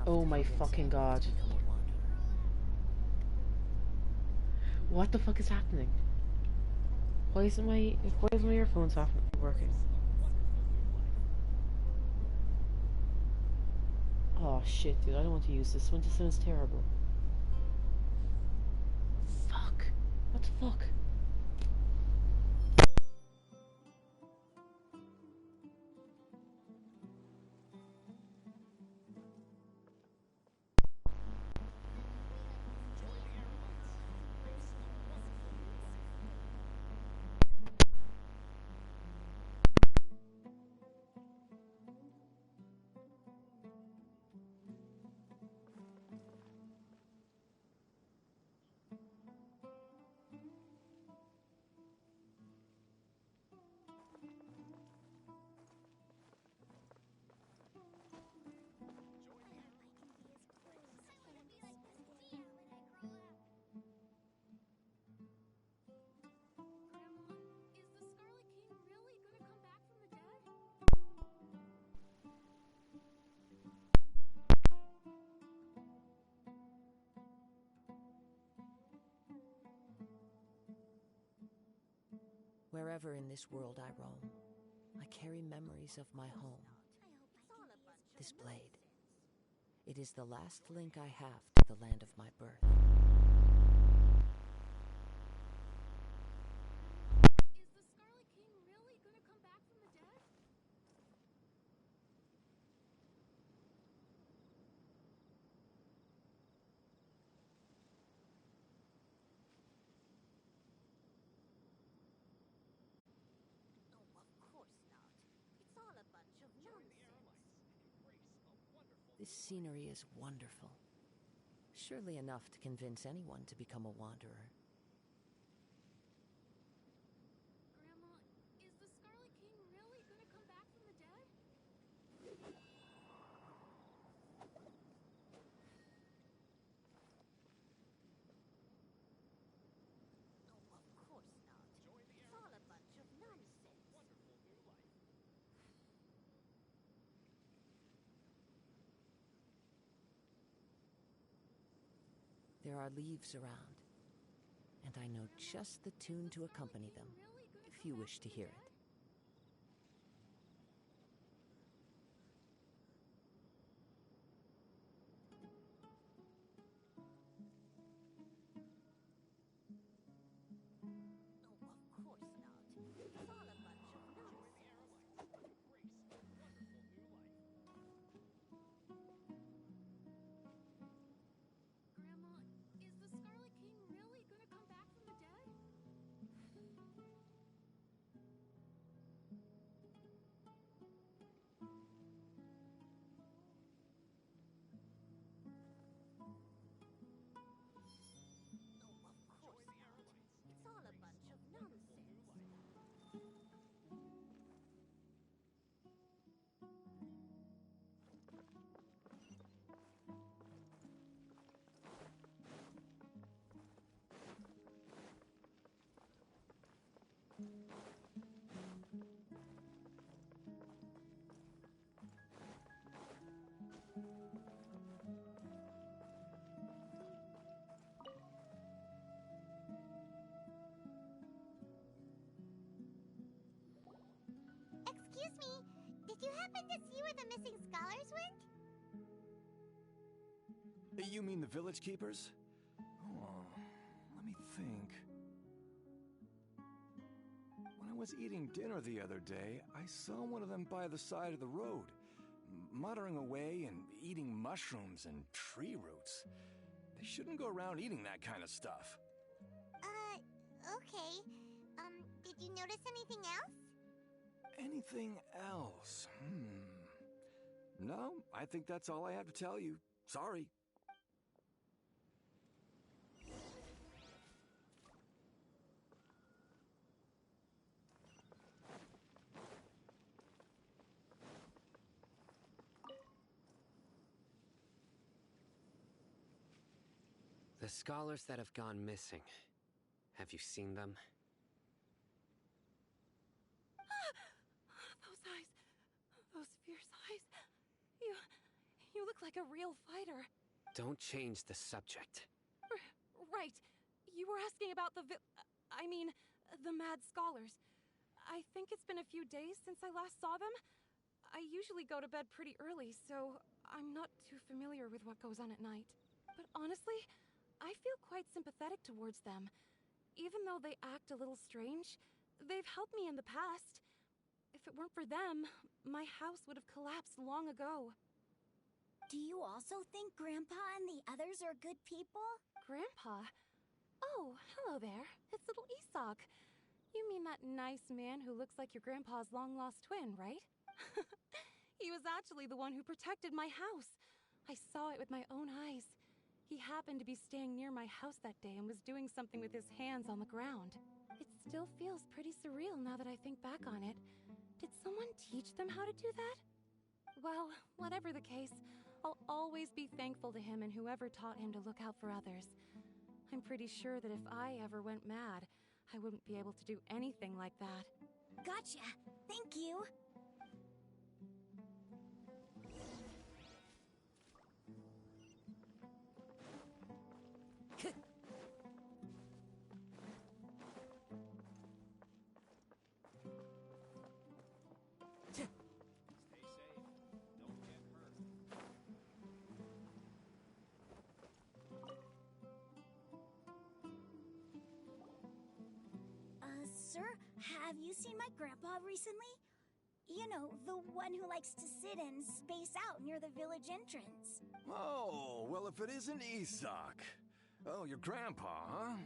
Oh my fucking god. What the fuck is happening? Why is my earphones off working? Oh shit, dude, I don't want to use this one. This sounds terrible. Fuck. What the fuck? Wherever in this world I roam, I carry memories of my home. This blade, it is the last link I have to the land of my birth. Is the Scarlet King really gonna come back from the dead? Oh, of course not. It's all a bunch of nonsense. This scenery is wonderful. Surely enough to convince anyone to become a wanderer. Grandma, is the Scarlet King really gonna come back from the dead? Oh, of course not. It's all a bunch of nonsense. There are leaves around, and I know just the tune to accompany them, if you wish to hear it. Oh, of course not. It's all a bunch of nonsense. Grandma, is the Scarlet King really gonna come back from the dead? Oh, of course not. It's all a bunch of nonsense. Excuse me, did you happen to see where the missing scholars went? You mean the village keepers? Oh, let me think. When I was eating dinner the other day, I saw one of them by the side of the road, muttering away and eating mushrooms and tree roots. They shouldn't go around eating that kind of stuff. Okay. Did you notice anything else? Anything else? No, I think that's all I have to tell you. Sorry. The scholars that have gone missing. Have you seen them? Those eyes. Those fierce eyes. You look like a real fighter. Don't change the subject. Right. You were asking about the Mad Scholars. I think it's been a few days since I last saw them. I usually go to bed pretty early, so I'm not too familiar with what goes on at night. But honestly, I feel quite sympathetic towards them. Even though they act a little strange, they've helped me in the past. If it weren't for them, my house would have collapsed long ago. Do you also think Grandpa and the others are good people? Grandpa? Oh, hello there. It's little Isak. You mean that nice man who looks like your grandpa's long-lost twin, right? He was actually the one who protected my house. I saw it with my own eyes. He happened to be staying near my house that day and was doing something with his hands on the ground. It still feels pretty surreal now that I think back on it. Did someone teach them how to do that? Well, whatever the case, I'll always be thankful to him and whoever taught him to look out for others. I'm pretty sure that if I ever went mad, I wouldn't be able to do anything like that. Gotcha. Thank you. Sir, have you seen my grandpa recently? You know, the one who likes to sit and space out near the village entrance. Oh, well, if it isn't Isak. Oh, your grandpa, huh?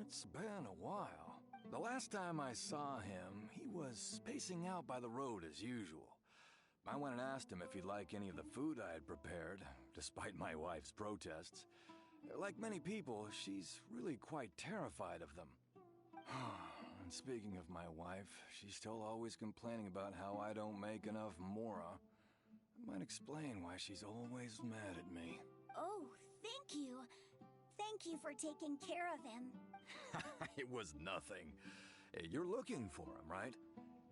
It's been a while. The last time I saw him, he was spacing out by the road as usual. I went and asked him if he'd like any of the food I had prepared, despite my wife's protests. Like many people, she's really quite terrified of them. And speaking of my wife, she's still always complaining about how I don't make enough mora. That might explain why she's always mad at me. Oh, thank you. Thank you for taking care of him. It was nothing. Hey, you're looking for him, right?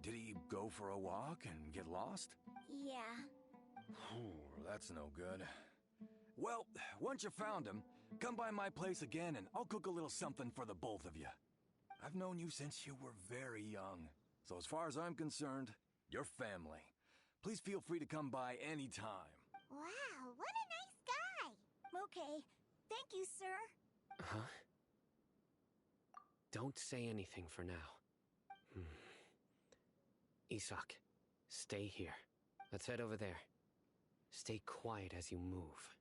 Did he go for a walk and get lost? Yeah. That's no good. Well, once you found him, come by my place again and I'll cook a little something for the both of you. I've known you since you were very young, so as far as I'm concerned, you're family. Please feel free to come by anytime. Wow, what a nice guy. Okay, thank you, sir. Huh? Don't say anything for now. Isak, stay here. Let's head over there. Stay quiet as you move.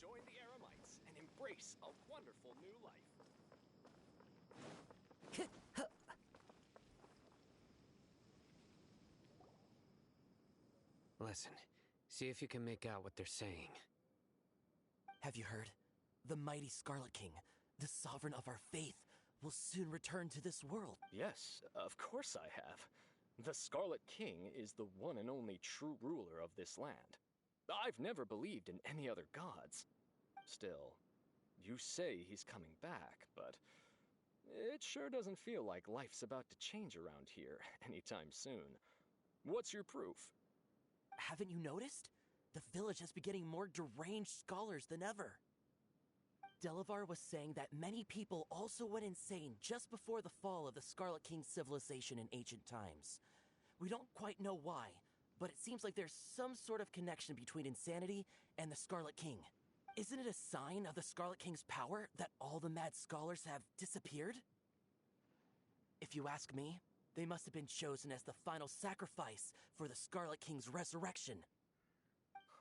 Join the Aramites and embrace a wonderful new life. Listen, see if you can make out what they're saying. Have you heard? The mighty Scarlet King, the sovereign of our faith, will soon return to this world. Yes, of course I have. The Scarlet King is the one and only true ruler of this land. I've never believed in any other gods. Still, you say he's coming back, but it sure doesn't feel like life's about to change around here anytime soon. What's your proof? Haven't you noticed? The village has been getting more deranged scholars than ever. Delavar was saying that many people also went insane just before the fall of the Scarlet King's civilization in ancient times. We don't quite know why, but it seems like there's some sort of connection between insanity and the Scarlet King. Isn't it a sign of the Scarlet King's power that all the mad scholars have disappeared? If you ask me, they must have been chosen as the final sacrifice for the Scarlet King's resurrection.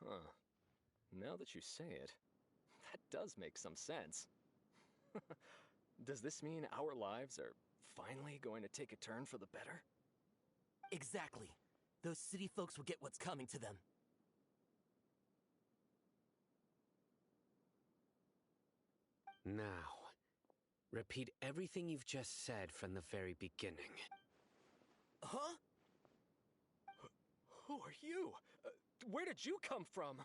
Huh. Now that you say it, that does make some sense. Does this mean our lives are finally going to take a turn for the better? Exactly. Those city folks will get what's coming to them. Now, repeat everything you've just said from the very beginning. Huh? Who are you? Where did you come from?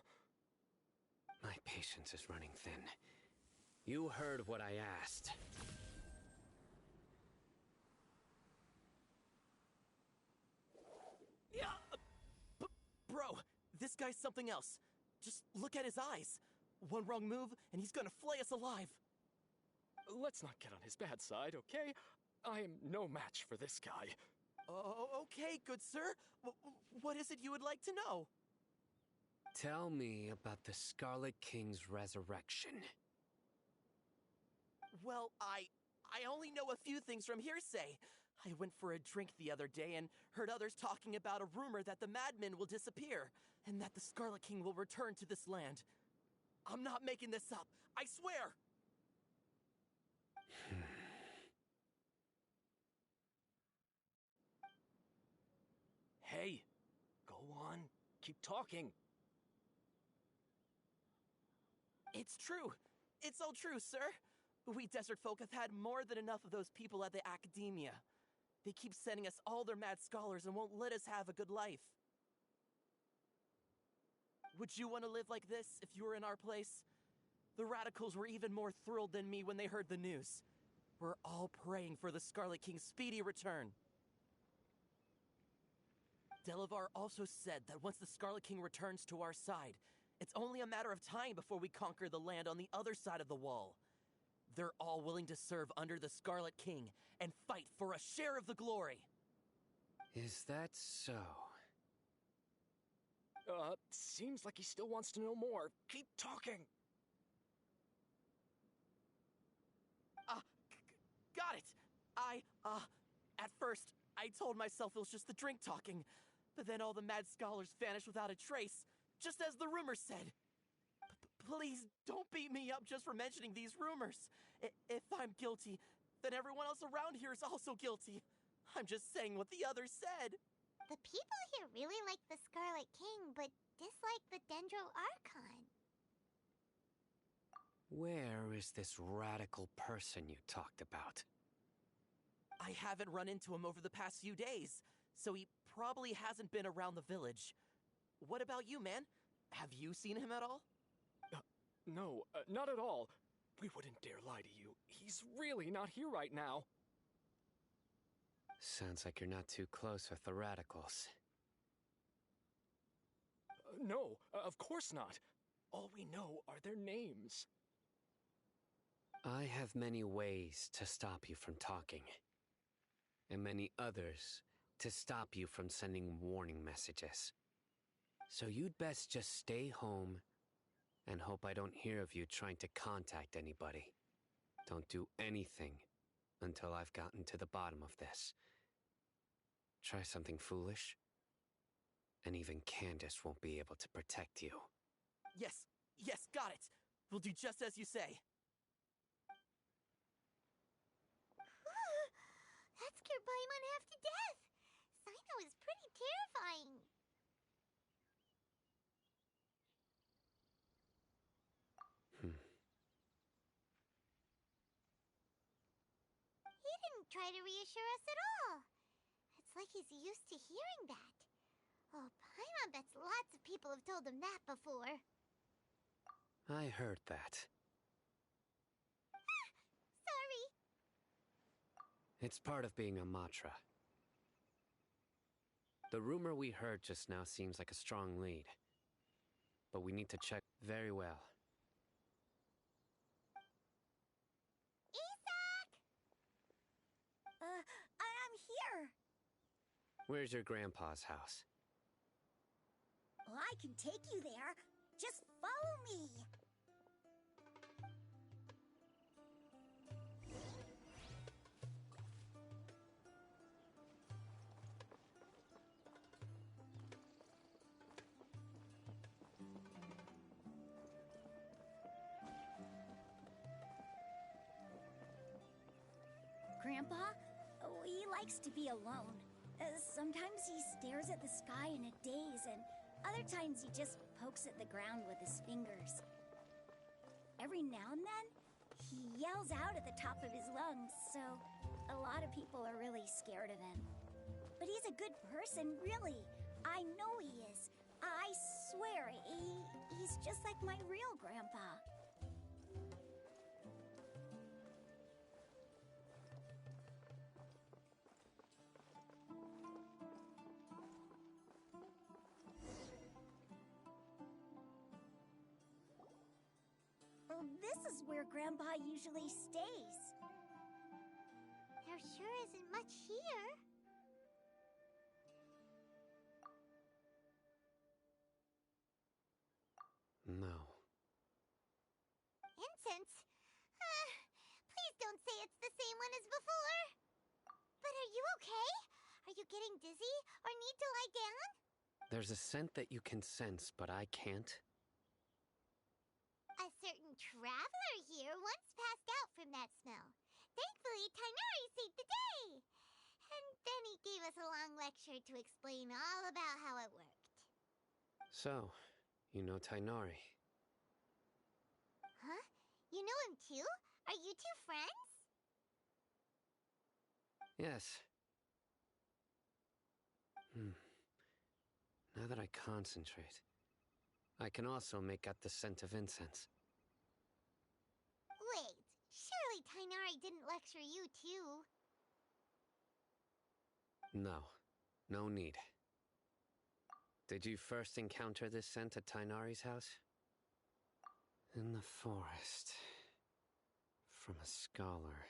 My patience is running thin. You heard what I asked. Yeah, bro, this guy's something else. Just look at his eyes. One wrong move, and he's gonna flay us alive. Let's not get on his bad side, okay? I am no match for this guy. Oh, okay, good sir. What is it you would like to know? Tell me about the Scarlet King's resurrection. Well, I only know a few things from hearsay. I went for a drink the other day and heard others talking about a rumor that the madmen will disappear and that the Scarlet King will return to this land. I'm not making this up. I swear! Hey, go on. Keep talking. It's true. It's all true, sir. We desert folk have had more than enough of those people at the academia. They keep sending us all their mad scholars and won't let us have a good life. Would you want to live like this if you were in our place? The radicals were even more thrilled than me when they heard the news. We're all praying for the Scarlet King's speedy return. Delavar also said that once the Scarlet King returns to our side, it's only a matter of time before we conquer the land on the other side of the wall. They're all willing to serve under the Scarlet King and fight for a share of the glory. Is that so? Seems like he still wants to know more. Keep talking. Got it! At first, I told myself it was just the drink talking, but then all the mad scholars vanished without a trace, just as the rumors said. Please don't beat me up just for mentioning these rumors. If I'm guilty, then everyone else around here is also guilty. I'm just saying what the others said. The people here really like the Scarlet King, but dislike the Dendro Archon. Where is this radical person you talked about? I haven't run into him over the past few days, so he probably hasn't been around the village. What about you, man? Have you seen him at all? No, not at all. We wouldn't dare lie to you. He's really not here right now. Sounds like you're not too close with the radicals. No, of course not. All we know are their names. I have many ways to stop you from talking, and many others to stop you from sending warning messages. So you'd best just stay home and hope I don't hear of you trying to contact anybody. Don't do anything until I've gotten to the bottom of this. Try something foolish, and even Candace won't be able to protect you. Yes, got it. We'll do just as you say. That scared Paimon half to death. Cyno is pretty terrifying. He didn't try to reassure us at all. It's like he's used to hearing that. Oh, Paimon bets lots of people have told him that before. I heard that. Sorry. It's part of being a Matra. The rumor we heard just now seems like a strong lead, but we need to check very well. Isak! I'm here. Where's your grandpa's house? Well, I can take you there. Just follow me. Grandpa, he likes to be alone. Sometimes he stares at the sky in a daze, and other times he just pokes at the ground with his fingers. Every now and then, he yells out at the top of his lungs, so a lot of people are really scared of him. But he's a good person, really. I know he is. I swear, he's just like my real grandpa. This is where Grandpa usually stays. There sure isn't much here. No. Incense? Please don't say it's the same one as before. But are you okay? Are you getting dizzy or need to lie down? There's a scent that you can sense, but I can't. A certain traveler here once passed out from that smell. Thankfully, Tighnari saved the day. And then he gave us a long lecture to explain all about how it worked. So, you know Tighnari. Huh? You know him too? Are you two friends? Yes. Now that I concentrate, I can also make out the scent of incense. Wait, surely Tighnari didn't lecture you too? No, no need. Did you first encounter this scent at Tighnari's house? In the forest. From a scholar.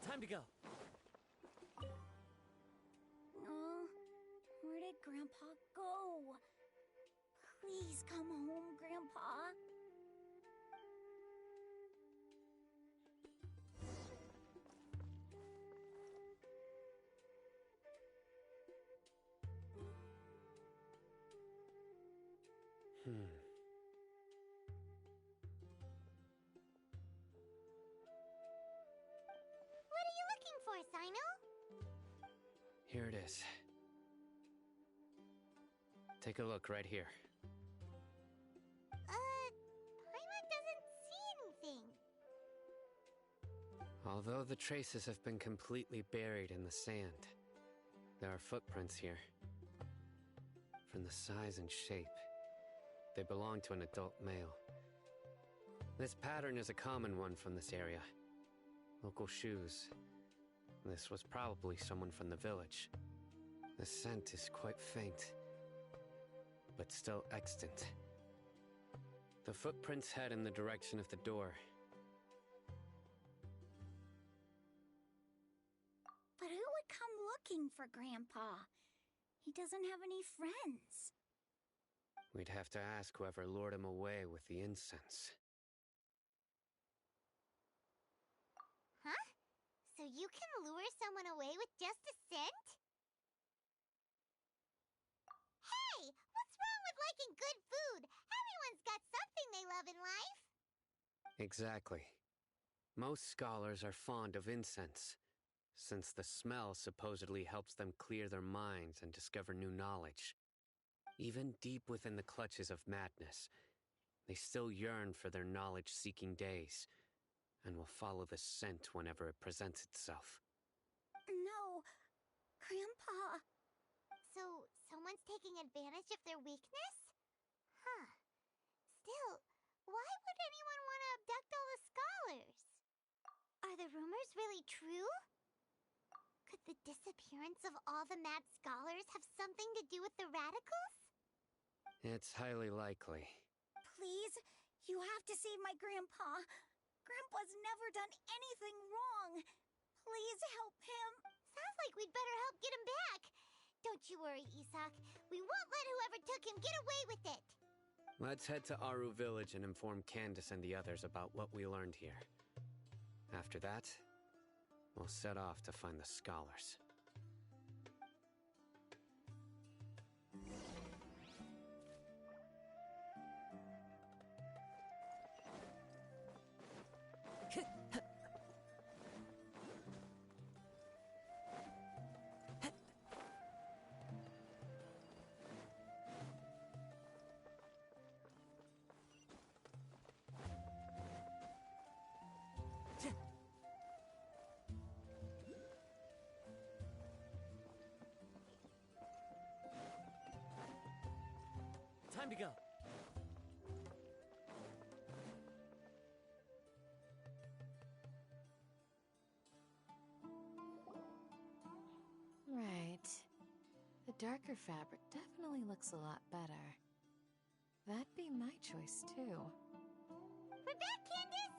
Time to go. Oh, where did Grandpa go? Please come home, Grandpa. What are you looking for, Cyno? Here it is. Take a look right here. Paimon doesn't see anything. Although the traces have been completely buried in the sand, there are footprints here. From the size and shape, they belong to an adult male. This pattern is a common one from this area. Local shoes. This was probably someone from the village. The scent is quite faint, but still extant. The footprints head in the direction of the door. But who would come looking for Grandpa? He doesn't have any friends. We'd have to ask whoever lured him away with the incense. Huh? So you can lure someone away with just a scent? Hey! What's wrong with liking good food? Everyone's got something they love in life. Exactly. Most scholars are fond of incense, since the smell supposedly helps them clear their minds and discover new knowledge. Even deep within the clutches of madness, they still yearn for their knowledge-seeking days, and will follow the scent whenever it presents itself. No, Grandpa. So, someone's taking advantage of their weakness? Huh. Still, why would anyone want to abduct all the scholars? Are the rumors really true? Could the disappearance of all the mad scholars have something to do with the radicals? It's highly likely. Please, you have to save my Grandpa. Grandpa's never done anything wrong. Please help him. Sounds like we'd better help get him back. Don't you worry, Isak. We won't let whoever took him get away with it. Let's head to Aru Village and inform Candace and the others about what we learned here. After that, we'll set off to find the scholars. Time to go. Right. The darker fabric definitely looks a lot better. That'd be my choice, too. We're back, Candace!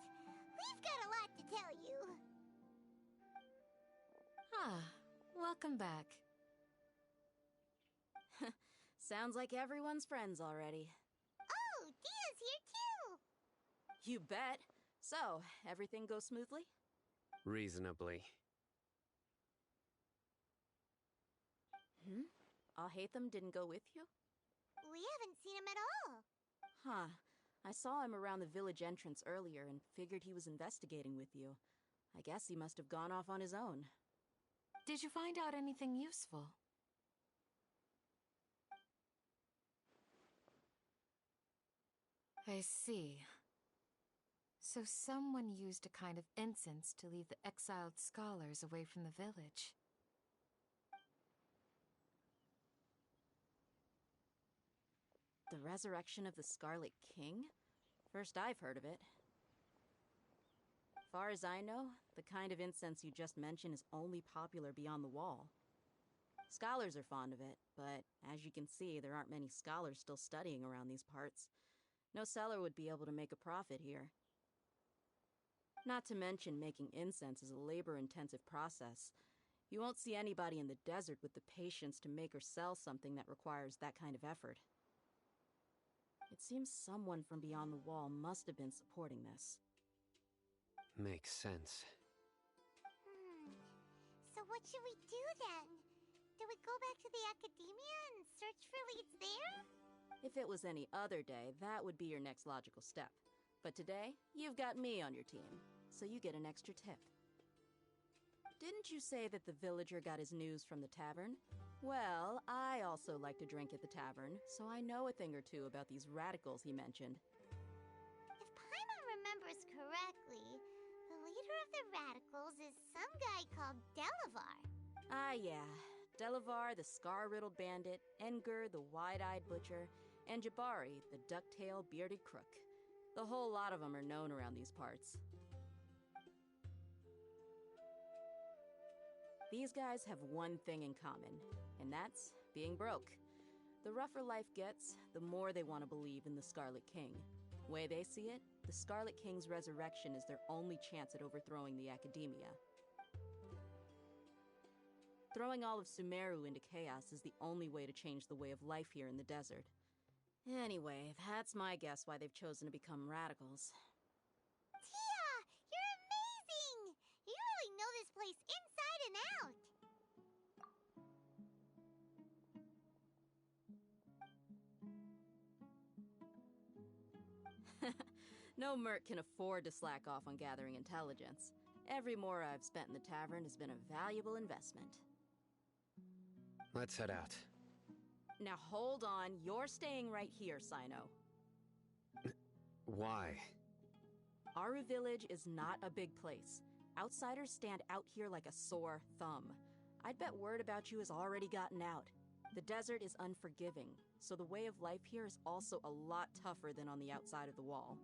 We've got a lot to tell you. Ah, welcome back. Sounds like everyone's friends already. Oh, Dia's here too! You bet. So, everything goes smoothly? Reasonably. I'll hate them didn't go with you? We haven't seen him at all. Huh. I saw him around the village entrance earlier and figured he was investigating with you. I guess he must have gone off on his own. Did you find out anything useful? I see. So someone used a kind of incense to lead the exiled scholars away from the village. The resurrection of the Scarlet King? First I've heard of it. Far as I know, the kind of incense you just mentioned is only popular beyond the wall. Scholars are fond of it, but as you can see, there aren't many scholars still studying around these parts. No seller would be able to make a profit here. Not to mention, making incense is a labor-intensive process. You won't see anybody in the desert with the patience to make or sell something that requires that kind of effort. It seems someone from beyond the wall must have been supporting this. Makes sense. So what should we do then? Do we go back to the academia and search for leads there? If it was any other day, that would be your next logical step. But today, you've got me on your team, so you get an extra tip. Didn't you say that the villager got his news from the tavern? Well, I also like to drink at the tavern, so I know a thing or two about these radicals he mentioned. If Paimon remembers correctly, the leader of the radicals is some guy called Delavar. Ah, yeah. Delavar, the scar-riddled bandit, Engur, the wide-eyed butcher, and Jabari, the duck-tailed bearded crook. The whole lot of them are known around these parts. These guys have one thing in common, and that's being broke. The rougher life gets, the more they want to believe in the Scarlet King. Way they see it, the Scarlet King's resurrection is their only chance at overthrowing the academia. Throwing all of Sumeru into chaos is the only way to change the way of life here in the desert. Anyway, that's my guess why they've chosen to become radicals. Tia! You're amazing! You really know this place inside and out! No merc can afford to slack off on gathering intelligence. Every mora I've spent in the tavern has been a valuable investment. Let's head out. Now hold on, you're staying right here, Cyno. Why? Aru Village is not a big place. Outsiders stand out here like a sore thumb. I'd bet word about you has already gotten out. The desert is unforgiving, so the way of life here is also a lot tougher than on the outside of the wall.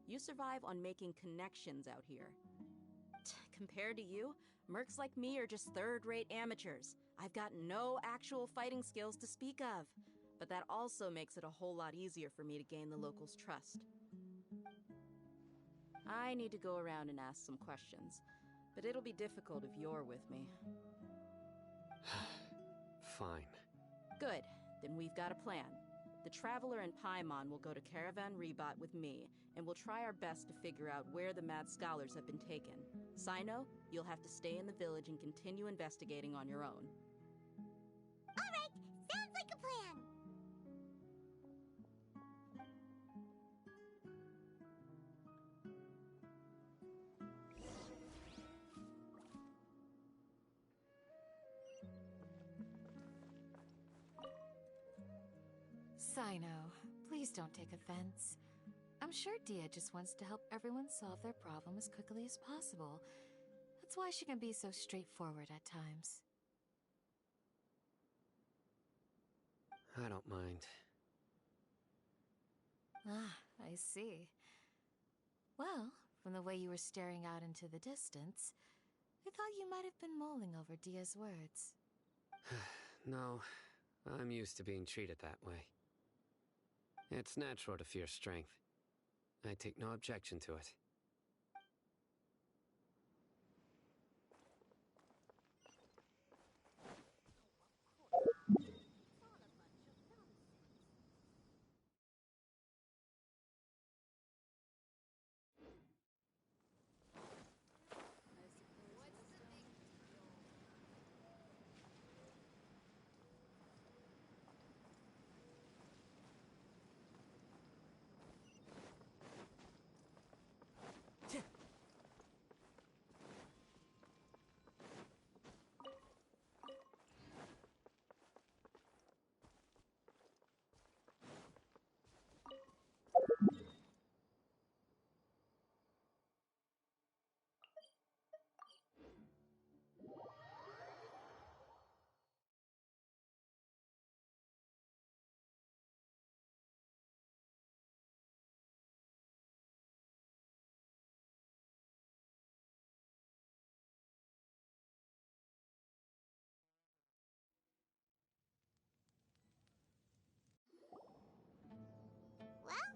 You survive on making connections out here. Compared to you, mercs like me are just third-rate amateurs. I've got no actual fighting skills to speak of, but that also makes it a whole lot easier for me to gain the locals' trust. I need to go around and ask some questions, but it'll be difficult if you're with me. Fine. Good, then we've got a plan. The Traveler and Paimon will go to Caravan Rebot with me, and we'll try our best to figure out where the mad scholars have been taken. Cyno, you'll have to stay in the village and continue investigating on your own. Alright, sounds like a plan! Cyno, please don't take offense. I'm sure Dia just wants to help everyone solve their problem as quickly as possible. That's why she can be so straightforward at times. I don't mind. Ah, I see. Well, from the way you were staring out into the distance, I thought you might have been mulling over Dia's words. No, I'm used to being treated that way. It's natural to fear strength. I take no objection to it. Well,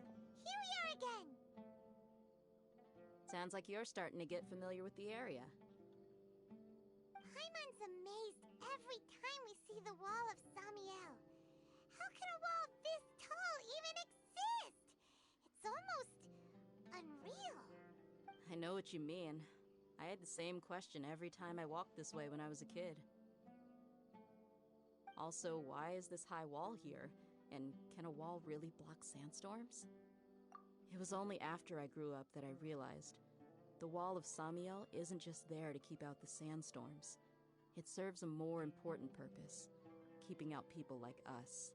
here we are again. Sounds like you're starting to get familiar with the area. Paimon's amazed every time we see the wall of Samiel. How can a wall this tall even exist? It's almost unreal. I know what you mean. I had the same question every time I walked this way when I was a kid. Also, why is this high wall here? And can a wall really block sandstorms? It was only after I grew up that I realized the wall of Samiel isn't just there to keep out the sandstorms. It serves a more important purpose, keeping out people like us.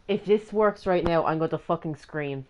If this works right now, I'm going to fucking scream.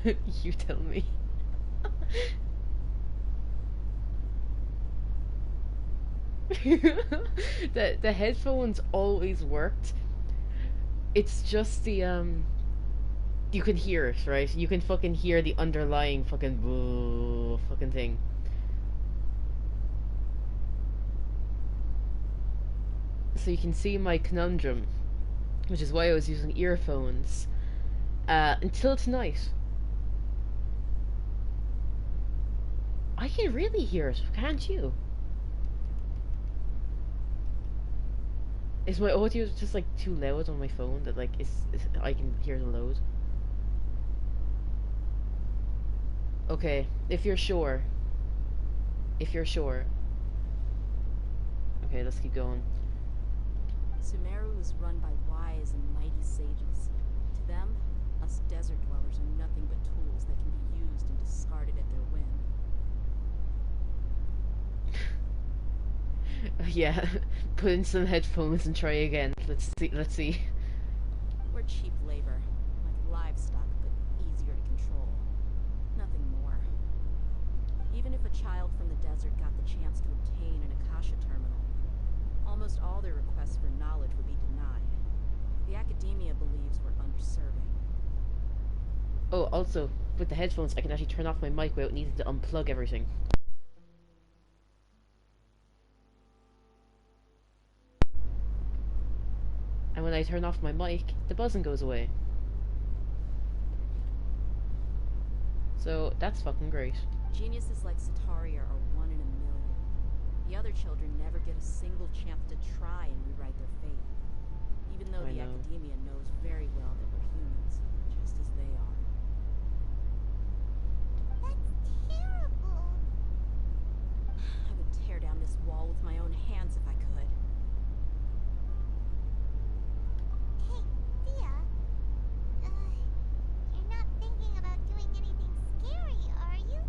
You tell me. The headphones always worked. It's just the you can hear it, right? You can fucking hear the underlying fucking thing. So you can see my conundrum, which is why I was using earphones until tonight. I can really hear it, can't you? Is my audio just like too loud on my phone that like I can hear the load? Okay, if you're sure. If you're sure. Okay, let's keep going. Sumeru is run by wise and mighty sages. To them, us desert dwellers are nothing but tools that can be used and discarded at their whim. Yeah, put in some headphones and try again. Let's see. We're cheap labor, like livestock, but easier to control. Nothing more. Even if a child from the desert got the chance to obtain an Akasha terminal, almost all their requests for knowledge would be denied. The academia believes we're underserving. Oh, also, with the headphones, I can actually turn off my mic without needing to unplug everything. And when I turn off my mic, the buzzing goes away. So, that's fucking great. Geniuses like Sataria are one in a million. The other children never get a single chance to try and rewrite their fate. Even though the academia knows very well that we're humans, just as they are. That's terrible. I would tear down this wall with my own hands if I could. Hey, Dia. You're not thinking about doing anything scary, are you?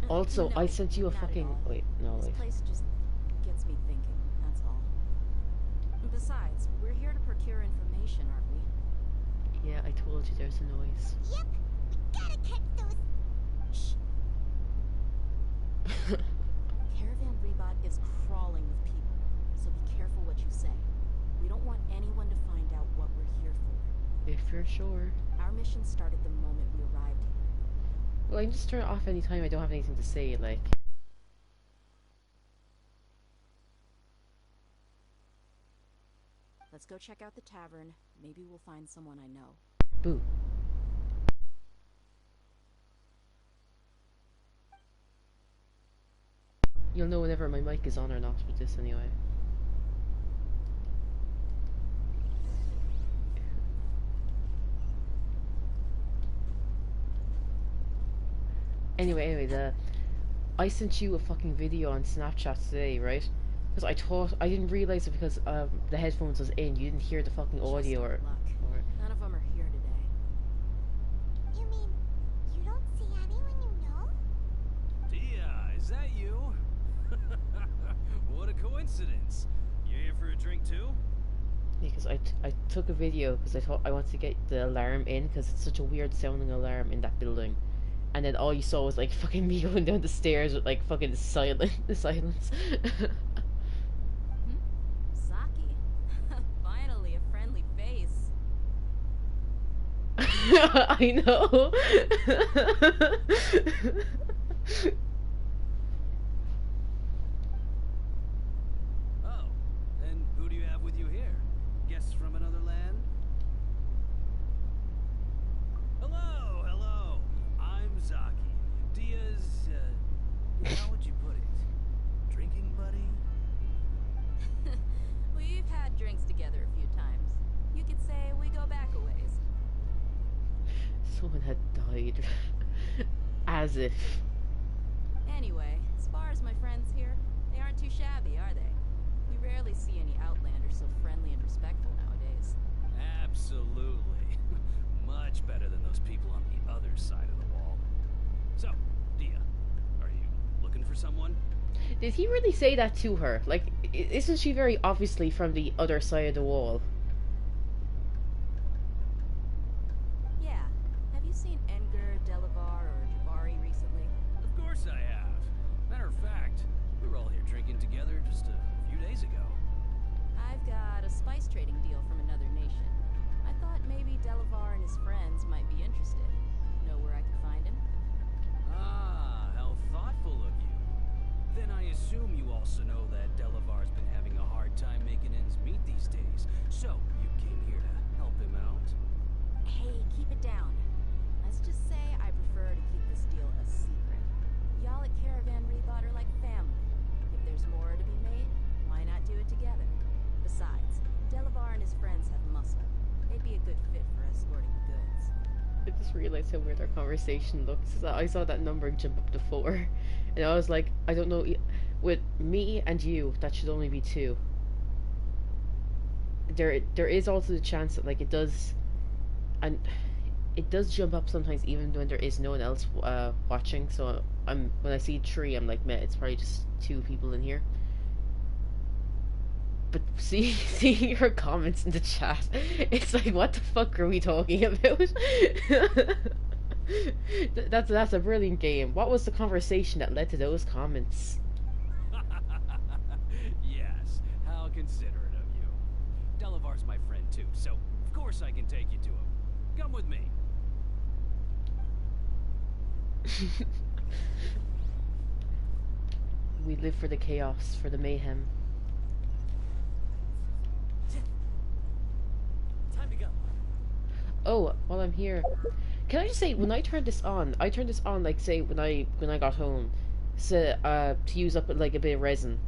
Also, No, I sent you a not at fucking... all. Wait, no, This wait. place just gets me thinking, that's all. And besides, we're here to procure information, aren't we? Yeah, I told you there's a noise. Yep. We gotta catch those. Shh. Caravan Rebot is crawling with people, so be careful what you say. We don't want anyone to find out what we're here for. If you're sure. Our mission started the moment we arrived here. Well, I can just turn it off anytime I don't have anything to say, like... Let's go check out the tavern. Maybe we'll find someone I know. Boo. You'll know whenever my mic is on or not with this anyway. Anyway, I sent you a fucking video on Snapchat today, right? Because I didn't realize it because the headphones was in. You didn't hear the fucking audio or... None of them are here today. You mean you don't see anyone you know? Dia, is that you? What a coincidence. You here for a drink too? Because I took a video because I thought I wanted to get the alarm in because it's such a weird sounding alarm in that building. And then all you saw was like fucking me going down the stairs with like fucking silence. Saki. Finally, a friendly face. I know. Oh, and who do you have with you here? Guests from another land? Hello, hello. I'm Zaki. Dia's, how would you put it? Drinking buddy? We've had drinks together a few times. You could say we go back a ways. Someone had died. As if. Anyway, as far as my friends here, they aren't too shabby, are they? We rarely see any Outlanders so friendly and respectful nowadays. Absolutely. Much better than those people on the other side of the wall. So, Dia, are you looking for someone? Did he really say that to her? Like, isn't she very obviously from the other side of the wall? Yeah. Have you seen Edgar spice trading deal from another nation. I thought maybe Delavar and his friends might be interested. Know where I could find him? Ah, how thoughtful of you. Then I assume you also know that Delavar's been having a hard time making ends meet these days. So, you came here to help him out? Hey, keep it down. Let's just say I prefer to keep this deal a secret. Y'all at Caravan Rebot are like family. If there's more to be made, why not do it together? Besides, Delavar and his friends have muscle. They'd be a good fit for escorting the goods. I just realized how weird our conversation looks. I saw that number jump up to 4, and I was like, I don't know. With me and you, that should only be 2. There is also the chance that like it does, and it does jump up sometimes, even when there is no one else watching. So when I see 3, I'm like, man, it's probably just 2 people in here. But seeing your comments in the chat, it's like, what the fuck are we talking about? That's a brilliant game. What was the conversation that led to those comments? Yes, how considerate of you. Delavar's my friend too, so of course I can take you to him. Come with me. We live for the chaos, for the mayhem. Time to go. Oh, while I'm here, can I just say, when I turned this on, like say when I got home, so to use up like a bit of resin,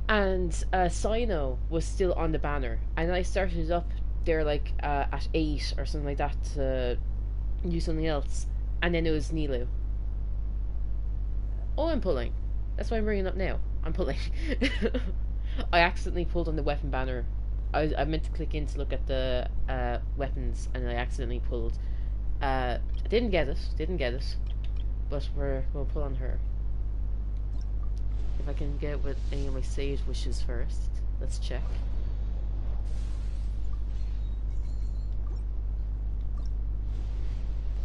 and Cyno was still on the banner, and I started it up there like at 8 or something like that to use something else, and then it was Nilou. Oh, I'm pulling. That's why I'm bringing it up now. I'm pulling. I accidentally pulled on the weapon banner. I meant to click in to look at the weapons, and I accidentally pulled. Didn't get it, but we're gonna pull on her. If I can get with any of my saved wishes first, let's check.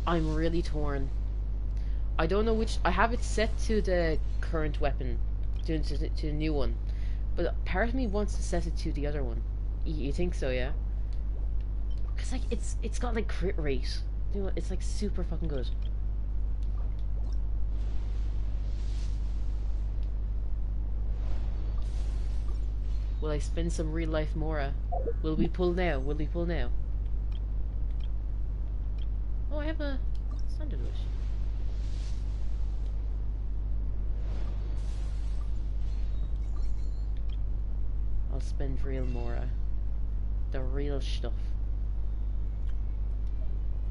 I'm really torn. I don't know which. I have it set to the current weapon, to the new one, but part of me wants to set it to the other one. You think so, yeah? Cause like it's got like crit rate. You know, it's like super fucking good. Will I spend some real life Mora? Will we pull now? Will we pull now? Oh, I have a standard wish. I'll spend real Mora. The real stuff.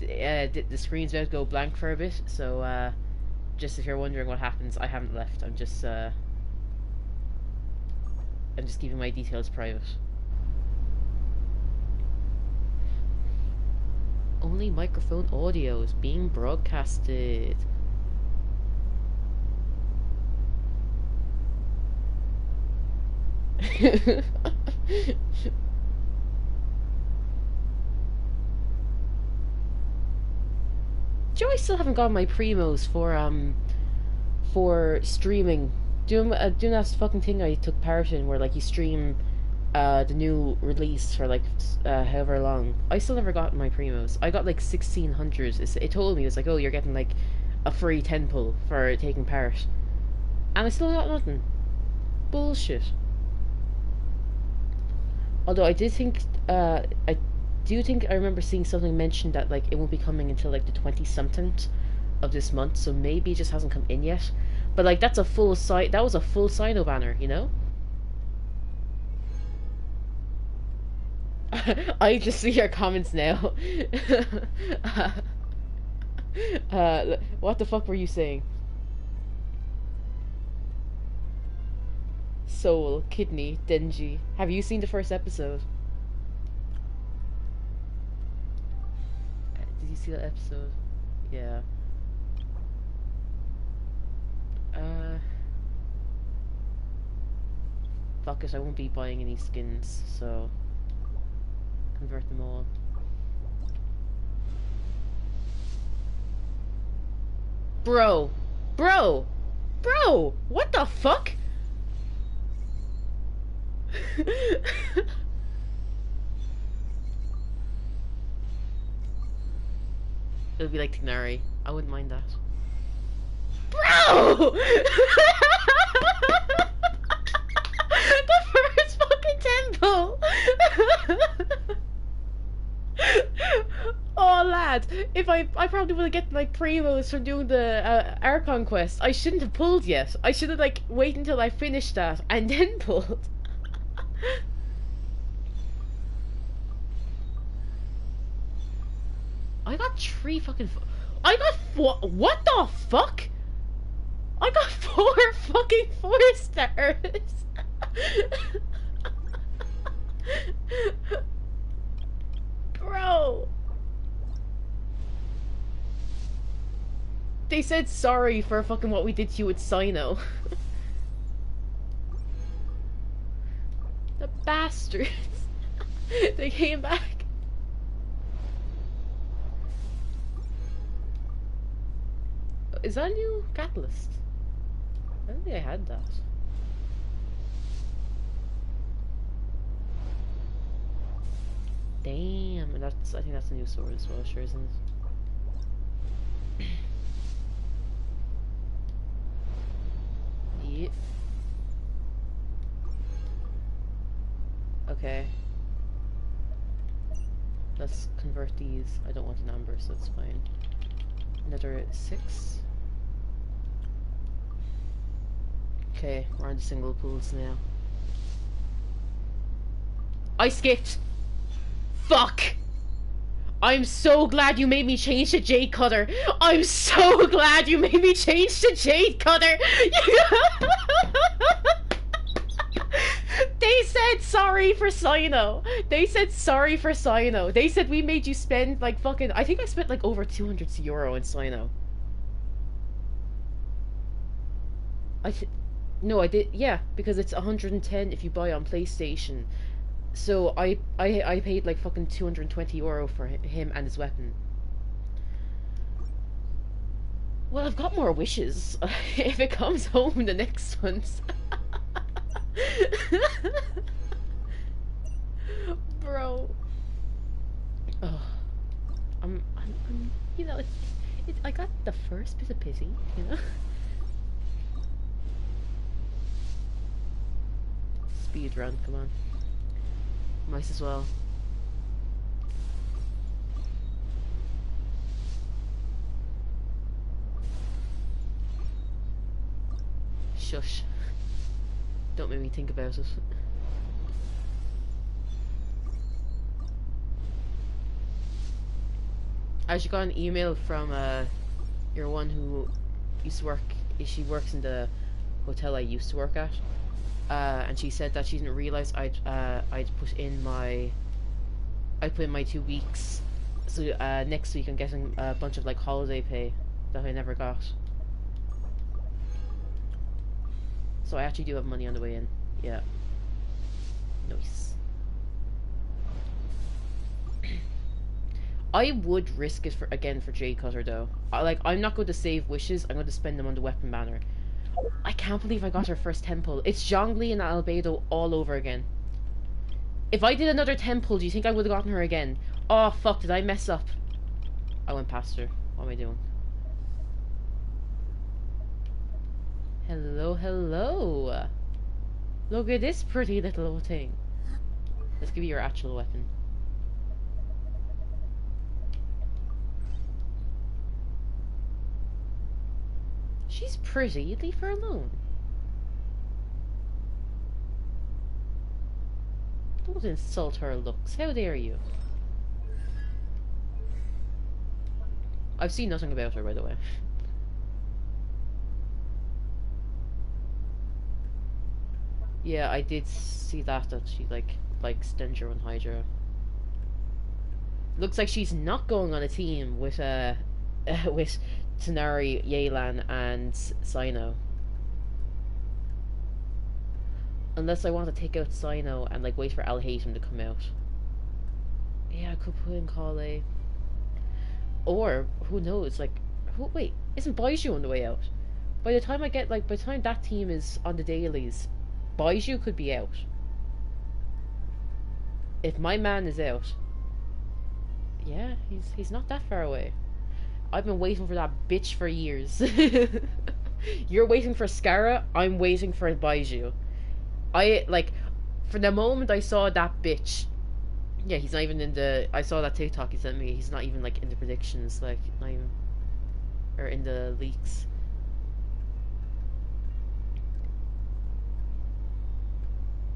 The screen's about to go blank for a bit, so just if you're wondering what happens, I haven't left. I'm just keeping my details private. Only microphone audio is being broadcasted. Joe, I still haven't got my primos for streaming. Doing that fucking thing I took part in, where like you stream the new release for like however long. I still never got my primos. I got like 1600. It told me, it was like, oh, you're getting like a free 10 pull for taking part, and I still got nothing. Bullshit. Although I do think I remember seeing something mentioned that like it won't be coming until like the 20-something of this month, so maybe it just hasn't come in yet. But like that was a full Cyno banner, you know? I just see your comments now. What the fuck were you saying? Soul, kidney, Denji. Have you seen the first episode? Did you see that episode? Yeah. Fuck it, I won't be buying any skins, so convert them all. Bro! What the fuck? It'll be like Tignari. I wouldn't mind that. Bro! The first fucking temple! Oh, lad. If I probably would get, like, primos from doing the Archon quest. I shouldn't have pulled yet. I should have, like, waited until I finished that and then pulled. I got 3 fucking... I got 4... What the fuck? I got 4 fucking 4 stars. Bro. They said sorry for fucking what we did to you with Cyno. The bastards. They came back. Is that a new catalyst? I don't think I had that. Damn, and that's, I think that's a new sword as well, sure isn't it? Yep. Okay. Let's convert these. I don't want an amber, so it's fine. Another 6. Okay, we're on the single pools now. I skipped! Fuck! I'm so glad you made me change to Jade Cutter! I'm so glad you made me change to Jade Cutter! They said sorry for Cyno! They said sorry for Cyno! They said we made you spend like fucking... I think I spent like over 200 euro in Cyno. No, I did, yeah, because it's 110 if you buy on PlayStation. So I paid like fucking 220 euro for him and his weapon. Well, I've got more wishes if it comes home the next ones. Bro. Oh. I'm you know, I got the first bit of pity, you know? Speed run, come on. Might as well. Shush. Don't make me think about it. I actually got an email from your one who used to work. She works in the hotel I used to work at, and she said that she didn't realize I'd put in my 2 weeks. So next week I'm getting a bunch of like holiday pay that I never got. So I actually do have money on the way in. Yeah. Nice. I would risk it for Jade Cutter though. I'm not going to save wishes. I'm going to spend them on the weapon banner. I can't believe I got her first temple. It's Zhongli and Albedo all over again. If I did another temple, do you think I would have gotten her again? Oh fuck! Did I mess up? I went past her. What am I doing? Hello, hello. Look at this pretty little thing. Let's give you your actual weapon. She's pretty, leave her alone. Don't insult her looks, how dare you? I've seen nothing about her, by the way. Yeah, I did see that she likes Danger and Hydra. Looks like she's not going on a team with with Tanari, Yelan, and Cyno. Unless I want to take out Cyno and like wait for Alhatem to come out. Yeah, I could put in Kale. Or who knows? Like, wait, isn't Baiju on the way out? By the time that team is on the dailies, Baiju could be out. If my man is out, yeah, he's not that far away. I've been waiting for that bitch for years. You're waiting for Scara, I'm waiting for Baiju. For the moment I saw that bitch. Yeah, he's not even in the... I saw that TikTok he sent me. He's not even, like, in the predictions, like, not even... Or in the leaks.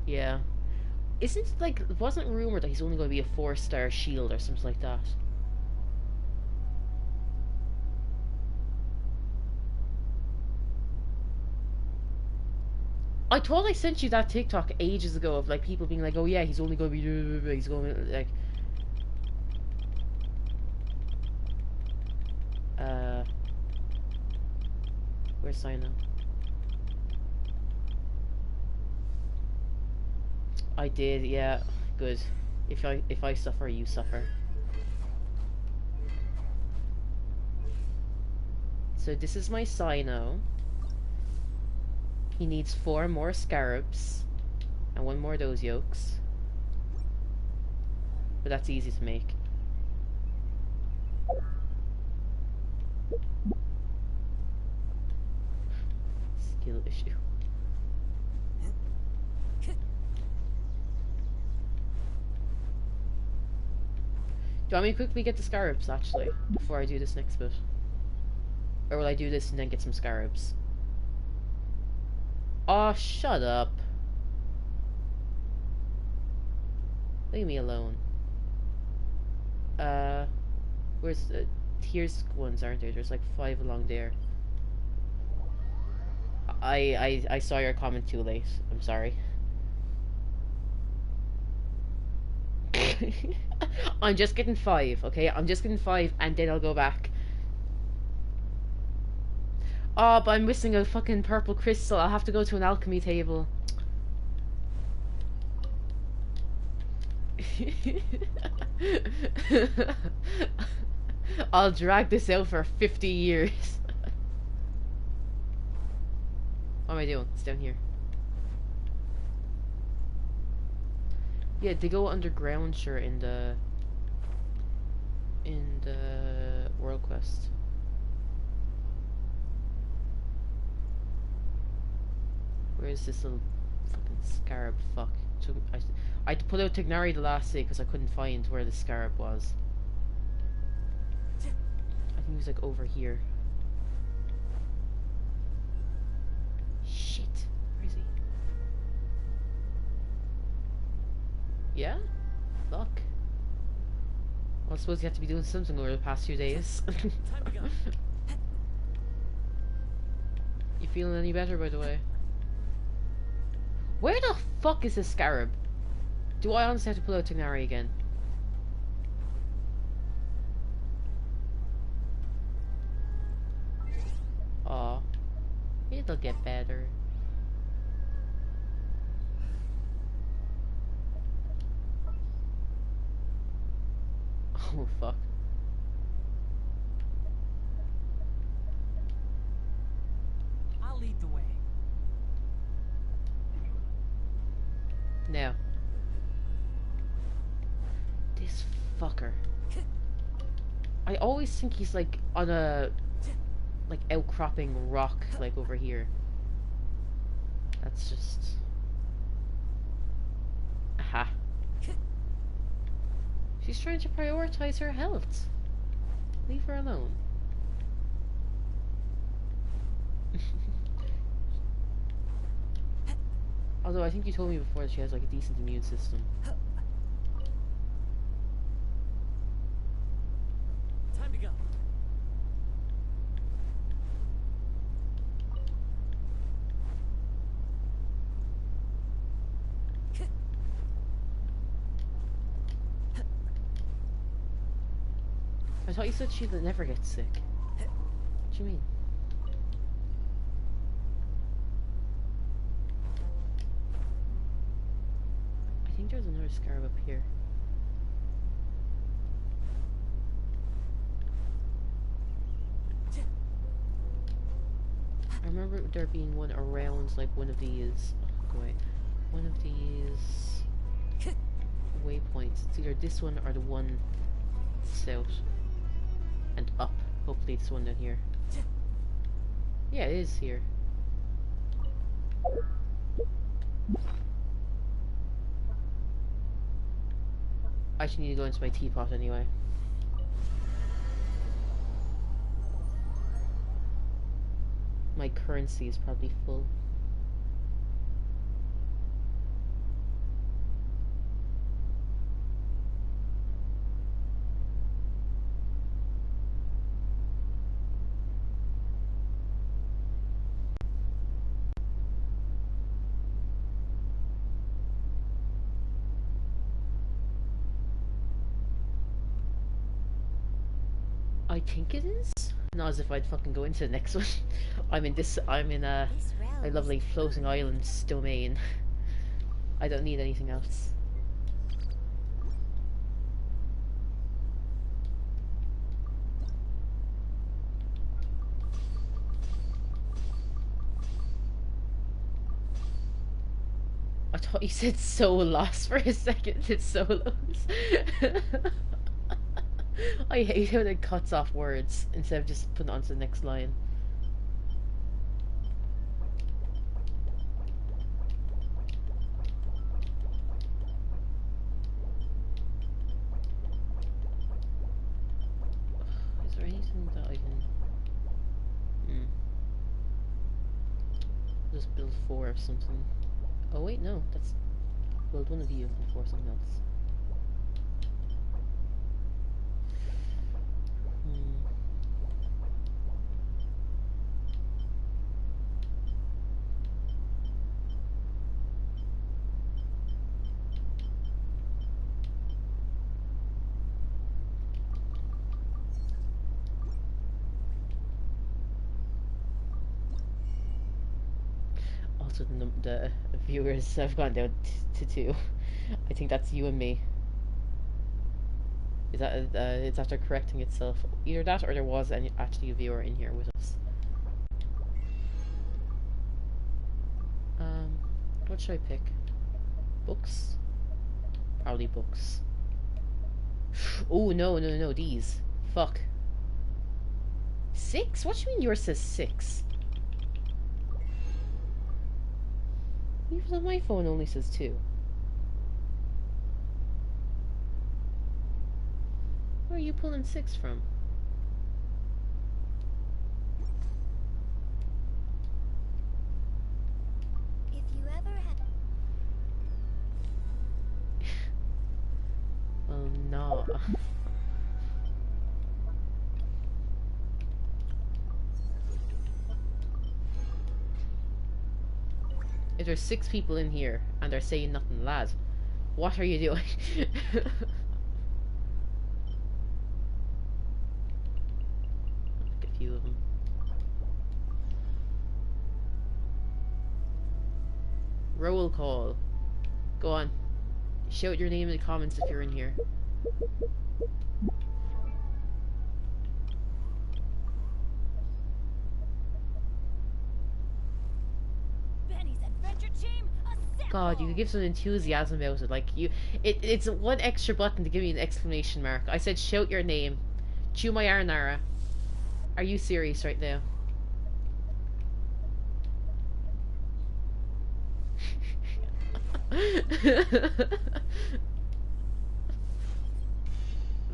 Yeah. Isn't, like, wasn't it rumored that he's only going to be a 4-star shield or something like that? I thought I sent you that TikTok ages ago of, like, people being like, oh yeah, he's only going to be... He's going to, like... Where's Cyno? I did, yeah. Good. If I suffer, you suffer. So this is my Cyno. He needs 4 more scarabs and 1 more of those yolks. But that's easy to make. Skill issue. Do you want me to quickly get the scarabs, actually, before I do this next bit? Or will I do this and then get some scarabs? Oh, shut up. Leave me alone. Where's the... Here's ones, aren't there? There's like 5 along there. I saw your comment too late. I'm sorry. I'm just getting 5, okay? I'm just getting 5 and then I'll go back. Oh, but I'm missing a fucking purple crystal. I'll have to go to an alchemy table. I'll drag this out for 50 years. What am I doing? It's down here. Yeah, they go underground, sure, in the World Quest. Where is this little fucking scarab? Fuck. I had to put out Tignari the last day because I couldn't find where the scarab was. I think he was like over here. Shit. Where is he? Yeah? Fuck. Well, I suppose you have to be doing something over the past few days. Time to go. You feeling any better, by the way? Where the fuck is this scarab? Do I honestly have to pull out Tignari again? Aw. It'll get better. Oh, fuck. I'll lead the way. Now. This fucker. I always think he's like on a like outcropping rock like over here. That's just... Aha. She's trying to prioritize her health. Leave her alone. Although I think you told me before that she has like a decent immune system. Time to go. I thought you said she never gets sick. What do you mean? I think there's another scarab up here. I remember there being one around like one of these... Oh, go away. One of these waypoints. It's either this one or the one south and up. Hopefully it's one down here. Yeah, it is here. I actually need to go into my teapot anyway. My currency is probably full. I think it is. Not as if I'd fucking go into the next one. I'm in a lovely floating islands domain. I don't need anything else. I thought you said so lost for a second. It's solos. I hate how it cuts off words instead of just putting it onto the next line. Is there anything that I can... Just build 4 of something. Oh wait, no, that's... Build 1 of you and 4 something else. Also, the viewers have gone down to 2. I think that's you and me. Is that it's after correcting itself? Either that, or there was actually a viewer in here with us. What should I pick? Books? Probably books. Oh no! These. Fuck. 6? What do you mean yours says 6? Even on my phone only says 2. Where are you pulling 6 from? If you ever had... Well, no. If there's 6 people in here and they're saying nothing, lad, what are you doing? A few of them. Roll call. Go on. Shout your name in the comments if you're in here. God, you could give some enthusiasm about it. Like it's one extra button to give me an exclamation mark. I said shout your name. Chew my arnara. Are you serious right now?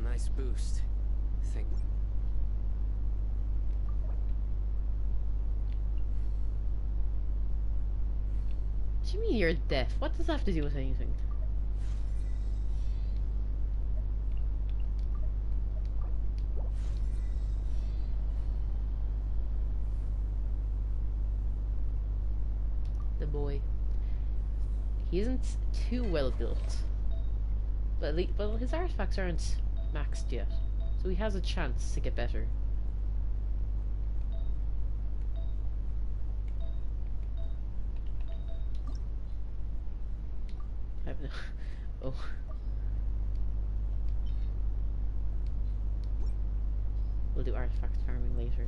Nice boost. Think. What do you mean you're deaf? What does that have to do with anything? The boy. He isn't too well built, but his artifacts aren't maxed yet, so he has a chance to get better. I have no... Oh. We'll do artifact farming later.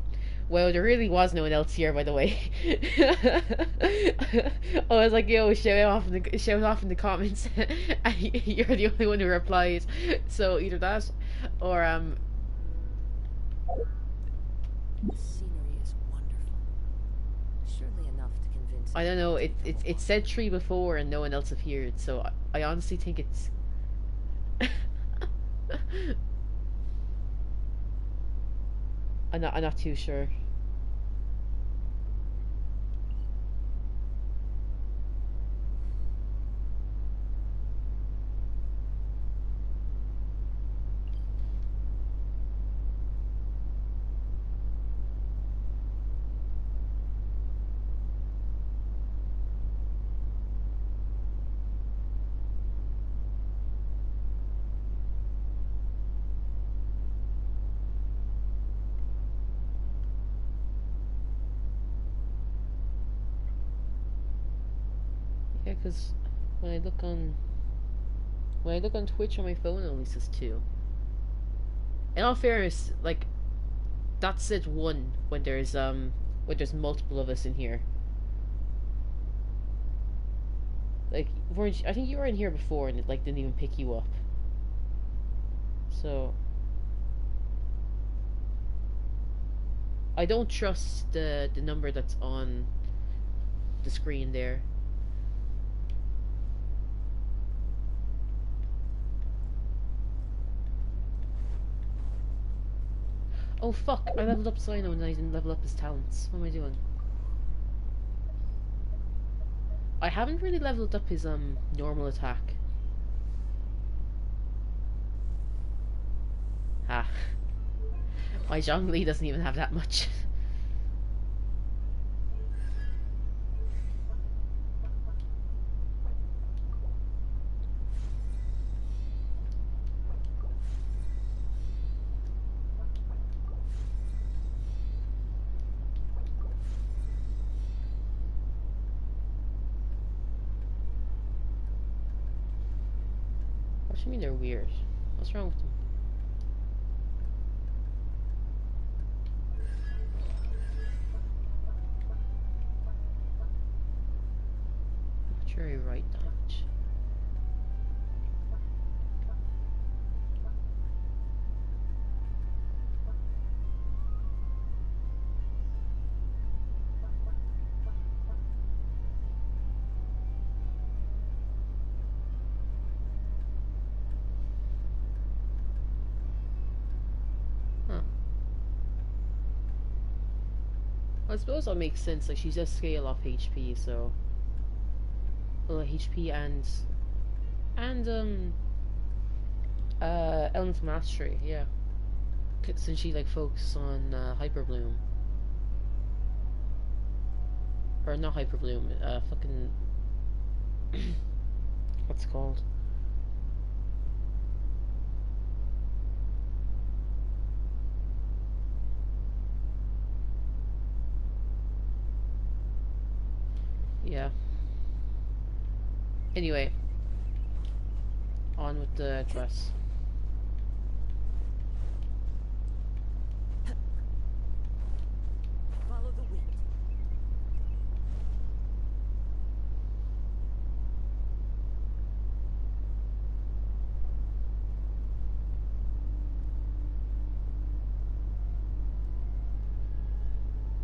Well, there really was no one else here, by the way. I was like, yo, shout off in the comments. And you're the only one who replied. So either that, or The scenery is wonderful. Surely enough to convince I don't know. anyone to become a It said 3 before and no one else appeared, so I honestly think it's. I'm not too sure. Yeah, because when I look on Twitch on my phone, it only says 2. In all fairness, like that said 1 when there's multiple of us in here. Like, weren't you, I think you were in here before and it like didn't even pick you up. So I don't trust the number that's on the screen there. Oh fuck, I leveled up Cyno and I didn't level up his talents. What am I doing? I haven't really leveled up his normal attack. Ah. My Zhongli doesn't even have that much. What do you mean they're weird? What's wrong with them? Archery right damage. Huh. I suppose that makes sense. Like, she's a scale off HP, so. Well, HP and Elemental Mastery, yeah. Since she like focuses on Hyper Bloom. Or not Hyper Bloom, fucking what's it called? Yeah. Anyway, on with the dress. Follow the wind.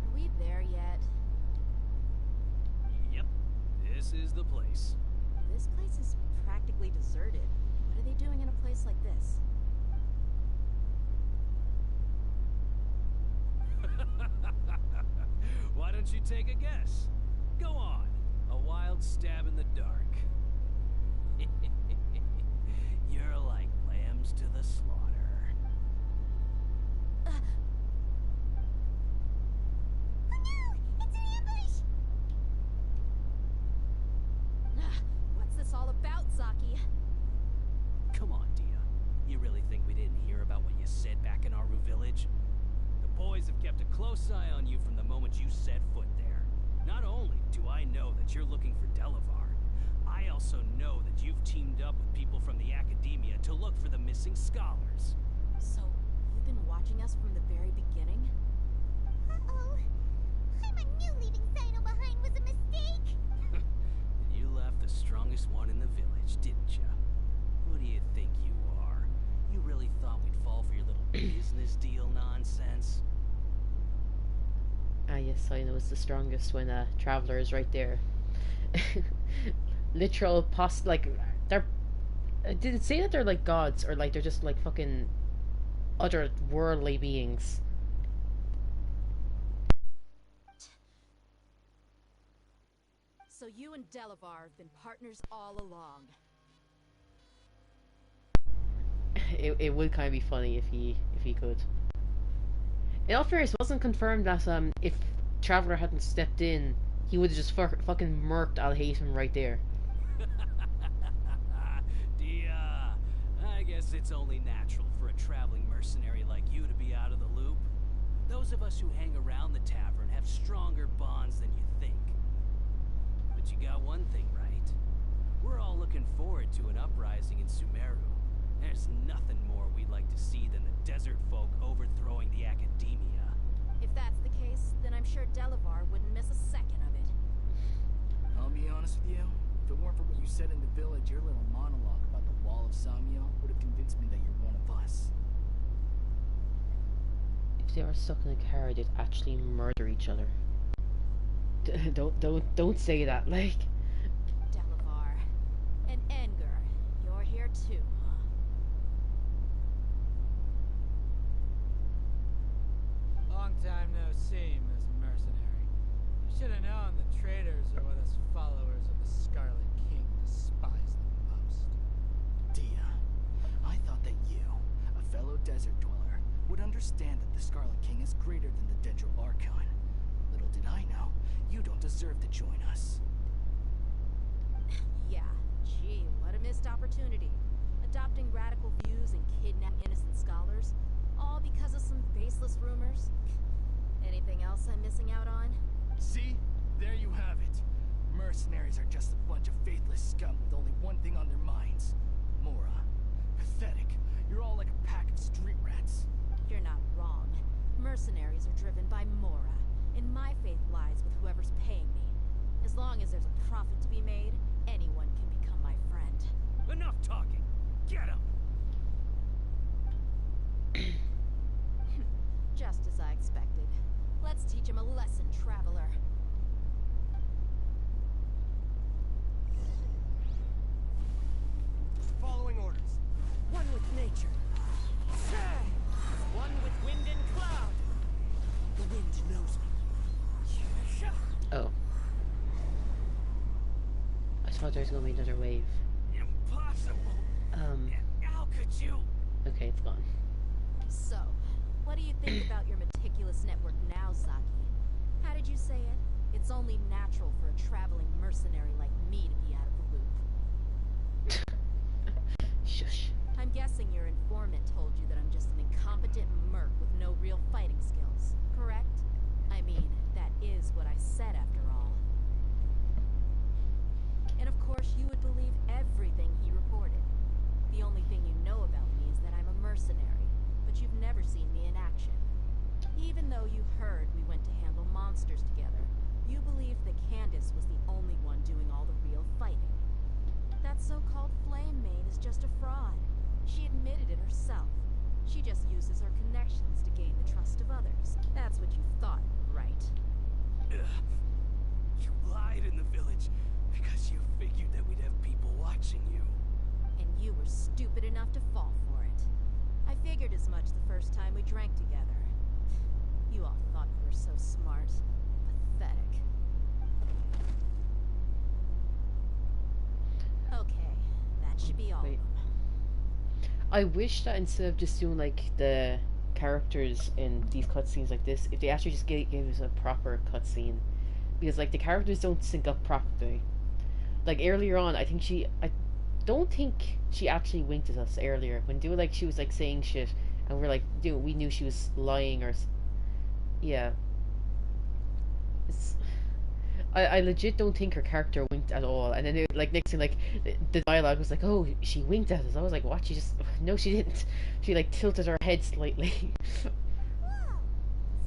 Are we there yet? Yep, this is the place. This place is practically deserted. What are they doing in a place like this? Why don't you take a guess? Go on. A wild stab in the dark. You're like lambs to the slaughter. Oh no! It's an ambush! What's this all about, Zaki? Come on, Dia. You really think we didn't hear about what you said back in Aru village? The boys have kept a close eye on you from the moment you set foot there. Not only do I know that you're looking for Delavar, I also know that you've teamed up with people from the Academia to look for the missing scholars. So, you've been watching us from the very beginning? Uh-oh. I knew leaving Cyno behind was a mistake! You left the strongest one in the village, didn't ya? Who do you think you are? You really thought we'd fall for your little business deal nonsense? Ah, yes, Cyno is the strongest when a traveler is right there. Literal like they're. Did it say that they're like gods or like they're just like fucking otherworldly beings? So you and Delavar have been partners all along. It would kind of be funny if he could. In all fairness, it wasn't confirmed that if Traveler hadn't stepped in, he would have just fucking murked Al-Haytham right there. Dia, I guess it's only natural for a traveling mercenary like you to be out of the loop. Those of us who hang around the tavern have stronger bonds than you think. But you got one thing right. We're all looking forward to an uprising in Sumeru. There's nothing more we'd like to see than the desert folk overthrowing the academia. If that's the case, then I'm sure Delavar wouldn't miss a second of it. I'll be honest with you. If it weren't for what you said in the village, your little monologue about the Wall of Samio would have convinced me that you're one of us. If they were stuck in a car, they'd actually murder each other. Don't say that, like. Delavar. And Engar, you're here too, huh? Long time no see, Miss Mercenary. You should have known the traitors are what us followers of the Scarlet King despise the most. Dia, I thought that you, a fellow desert dweller, would understand that the Scarlet King is greater than the Dendro Archon. Little did I know, you don't deserve to join us. Yeah, gee, what a missed opportunity. Adopting radical views and kidnapping innocent scholars, all because of some baseless rumors. Anything else I'm missing out on? See? There you have it. Mercenaries are just a bunch of faithless scum with only one thing on their minds. Mora. Pathetic. You're all like a pack of street rats. You're not wrong. Mercenaries are driven by Mora, and my faith lies with whoever's paying me. As long as there's a profit to be made, anyone can become my friend. Enough talking! Get him! Just as I expected. Let's teach him a lesson, traveler. Following orders. One with nature. One with wind and cloud. The wind knows me. Oh. I thought there was gonna be another wave. Impossible! How could you? Okay, it's gone. So, what do you think about your meticulous network now, Zaki? How did you say it? It's only natural for a traveling mercenary like me to be out of the loop. Shush. I'm guessing your informant told you that I'm just an incompetent merc with no real fighting skills, correct? I mean, that is what I said after all. And of course, you would believe everything he reported. The only thing you know about me is that I'm a mercenary, but you've never seen me in action. Even though you heard we went to handle monsters together, you believed that Candace was the only one doing all the real fighting. That so-called Flame Main is just a fraud. She admitted it herself. She just uses her connections to gain the trust of others. That's what you thought, right? You lied in the village because you figured that we'd have people watching you. And you were stupid enough to fall for it. I figured as much the first time we drank together. You all thought you were so smart. Pathetic. Okay, that should be all. Wait. I wish that instead of just doing like the characters in these cutscenes like this, if they actually just gave us a proper cutscene, because like the characters don't sync up properly. Like earlier on, I don't think she actually winked at us earlier when like she was like saying shit, and we're like, dude, we knew she was lying or, yeah. It's. I legit don't think her character winked at all, and then like next thing, like the dialogue was like, oh, she winked at us. I was like, what? She just no, she didn't. She like tilted her head slightly. Whoa!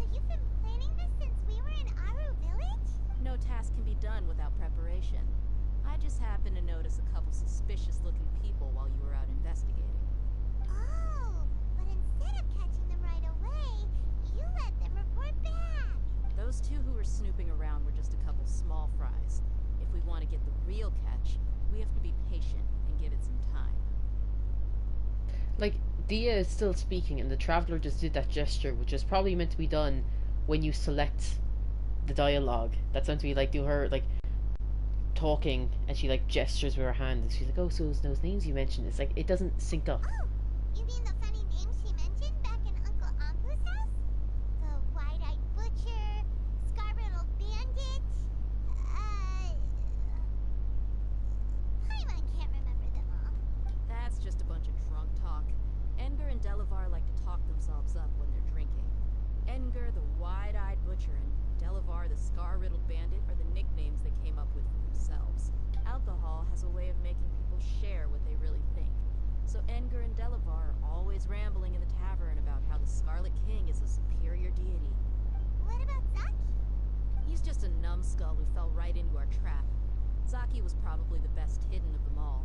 So you've been planning this since we were in Aru Village? No task can be done without preparation. I just happened to notice a couple suspicious-looking people while you were out investigating. Oh, but instead of catching them right away, you let them report back. Those two who were snooping around were just a couple small fries. If we want to get the real catch, we have to be patient and give it some time. Like, Dia is still speaking, and the Traveler just did that gesture, which is probably meant to be done when you select the dialogue. That's meant to be like do her like talking, and she like gestures with her hand, and she's like, "Oh, so those names you mentioned." It's like it doesn't sync up. Oh, you mean the funny name she mentioned back in Uncle Ampu's house? The wide-eyed butcher, scar-riddled bandit. Paimon can't remember them all. That's just a bunch of drunk talk. Edgar and Delavar like to talk themselves up when they're drinking. Edgar, the wide-eyed butcher, and Delavar, the scar-riddled bandit, are the nicknames they came up with for themselves. Alcohol has a way of making people share what they really think. So Edgar and Delavar are always rambling in the tavern about how the Scarlet King is a superior deity. What about Zaki? He's just a numbskull who fell right into our trap. Zaki was probably the best hidden of them all.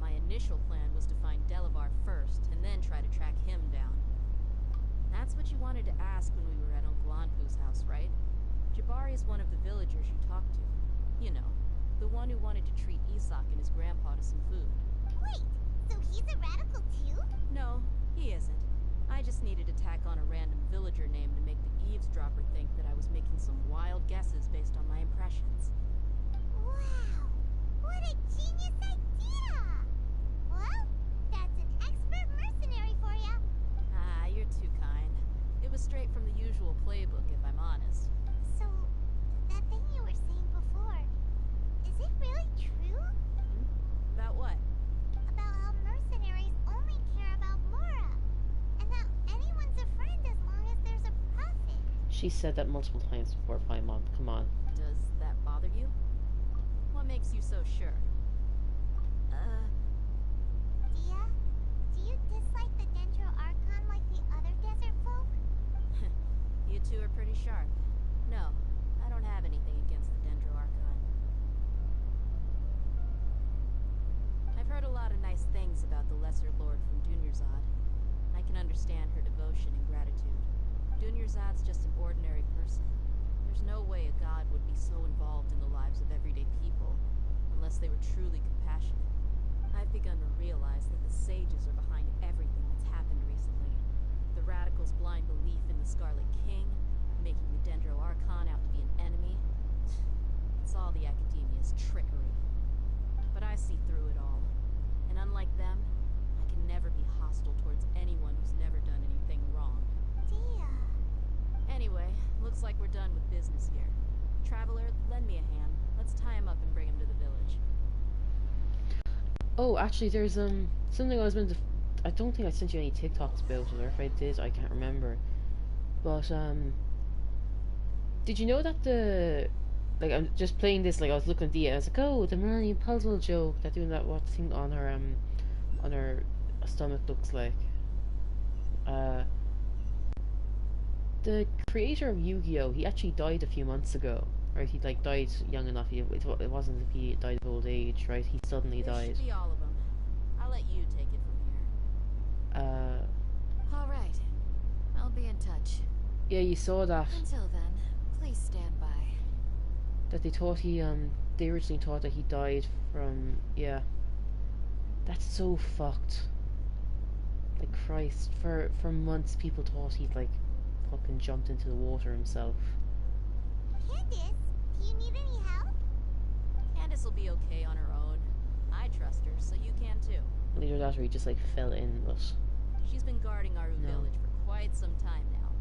My initial plan was to find Delavar first, and then try to track him down. That's what you wanted to ask when we were at Uncle Anpu's house, right? Jabari is one of the villagers you talked to. You know, the one who wanted to treat Isak and his grandpa to some food. Wait, so he's a radical too? No, he isn't. I just needed to tack on a random villager name to make the eavesdropper think that I was making some wild guesses based on my impressions. Wow, what a genius idea! Well, that's an expert mercenary for ya. Ah, you're too kind. It was straight from the usual playbook, if I'm honest. So, that thing you were saying before, is it really true? About what? About how mercenaries only care about Mora, and that anyone's a friend as long as there's a profit. She said that multiple times before, Paimon. Come on. Does that bother you? What makes you so sure? Dia, do you dislike the Dendro Archon like the other desert folk? You two are pretty sharp. No, I don't have anything against the Dendro Archon. I've heard a lot of nice things about the Lesser Lord from Dunyarzad. I can understand her devotion and gratitude. Dunyarzad's just an ordinary person. There's no way a god would be so involved in the lives of everyday people, unless they were truly compassionate. I've begun to realize that the sages are behind everything that's happened recently. The radicals' blind belief in the Scarlet King, making the Dendro Archon out to be an enemy. It's all the academia's trickery. But I see through it all. And unlike them, I can never be hostile towards anyone who's never done anything wrong. Dia. Anyway, looks like we're done with business here. Traveler, lend me a hand. Let's tie him up and bring him to the village. Oh, actually, there's something I was meant to. I don't think I sent you any TikToks about it, or if I did, I can't remember. But did you know that I'm just playing this, like I was looking at Dia, and I was like, oh, the Millennium Puzzle joke, that doing that what thing on her stomach looks like. The creator of Yu-Gi-Oh, he actually died a few months ago. Right, he like died young enough. It wasn't as if he died of old age, right? He suddenly died. Should be all of them. I'll let you take it from here. All right. I'll be in touch. Yeah, you saw that. Until then, please stand by. That they thought they originally thought that he died from, yeah. That's so fucked. Like, Christ, for months people thought he'd like fucking jumped into the water himself. Candace, do you need any help? Candace will be okay on her own. I trust her, so you can too. Either that or he just like fell in, but she's been guarding Aru village for quite some time now.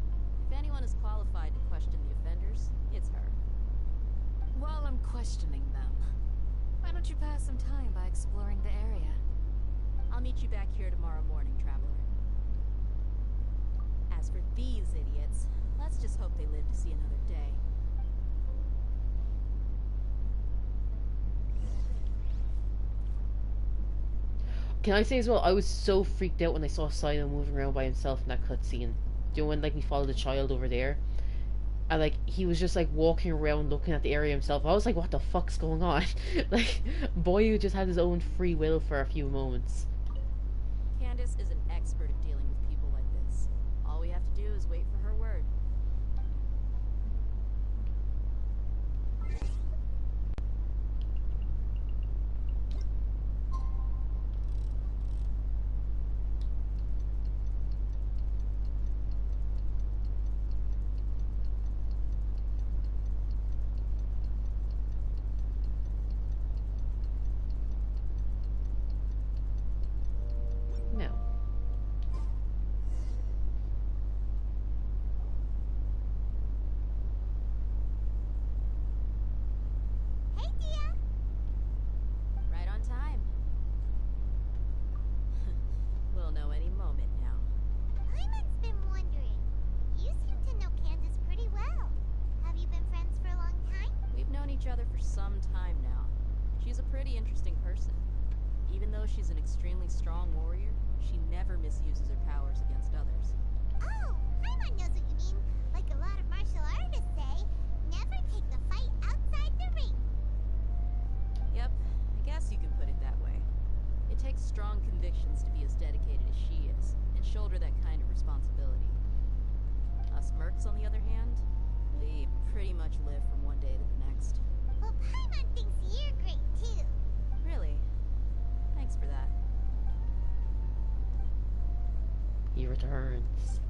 If anyone is qualified to question the offenders, it's her. While I'm questioning them, why don't you pass some time by exploring the area? I'll meet you back here tomorrow morning, Traveler. As for these idiots, let's just hope they live to see another day. can I say as well, I was so freaked out when I saw Cyno moving around by himself in that cutscene. You know, when like we followed the child over there, and like he was just like walking around looking at the area himself. I was like, what the fuck's going on? Like, boy, who just had his own free will for a few moments. Candace is an expert at dealing with people like this. All we have to do is wait for her word. strong warrior, she never misuses her powers against others. Oh, Paimon knows what you mean. Like a lot of martial artists say, never take the fight outside the ring. Yep, I guess you can put it that way. It takes strong convictions to be as dedicated as she is, and shoulder that kind of responsibility. Us mercs, on the other hand, we pretty much live from one day to the next. Well, Paimon thinks you're great too. Really? Thanks for that. He returns.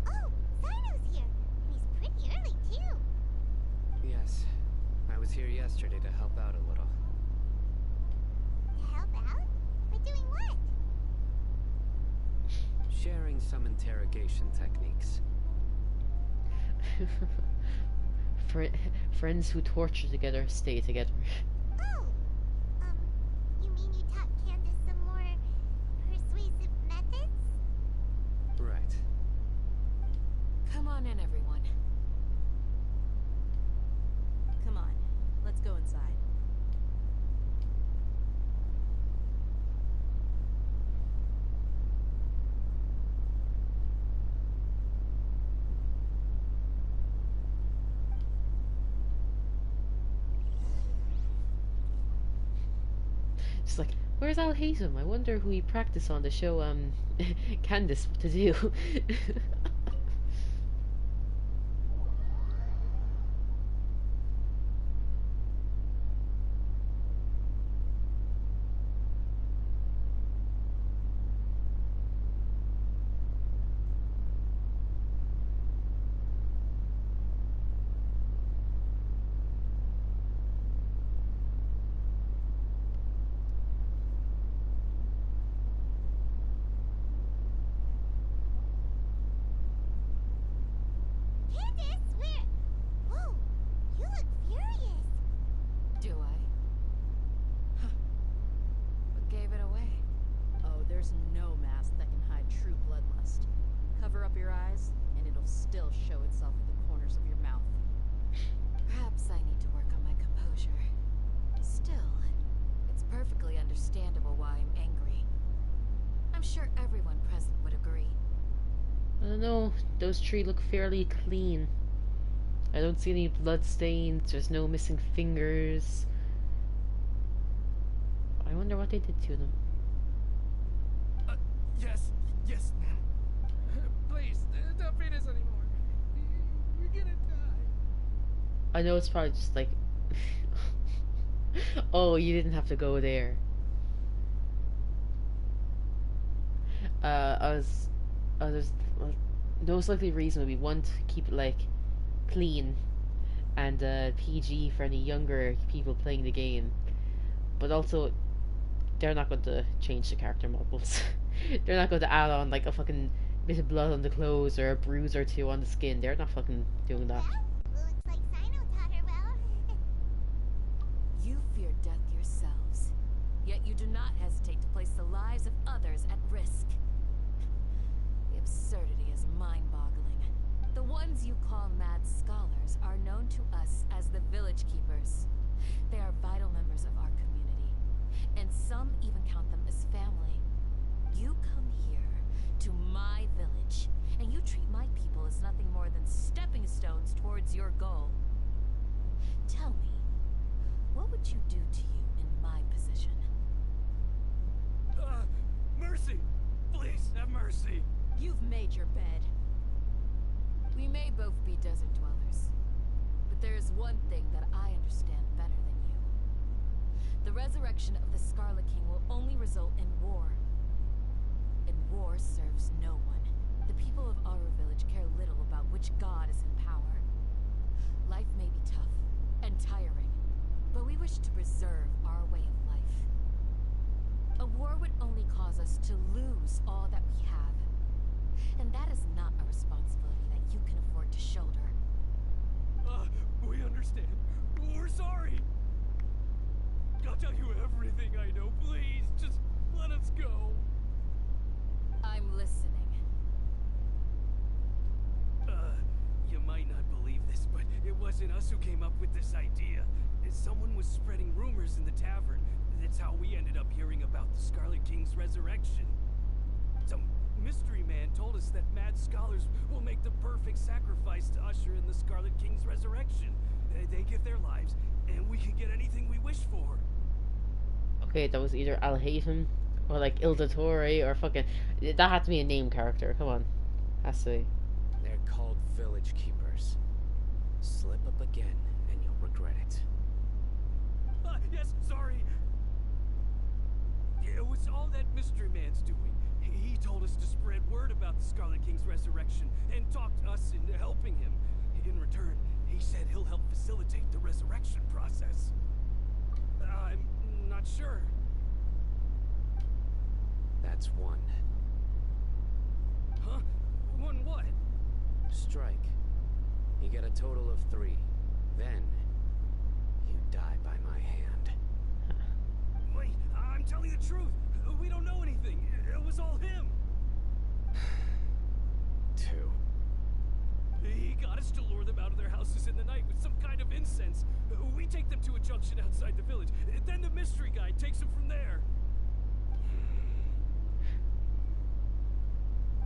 Oh, Cyno's here. And he's pretty early too. Yes. I was here yesterday to help out a little. To help out? By doing what? Sharing some interrogation techniques. Friends who torture together stay together. Oh, you mean you taught Candace some more persuasive methods? Right. Come on in, everyone. Come on, let's go inside. Just like, where's Al Hatem? I wonder who he practiced on to show Candace what to do. Candace, where? Whoa, you look furious. Do I? Huh. What gave it away? Oh, there's no mask that can hide true bloodlust. Cover up your eyes, and it'll still show itself at the corners of your mouth. Perhaps I need to work on my composure. Still, it's perfectly understandable why I'm angry. I'm sure everyone present would agree. I don't know, those three look fairly clean. I don't see any blood stains, there's no missing fingers. I wonder what they did to them. Yes, ma'am. Please, don't beat us anymore. We're gonna die. I know it's probably just like... oh, you didn't have to go there. There's most likely reason would be one, to keep it like clean and PG for any younger people playing the game, but also they're not going to change the character models. They're not going to add on like a fucking bit of blood on the clothes or a bruise or two on the skin. They're not fucking doing that. Well, looks like Cyno taught her well. You fear death yourselves, yet you do not hesitate to place the lives of others at risk. The absurdity is mind-boggling. The ones you call mad scholars are known to us as the village keepers. They are vital members of our community, and some even count them as family. You come here to my village, and you treat my people as nothing more than stepping stones towards your goal. Tell me, what would you do to you in my position? Mercy! Please, have mercy! You've made your bed. We may both be desert dwellers, but there is one thing that I understand better than you. The resurrection of the Scarlet King will only result in war. And war serves no one. The people of our village care little about which god is in power. Life may be tough and tiring, but we wish to preserve our way of life. A war would only cause us to lose all that we have. And that is not a responsibility that you can afford to shoulder. We understand. We're sorry. I'll tell you everything I know. Please, just let us go. I'm listening. You might not believe this, but it wasn't us who came up with this idea. Someone was spreading rumors in the tavern. That's how we ended up hearing about the Scarlet King's resurrection. Some mystery man told us that mad scholars will make the perfect sacrifice to usher in the Scarlet King's resurrection. They give their lives, and we can get anything we wish for. Okay, that was either Al-Haytham or like Ildatori or fucking... That had to be a name character. Come on. Has to be. They're called village keepers. Slip up again, and you'll regret it. Yes, sorry. It was all that mystery man's doing. He told us to spread word about the Scarlet King's resurrection and talked us into helping him. In return, he said he'll help facilitate the resurrection process. I'm not sure. That's one. Huh? One what? Strike. You get a total of 3. Then, you die by my hand. Wait, I'm telling the truth. We don't know anything. It was all him. 2. He got us to lure them out of their houses in the night with some kind of incense. We take them to a junction outside the village. Then the mystery guy takes them from there.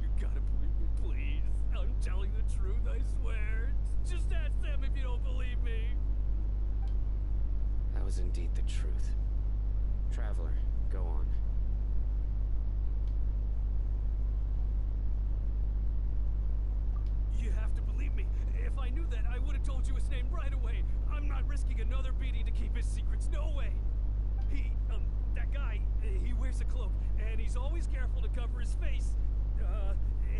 You gotta believe me, please. I'm telling the truth, I swear. Just ask them if you don't believe me. That was indeed the truth. Traveler, go on. You have to believe me. If I knew that, I would have told you his name right away. I'm not risking another beating to keep his secrets. No way. That guy, he wears a cloak, and he's always careful to cover his face.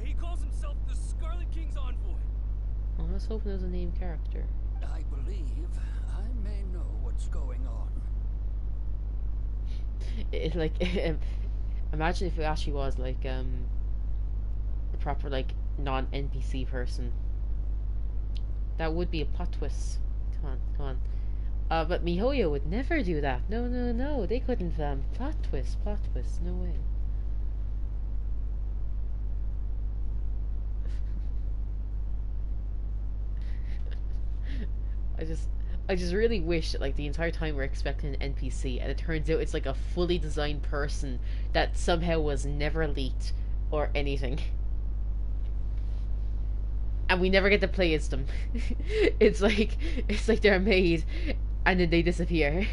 He calls himself the Scarlet King's envoy. Well, I was hoping it was a named character. I believe I may know what's going on. It's like... imagine if it actually was like, a proper, like, non-NPC person. That would be a plot twist. Come on, come on. But MiHoYo would never do that. No, no, no. They couldn't, plot twist, no way. I just really wish that, like, the entire time we're expecting an NPC, and it turns out it's like a fully designed person that somehow was never leaked or anything. And we never get to play as them. It's like they're made and then they disappear.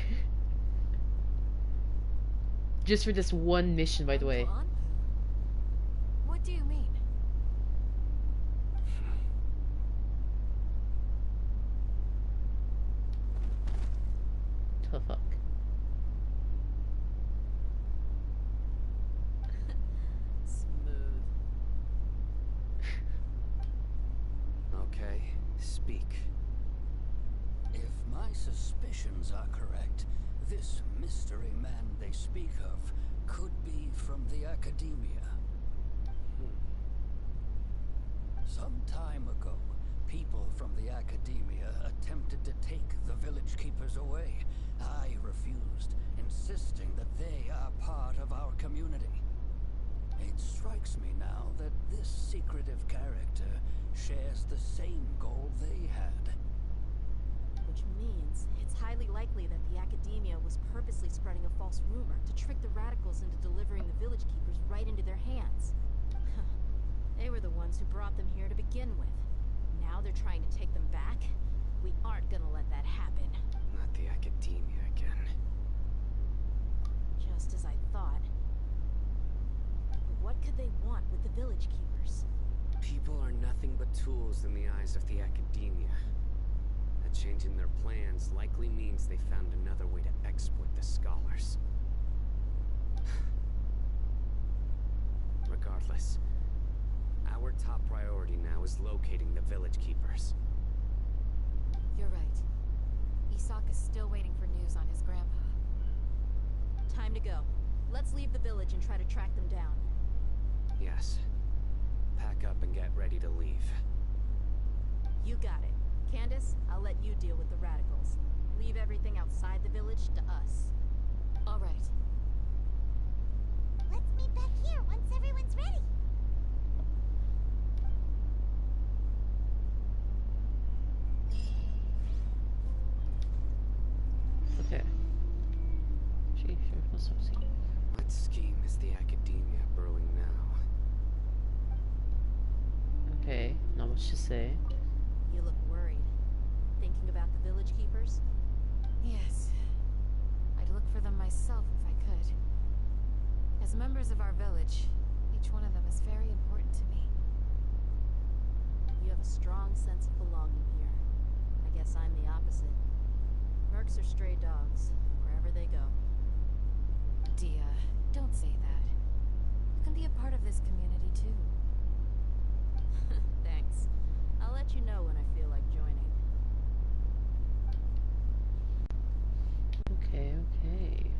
Just for this one mission, by the way. What do you mean? The fuck? Smooth. Okay, speak. If my suspicions are correct, this mystery man they speak of could be from the academia. Some time ago, people from the academia attempted to take the village keepers away. I refused, insisting that they are part of our community. It strikes me now that this secretive character shares the same goal they had. Which means it's highly likely that the academia was purposely spreading a false rumor to trick the radicals into delivering the village keepers right into their hands. They were the ones who brought them here to begin with. Now they're trying to take them back? We aren't gonna let that happen. Not the academia again. Just as I thought. But what could they want with the village keepers? People are nothing but tools in the eyes of the academia. A change in their plans likely means they found another way to exploit the scholars. Regardless, our top priority now is locating the village keepers. You're right. Isak is still waiting for news on his grandpa. Time to go. Let's leave the village and try to track them down. Yes. Pack up and get ready to leave. You got it. Candace, I'll let you deal with the radicals. Leave everything outside the village to us. All right. Let's meet back here once everyone's ready. Okay. Gee, sure, what's up, see? What scheme is the say. You look worried. Thinking about the village keepers? Yes. I'd look for them myself if I could. As members of our village, each one of them is very important to me. You have a strong sense of belonging here. I guess I'm the opposite. Mercs are stray dogs, wherever they go. Dia, don't say that. You can be a part of this community too. Thanks. I'll let you know when I feel like joining. Okay, okay.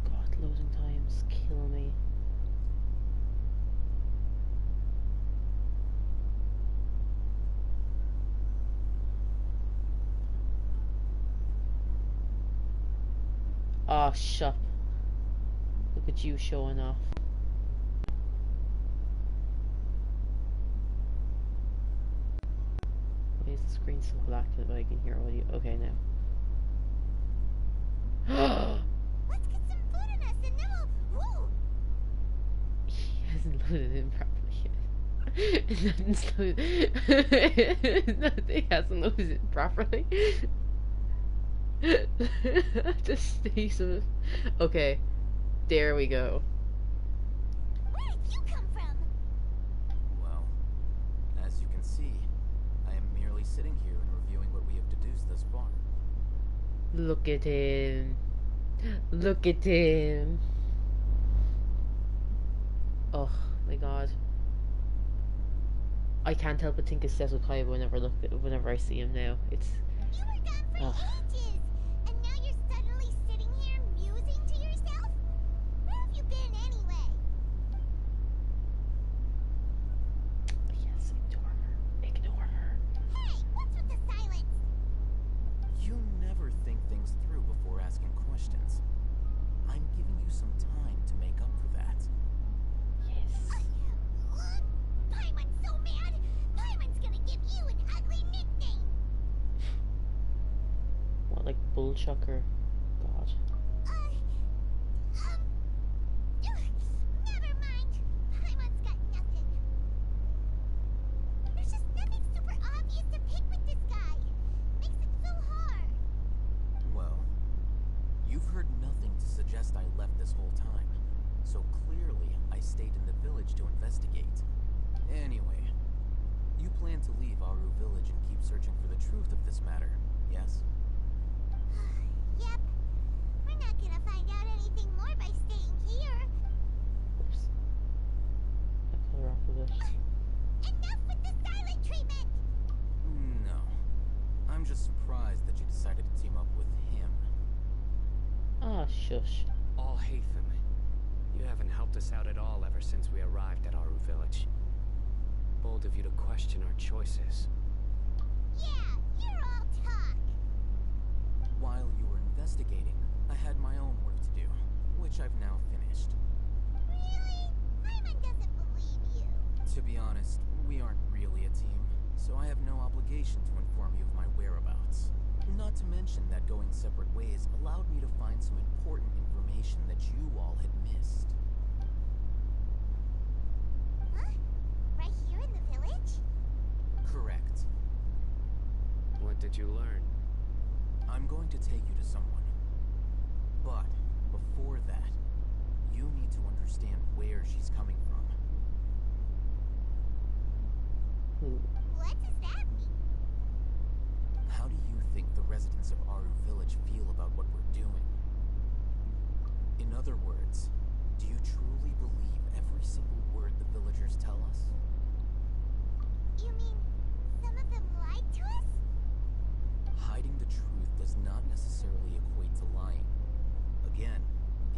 God, loading times kill me. Ah, shut. Look at you showing off. Why is the screen so black that I can hear audio? Okay, now. Let's get some food in us and then we'll... Woo! He hasn't loaded in properly yet. Nothing's loaded. Nothing hasn't loaded in properly. Just stay some. Okay, there we go. Where did you come from? Well, as you can see, I am merely sitting here and reviewing what we have deduced thus far. Look at him. Look at him. Oh my god. I can't help but think of Seto Kaiba whenever I see him now. It's. You were gone for ages, and now you're suddenly sitting here musing to yourself? Where have you been anyway? Yes, ignore her. Ignore her. Hey, what's with the silence? You never think things through before asking questions. I'm giving you some time to make up for that. Yes. Paimon's so mad! Paimon's gonna give you an ugly nickname! What, like Bullchucker? God. Never mind. Paimon's got nothing. There's just nothing super obvious to pick with this guy. Makes it so hard. Well, you've heard nothing to suggest I left this whole time, so clearly I stayed in the village to investigate. Anyway, you plan to leave Aru village and keep searching for the truth of this matter, yes? Yep. We're not gonna find out anything more by staying here. Oops. I cut her off a bit. Enough with the silent treatment! No. I'm just surprised that you decided to team up with him. Ah, shush. All Hatham, you haven't helped us out at all ever since we arrived at Aru village. Bold of you to question our choices. Yeah, you're all talk. While you were investigating, I had my own work to do, which I've now finished. Really? Paimon doesn't believe you. To be honest, we aren't really a team, so I have no obligation to inform you of my whereabouts. Not to mention that going separate ways allowed me to find some important information that you all had missed. Huh? Right here in the village? Correct. What did you learn? I'm going to take you to someone. But before that, you need to understand where she's coming from. Who? What does that mean? How do you think the residents of Aru village feel about what we're doing? In other words, do you truly believe every single word the villagers tell us? You mean some of them lied to us? Hiding the truth does not necessarily equate to lying. Again,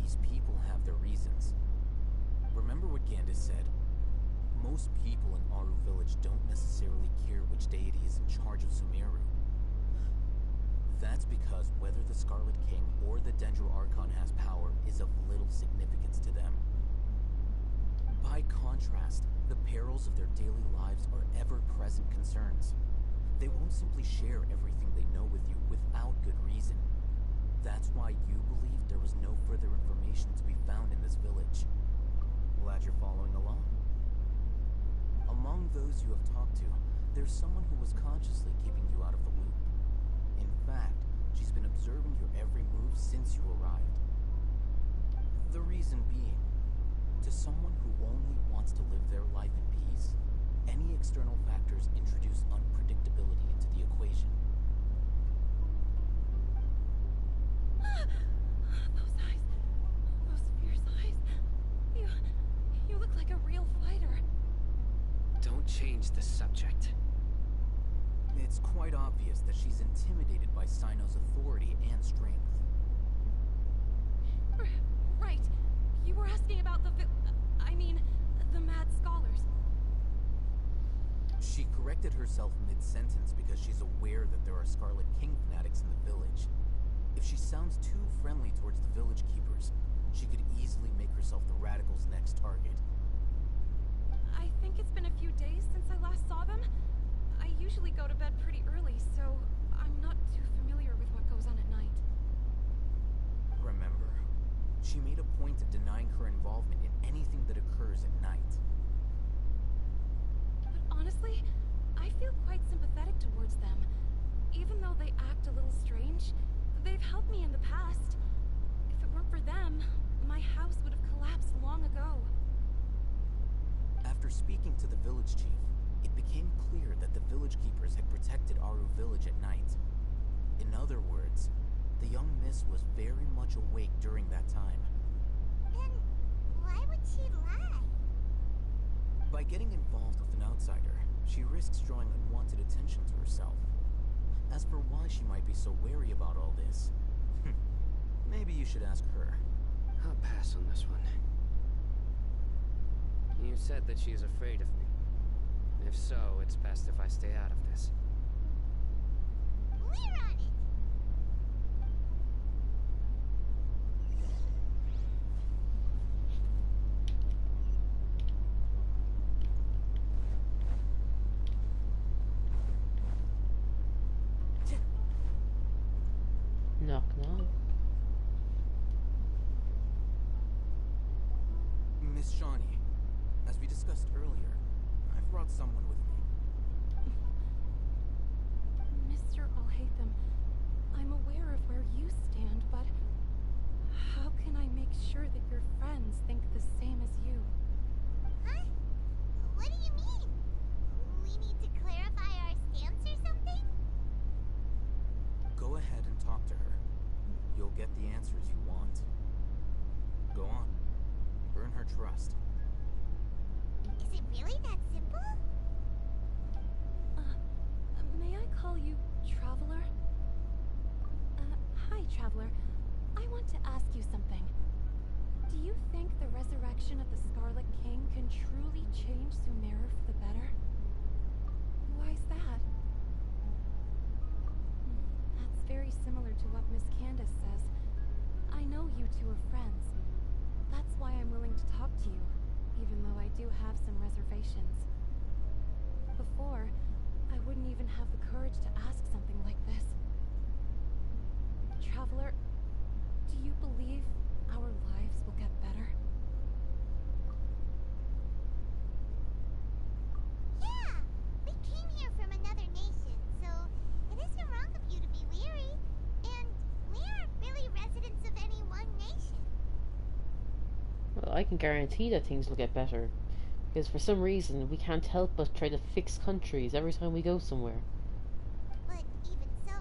these people have their reasons. Remember what Gandis said? Most people in Aru village don't necessarily care which deity is in charge of Sumeru. That's because whether the Scarlet King or the Dendro Archon has power is of little significance to them. By contrast, the perils of their daily lives are ever-present concerns. They won't simply share everything they know with you without good reason. That's why you believed there was no further information to be found in this village. Glad you're following along. Among those you have talked to, there's someone who was consciously keeping you out of the loop. In fact, she's been observing your every move since you arrived. The reason being, to someone who only wants to live their life in peace, any external factors introduce unpredictability into the equation. Those eyes. Those fierce eyes. You look like a real fighter. Don't change the subject. It's quite obvious that she's intimidated by Cyno's authority and strength. Right. You were asking about the the mad scholars. She corrected herself mid-sentence because she's aware that there are Scarlet King fanatics in the village. If she sounds too friendly towards the village keepers, she could easily make herself the radicals' next target. I think it's been a few days since I last saw them. I usually go to bed pretty early, so I'm not too familiar with what goes on at night. Remember, she made a point of denying her involvement in anything that occurs at night. But honestly, I feel quite sympathetic towards them. Even though they act a little strange, they've helped me in the past. If it weren't for them, my house would have collapsed long ago. After speaking to the village chief, it became clear that the village keepers had protected Aru village at night. In other words, the young miss was very much awake during that time. Then why would she lie? By getting involved with an outsider, she risks drawing unwanted attention to herself. As for why she might be so wary about all this, maybe you should ask her. I'll pass on this one. You said that she is afraid of me. If so, it's best if I stay out of this. We're on it! Knock, knock. Miss Shawnee, as we discussed earlier, I've brought someone with me. Mr. Alhaitham, I'm aware of where you stand, but how can I make sure that your friends think the same as you? Huh? What do you mean? We need to clarify our stance or something? Go ahead and talk to her. You'll get the answers you want. Go on. Earn her trust. Is it really that simple? May I call you Traveler? Hi, Traveler. I want to ask you something. Do you think the resurrection of the Scarlet King can truly change Sumeru for the better? Why's that? That's very similar to what Miss Candace says. I know you two are friends. That's why I'm willing to talk to you, even though I do have some reservations. Before, I wouldn't even have the courage to ask something like this. Traveler, do you believe our lives will get better? Yeah! We came here from another nation, so it isn't wrong of you to be weary. And we aren't really residents of any one nation. Well, I can guarantee that things will get better. Because for some reason, we can't help but try to fix countries every time we go somewhere. But even so,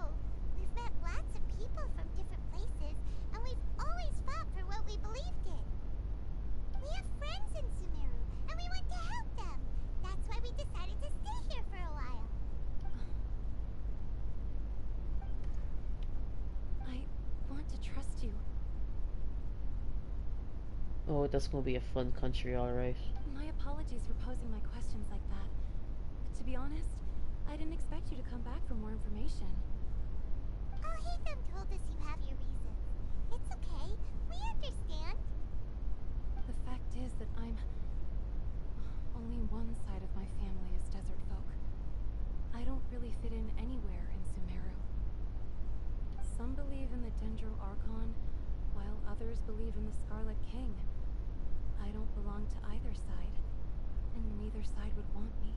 we've met lots of people from different places, and we've always fought for what we believed in. We have friends in Sumeru, and we want to help them. That's why we decided to stay here for a while. I want to trust you. Oh, that's gonna be a fun country, alright. My apologies for posing my questions like that. But to be honest, I didn't expect you to come back for more information. Oh, Haytham told us you have your reasons. It's okay. We understand. The fact is that only one side of my family is desert folk. I don't really fit in anywhere in Sumeru. Some believe in the Dendro Archon, while others believe in the Scarlet King. I don't belong to either side, and neither side would want me.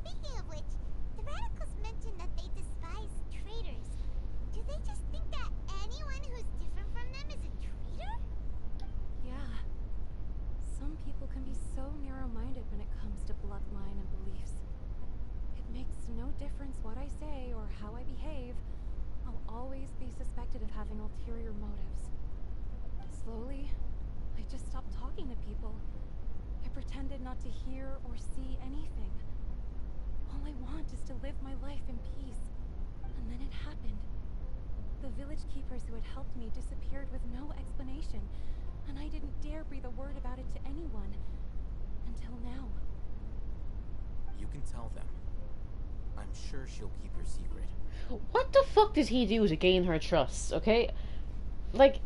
Speaking of which, the radicals mentioned that they despise traitors. Do they just think that anyone who's different from them is a traitor? Yeah. Some people can be so narrow-minded when it comes to bloodline and beliefs. It makes no difference what I say or how I behave. I'll always be suspected of having ulterior motives. Slowly, I just stopped talking to people. I pretended not to hear or see anything. All I want is to live my life in peace. And then it happened. The village keepers who had helped me disappeared with no explanation, and I didn't dare breathe a word about it to anyone. Until now. You can tell them. I'm sure she'll keep your secret. What the fuck did he do to gain her trust, okay? Like,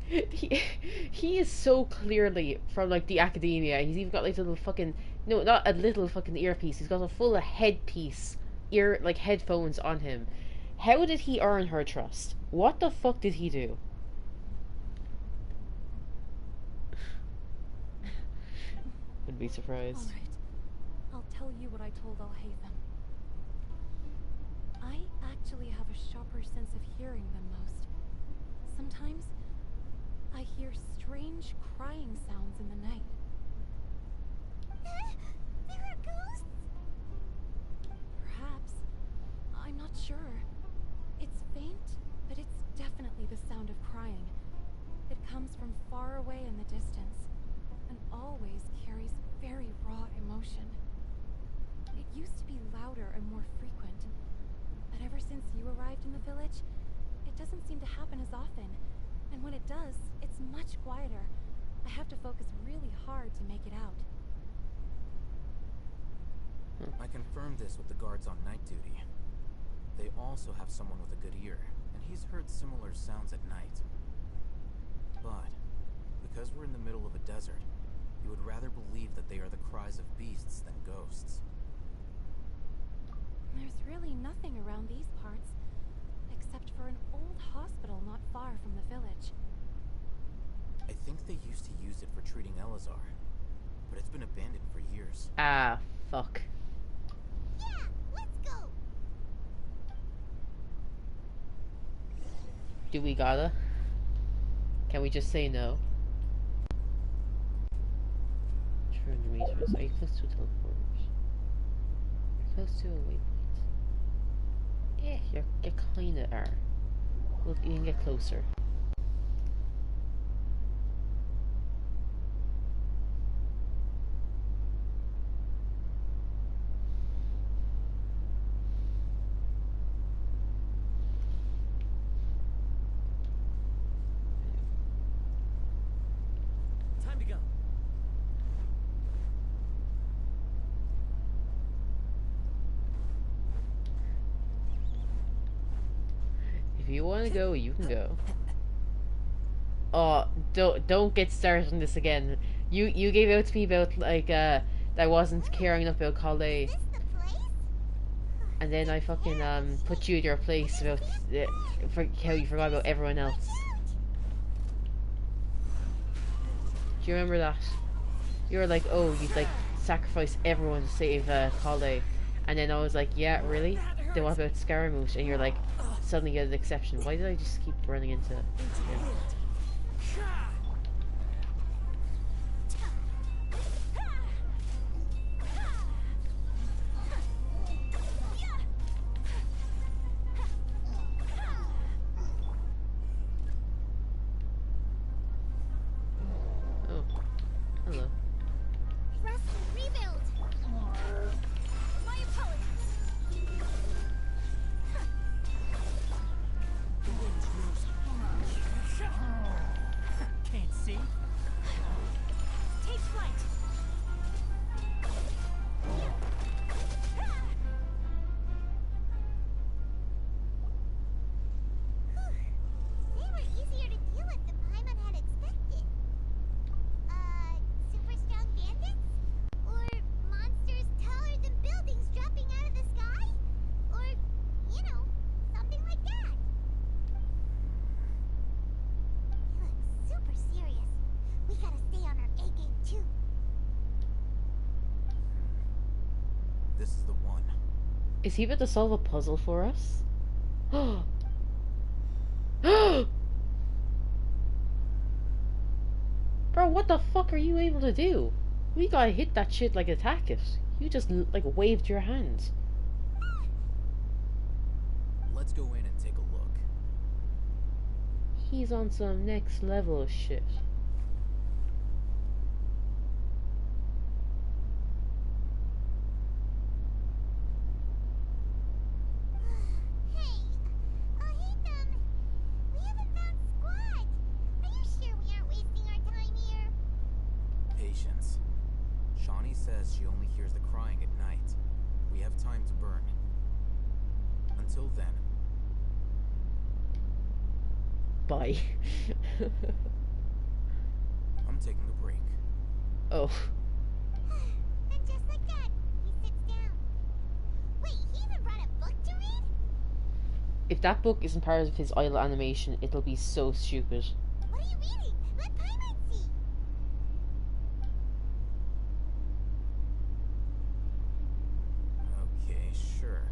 he is so clearly from, like, the academia. He's even got, like, a little fucking... No, not a little fucking earpiece. He's got a full headpiece. Like, headphones on him. How did he earn her trust? What the fuck did he do? Wouldn't be surprised. Alright. I'll tell you what I told Alhaitham. I actually have a sharper sense of hearing than most. Sometimes, I hear strange crying sounds in the night. There are ghosts? Perhaps. I'm not sure. It's faint, but it's definitely the sound of crying. It comes from far away in the distance, and always carries very raw emotion. It used to be louder and more frequent, but ever since you arrived in the village, it doesn't seem to happen as often, and when it does, it's much quieter. I have to focus really hard to make it out. I confirmed this with the guards on night duty. They also have someone with a good ear, and he's heard similar sounds at night. But, because we're in the middle of a desert, you would rather believe that they are the cries of beasts than ghosts. There's really nothing around these parts, except for an old hospital not far from the village. I think they used to use it for treating Elazar, but it's been abandoned for years. Ah, fuck. Yeah, let's go! Do we gotta? Can we just say no? 200 meters. Are you close to teleporters? You're close to a waypoint. Yeah, you kinda are. Look, you can get closer. Time to go. If you want to go, you can go. Oh, don't get started on this again. You gave out to me about like that I wasn't caring enough about Calais, and then I fucking put you in your place about for how you forgot about everyone else. Do you remember that? You were like, oh, you'd like sacrifice everyone to save Calais, and then I was like, yeah, really? Then what about Scaramouche? And you're like, suddenly you had an exception. Why did I just keep running into him? Oh, hello. Rest and rebuild! My apologies! Is he about to solve a puzzle for us? Bro, what the fuck are you able to do? We gotta hit that shit like attack it. You just like waved your hands. Let's go in and take a look. He's on some next level shit. Patience. Shawnee says she only hears the crying at night. We have time to burn. Until then. Bye. I'm taking a break. Oh. And just like that, he sits down. Wait, he even brought a book to read? If that book isn't part of his idle animation, it'll be so stupid. What are you reading? Let Paimon see. Okay, sure.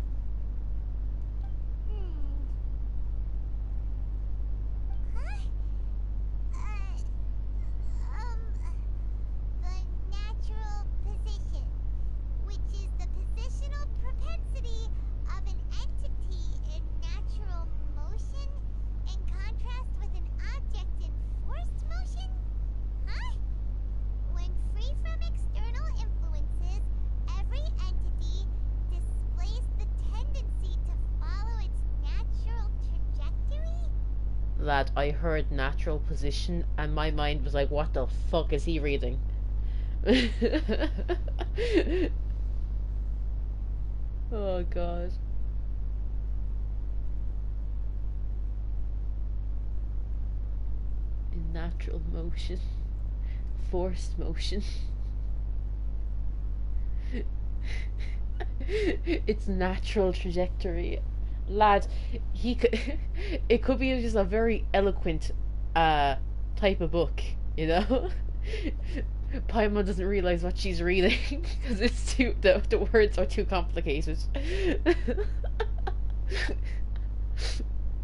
The natural position, which is the positional propensity of an entity in natural motion in contrast with an object in forced motion? Huh? When free from external influences, every entity displays the tendency to follow its natural trajectory? Lad, I heard natural position and my mind was like, what the fuck is he reading? Oh god. In natural motion. Forced motion. It's natural trajectory. Lad, he could it could be just a very eloquent type of book, you know? Paimon doesn't realize what she's reading because it's too the words are too complicated.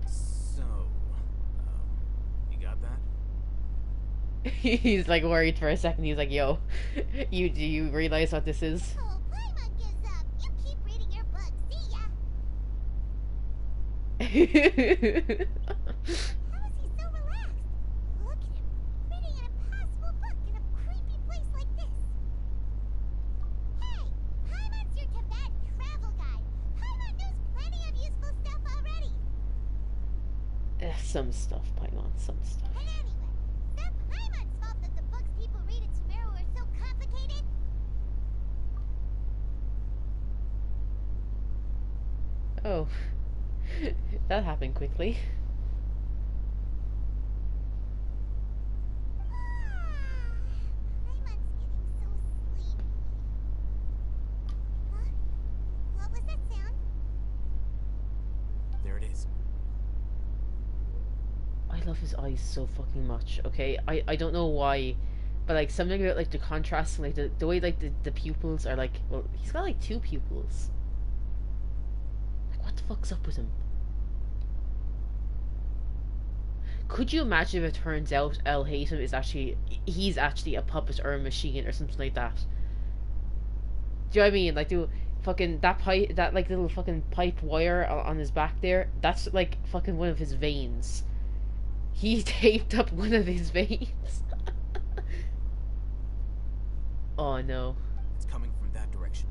So, you got that? He's like worried for a second. He's like, "Yo, do you realize what this is?" Oh, Paimon gives up. You keep reading your book. See ya. How is he so relaxed? Look at him, reading an impossible book in a creepy place like this. Hey, Paimon's your Tibetan travel guide. Paimon knows plenty of useful stuff already. Some stuff, Paimon, some stuff. And anyway, it's not Paimon's fault that the books people read in Sumeru are so complicated. Oh, that happened quickly. Paimon's getting so sleepy. Huh? What was that sound? There it is. I love his eyes so fucking much. Okay, I don't know why, but like something about like the contrast, like the way like the pupils are like. Well, he's got like two pupils. Like what the fuck's up with him? Could you imagine if it turns out El Hatem is actually he's actually a puppet or a machine or something like that? Do you know what I mean? Like, do fucking that pipe, that like little fucking pipe wire on his back there? That's like fucking one of his veins. He taped up one of his veins. Oh no. It's coming from that direction.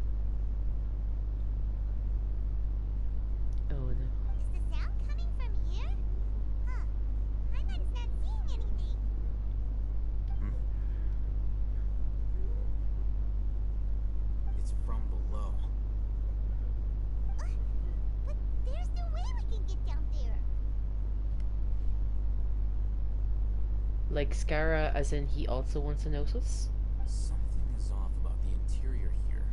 Oh no. Is the sound coming from here? Huh. Paimon's not seeing anything. It's from below. But there's no way we can get down there. Like Scara, as in he also wants to notice? Something is off about the interior here.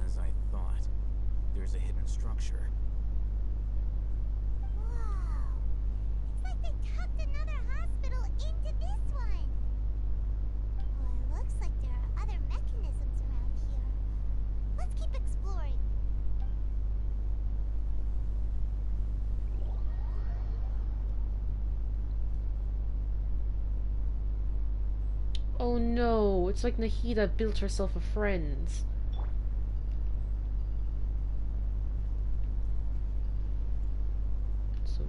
As I thought, there's there's a hidden structure. Whoa. It's like they tucked another hospital into this one. Well, it looks like there are other mechanisms around here. Let's keep exploring. Oh no, it's like Nahida built herself a friend. So,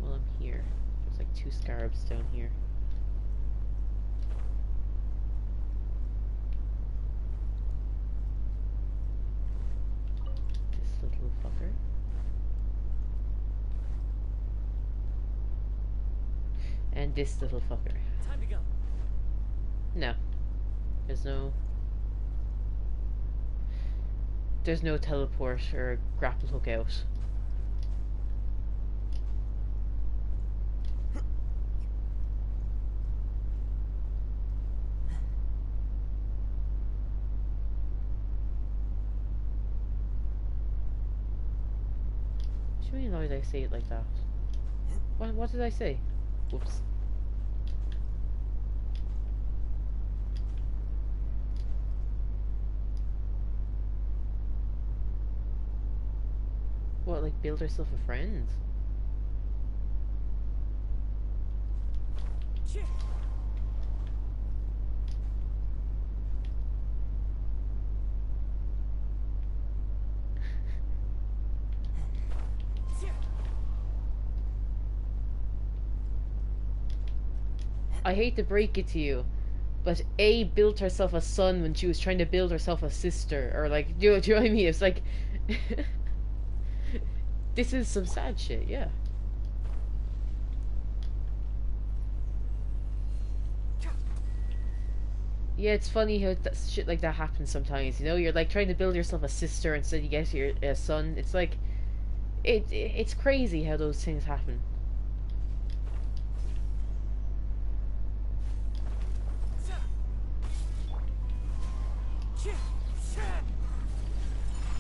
well, I'm here. There's like 2 scarabs down here. This little fucker. And this little fucker. Time to go. No. There's no teleport or grapple hook out. What do you mean why did I say it like that? What did I say? Whoops. What, like build herself a friend? I hate to break it to you, but A built herself a son when she was trying to build herself a sister, or like, do you know what I mean? It's like, this is some sad shit, yeah. Yeah, it's funny how shit like that happens sometimes, you know? You're like trying to build yourself a sister instead you get your son. It's like, it's crazy how those things happen.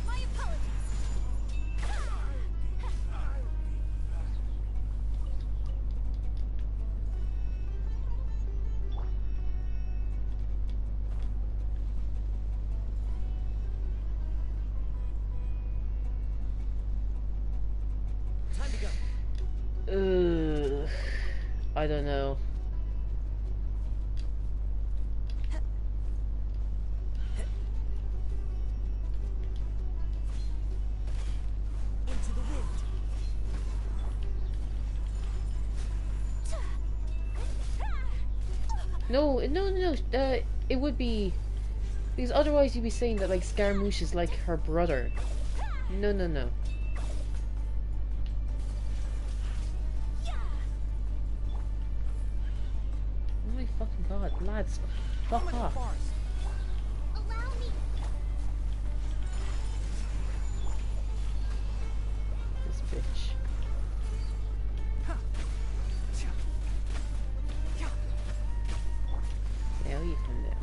My apologies. Time to go. Ugh, I don't know. Into the wind. No, it would be... Because otherwise you'd be saying that, like, Scaramouche is like her brother. No. Oh my fucking god, lads, fuck off. Allow me. This bitch. Now you come down.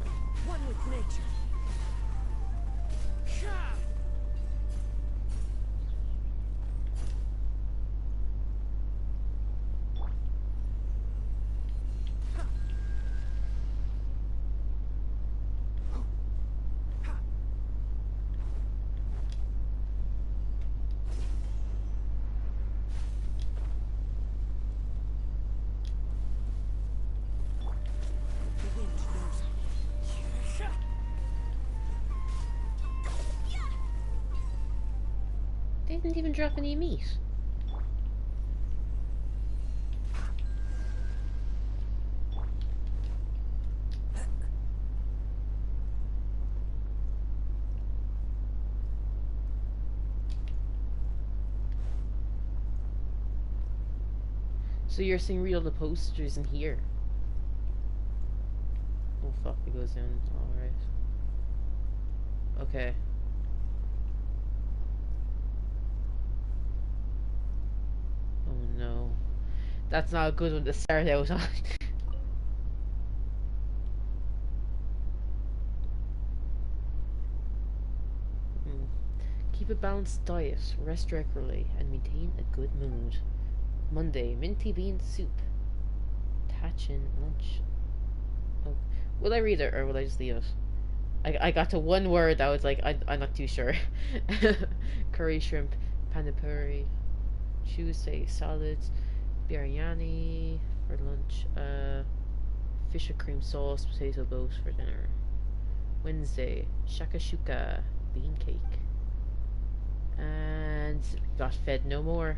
One with nature. The wind knows me. They didn't even drop any meat. So you're saying read all the posters in here? Oh fuck, it goes down. Alright. Okay. Oh no. That's not a good one to start out on. balanced diet, rest regularly, and maintain a good mood. Monday, minty bean soup. Tachin lunch. Oh. Will I read it or will I just leave it? I got to one word that was like, I'm not too sure. Curry shrimp, panipuri. Tuesday, salads. Biryani for lunch. Fish with cream sauce, potato boat for dinner. Wednesday, shakashuka, bean cake. And got fed no more.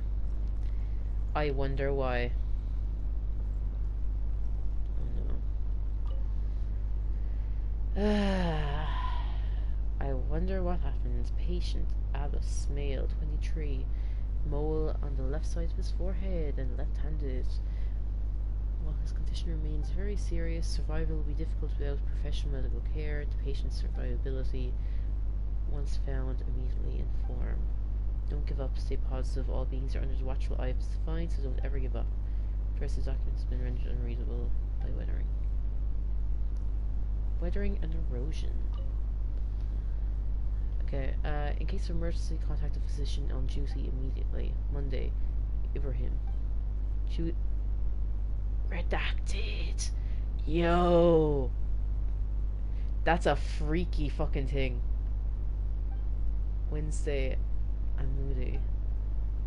I wonder why. Oh no. I wonder what happens. Patient Alice, male, 23. Mole on the left side of his forehead and left-handed. While his condition remains very serious, survival will be difficult without professional medical care. The patient's survivability, once found, immediately inform. Don't give up, stay positive. All beings are under the watchful eye of the divine, so don't ever give up. The rest of the document has been rendered unreadable by weathering. Weathering and erosion. Okay, in case of emergency, contact a physician on duty immediately. Monday, Ibrahim. Redacted. Yo. That's a freaky fucking thing. Wednesday, I'm moody.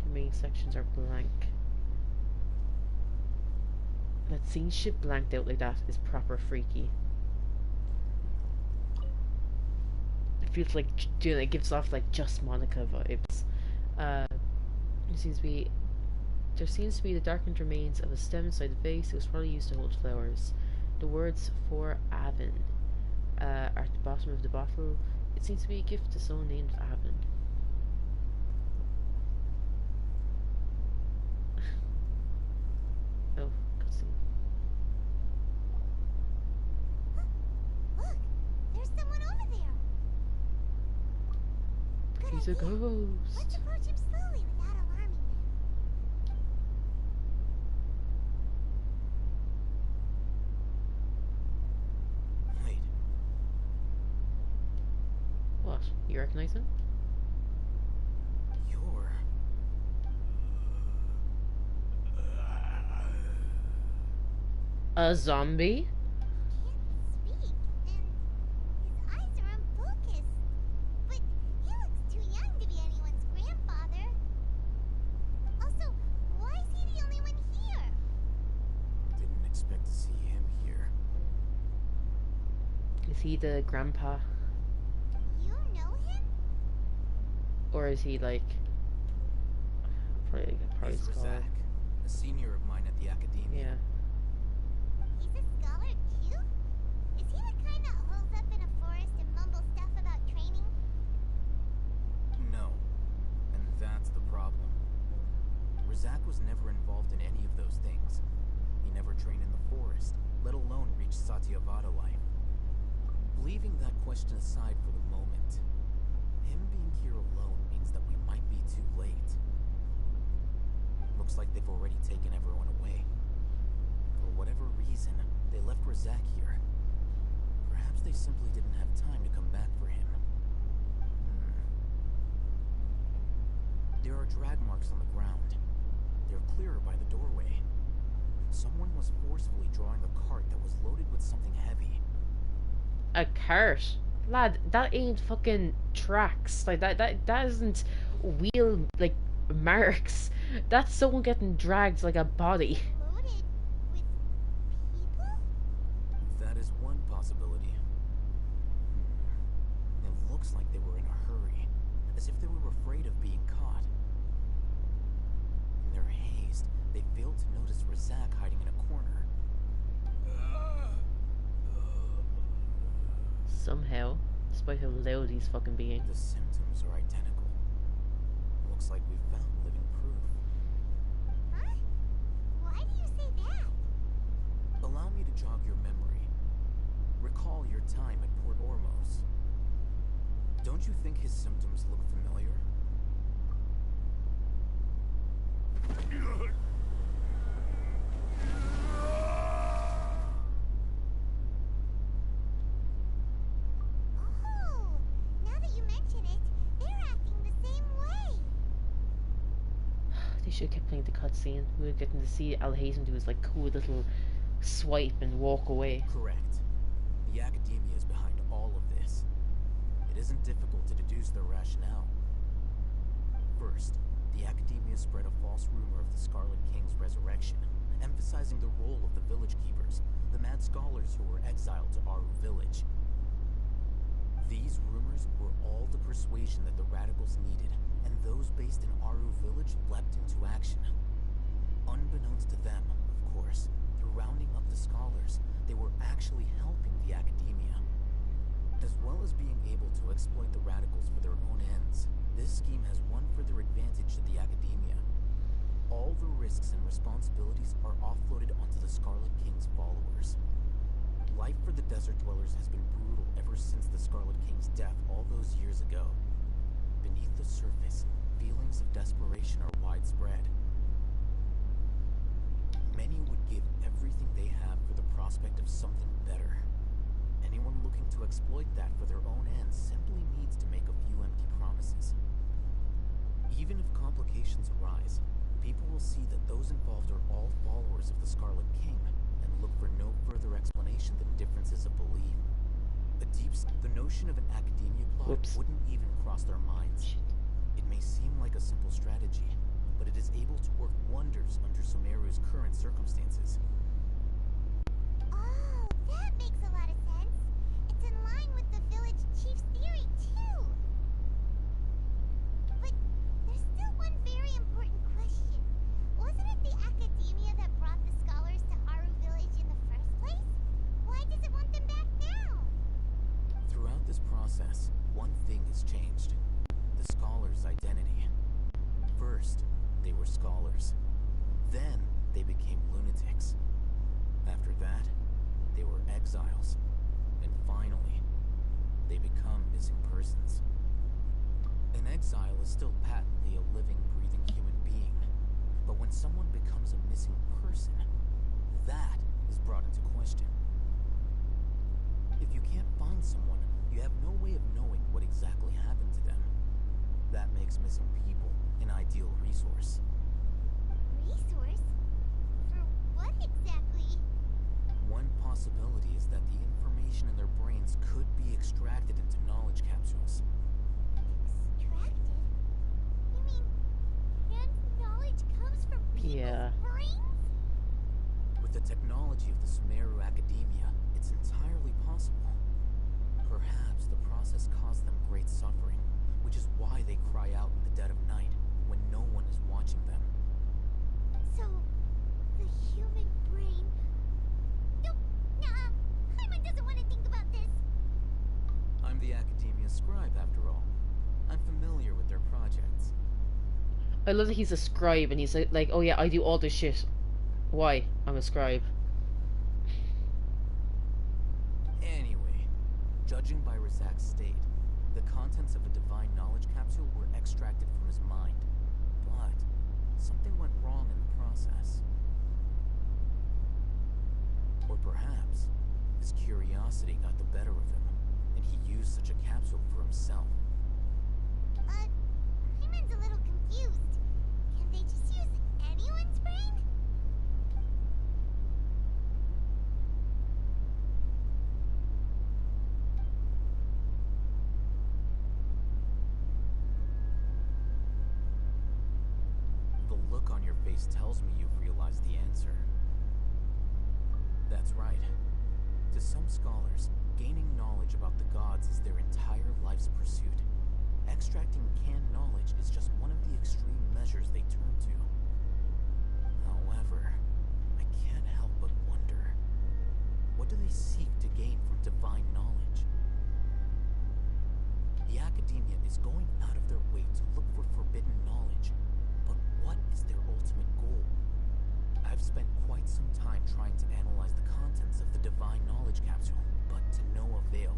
The main sections are blank. That seeing shit blanked out like that is proper freaky. It feels like, you know, it gives off like just Monica vibes. There seems to be the darkened remains of a stem inside the vase. It was probably used to hold flowers. The words for Avon are at the bottom of the bottle. It seems to be a gift to someone named Avon. Oh, cutscene. Look, there's someone over there. Good He's a idea. ghost. Let's approach him slowly without alarming him. Wait, What? You recognize him? you're... A zombie? He can't speak, and his eyes are unfocused. But he looks too young to be anyone's grandfather. Also, why is he the only one here? Didn't expect to see him here. Is he the grandpa? You know him? Or is he like... Probably He's scholar. Razak, a senior of mine at the academia. Yeah. He's a scholar too? Is he the kind that holes up in a forest and mumbles stuff about training? No, and that's the problem. Razak was never involved in any of those things. He never trained in the forest, let alone reach Satyavada life. Leaving that question aside for the moment, him being here alone means that we might be too late. Looks like they've already taken everyone away. For whatever reason, they left Razak here. Perhaps they simply didn't have time to come back for him. There are drag marks on the ground. They're clearer by the doorway. Someone was forcefully drawing a cart that was loaded with something heavy. A cart? Lad, that ain't fucking tracks. Like, that isn't wheel, like, marks. That's someone getting dragged like a body. Loaded with people? That is one possibility. It looks like they were in a hurry, as if they were afraid of being caught. In their haste, they failed to notice Razak hiding in a corner. Somehow, despite how loud he's fucking being. The symptoms are identical. Looks like we've found living proof. Huh? Why do you say that? Allow me to jog your memory. Recall your time at Port Ormos. Don't you think his symptoms look familiar? Oh, now that you mention it, they're acting the same wish it kept playing the cutscene. We were getting to see Alhazen do his like cool little swipe and walk away. Correct. The academia is behind all of this. It isn't difficult to deduce their rationale. First, the academia spread a false rumor of the Scarlet King's resurrection, emphasizing the role of the village keepers, the mad scholars who were exiled to Aru village. These rumors were all the persuasion that the radicals needed, and those based in Aru village leapt into action. Unbeknownst to them, of course, through rounding up the scholars, they were actually helping the academia. As well as being able to exploit the radicals for their own ends, this scheme has one further advantage to the academia. All the risks and responsibilities are offloaded onto the Scarlet King's followers. Life for the desert dwellers has been brutal ever since the Scarlet King's death all those years ago. Beneath the surface, feelings of desperation are widespread. Many would give everything they have for the prospect of something better. Anyone looking to exploit that for their own ends simply needs to make a few empty promises. Even if complications arise, people will see that those involved are all followers of the Scarlet King and look for no further explanation than differences of belief. The notion of an academia plot wouldn't even cross their minds. It may seem like a simple strategy, but it is able to work wonders under Sumeru's current circumstances. Oh, that makes a lot of sense. It's in line with the village chief's theory, too. But there's still one very important question. Wasn't it the academia that brought the scholars to Aru village in the first place? Why does it want them back now? Throughout this process, one thing has changed. The scholars' identity. First, they were scholars. Then, they became lunatics. After that, they were exiles. And finally, they become missing persons. An exile is still patently a living, breathing human being. But when someone becomes a missing person, that is brought into question. If you can't find someone, you have no way of knowing what exactly happened to them. That makes missing people an ideal resource. Resource? For what exactly? One possibility is that the information in their brains could be extracted into knowledge capsules. Extracted? You mean Rand's knowledge comes from people's brains? With the technology of the Sumeru Academia, it's entirely possible. Perhaps the process caused them great suffering, which is why they cry out in the dead of night when no one is watching them. So, the human brain... Nope, nah, Paimon doesn't want to think about this. I'm the Academia scribe, after all. I'm familiar with their projects. I love that he's a scribe and he's like, oh yeah, I do all this shit. Why? I'm a scribe. Anyway, judging by Razak's state, the contents of a divine knowledge capsule were extracted from his mind. But something went wrong in the process. Or perhaps his curiosity got the better of him, and he used such a capsule for himself. Paimon's a little confused. Can they just use anyone's brain? The look on your face tells me you've realized the answer. That's right. To some scholars, gaining knowledge about the gods is their entire life's pursuit. Extracting canned knowledge is just one of the extreme measures they turn to. However, I can't help but wonder, what do they seek to gain from divine knowledge? The academia is going out of their way to look for forbidden knowledge, but what is their ultimate goal? I've spent quite some time trying to analyze the contents of the divine knowledge capsule, but to no avail.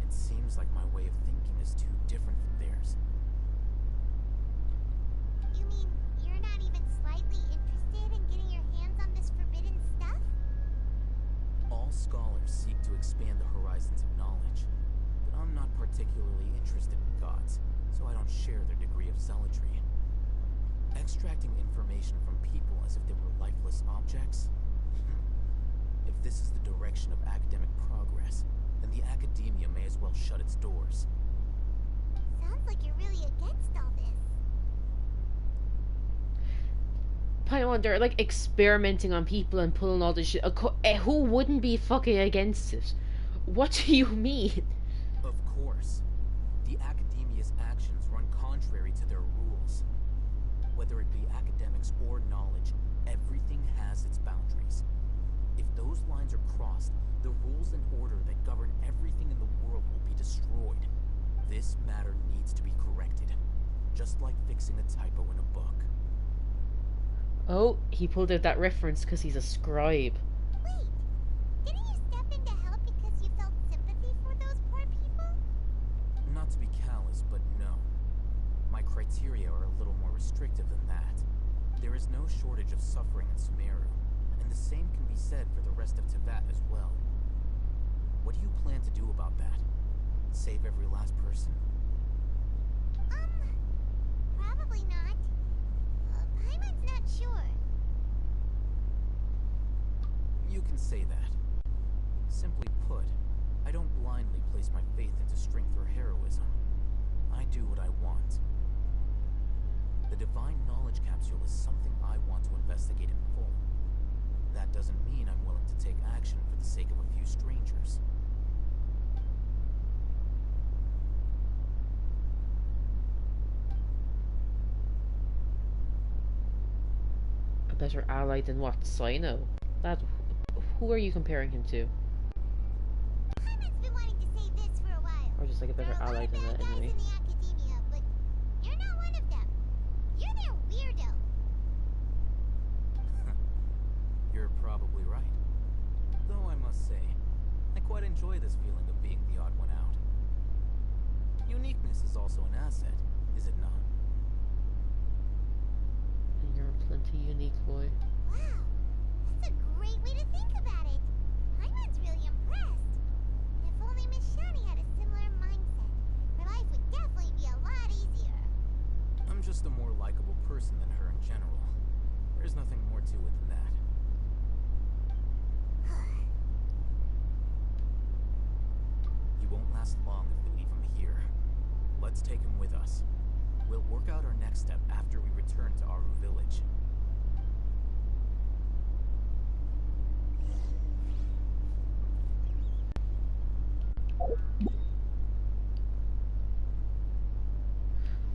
It seems like my way of thinking is too different from theirs. You mean you're not even slightly interested in getting your hands on this forbidden stuff? All scholars seek to expand the horizons of knowledge, but I'm not particularly interested in gods, so I don't share their degree of zealotry. Extracting information from people as if they were lifeless objects? If this is the direction of academic progress, then the academia may as well shut its doors. Sounds like you're really against all this. Paimon, they're like experimenting on people and pulling all this shit. Who wouldn't be fucking against it? What do you mean? Of course. The academia's actions run contrary to their rules. Whether it be academics or knowledge, everything has its boundaries. If those lines are crossed, the rules and order that govern everything in the world will be destroyed. This matter needs to be corrected, just like fixing a typo in a book. Oh, he pulled out that reference because he's a scribe. Wait, didn't you step in to help because you felt sympathy for those poor people? Not to be callous, but no. My criteria are a little more restrictive than that. There is no shortage of suffering in Sumeru, and the same can be said for the rest of Teyvat as well. What do you plan to do about that? Save every last person? Probably not. Paimon's not sure. You can say that. Simply put, I don't blindly place my faith into strength or heroism. I do what I want. The Divine Knowledge Capsule is something I want to investigate in full. That doesn't mean I'm willing to take action for the sake of a few strangers. A better ally than what? Cyno? Who are you comparing him to? Paimon's been wanting to say this for a while. Or just like a better ally than that anyway? In the academia, but you're not one of them. You're their weirdo. You're probably right. Though I must say, I quite enjoy this feeling of being the odd one out. Uniqueness is also an asset, is it not? And you're plenty unique, boy. Wow, that's a great way to think about it. Paimon's really impressed. If only Miss Shani had a similar mindset, her life would definitely be a lot easier. I'm just a more likable person than her in general. There's nothing more to it than that. He won't last long if we leave him here. Let's take him with us. We'll work out our next step after we return to Aru Village.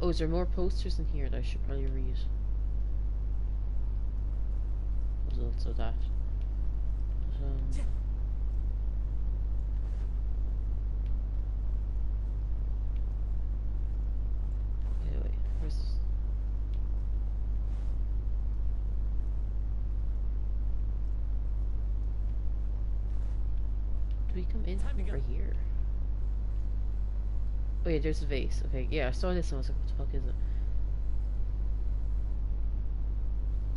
Oh, is there more posters in here that I should probably read? Results of that. Wait, where's... Do we come in from over here? Oh yeah, there's a vase. Okay, yeah, I saw this and I was like, what the fuck is it?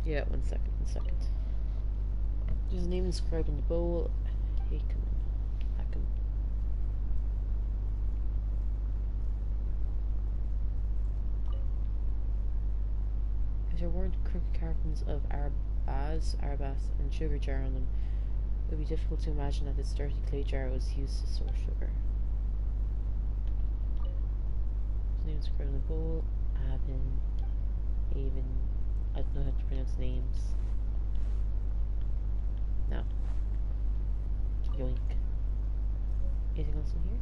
Yeah, one second. There's a name inscribed in the bowl. Hey, come on. Back him. If there weren't crooked cartons of arabas, and sugar jar on them, it would be difficult to imagine that this dirty clay jar was used to store sugar. His name is inscribed in the bowl. Haven. I don't know how to pronounce names. No. Yoink. Anything else in here?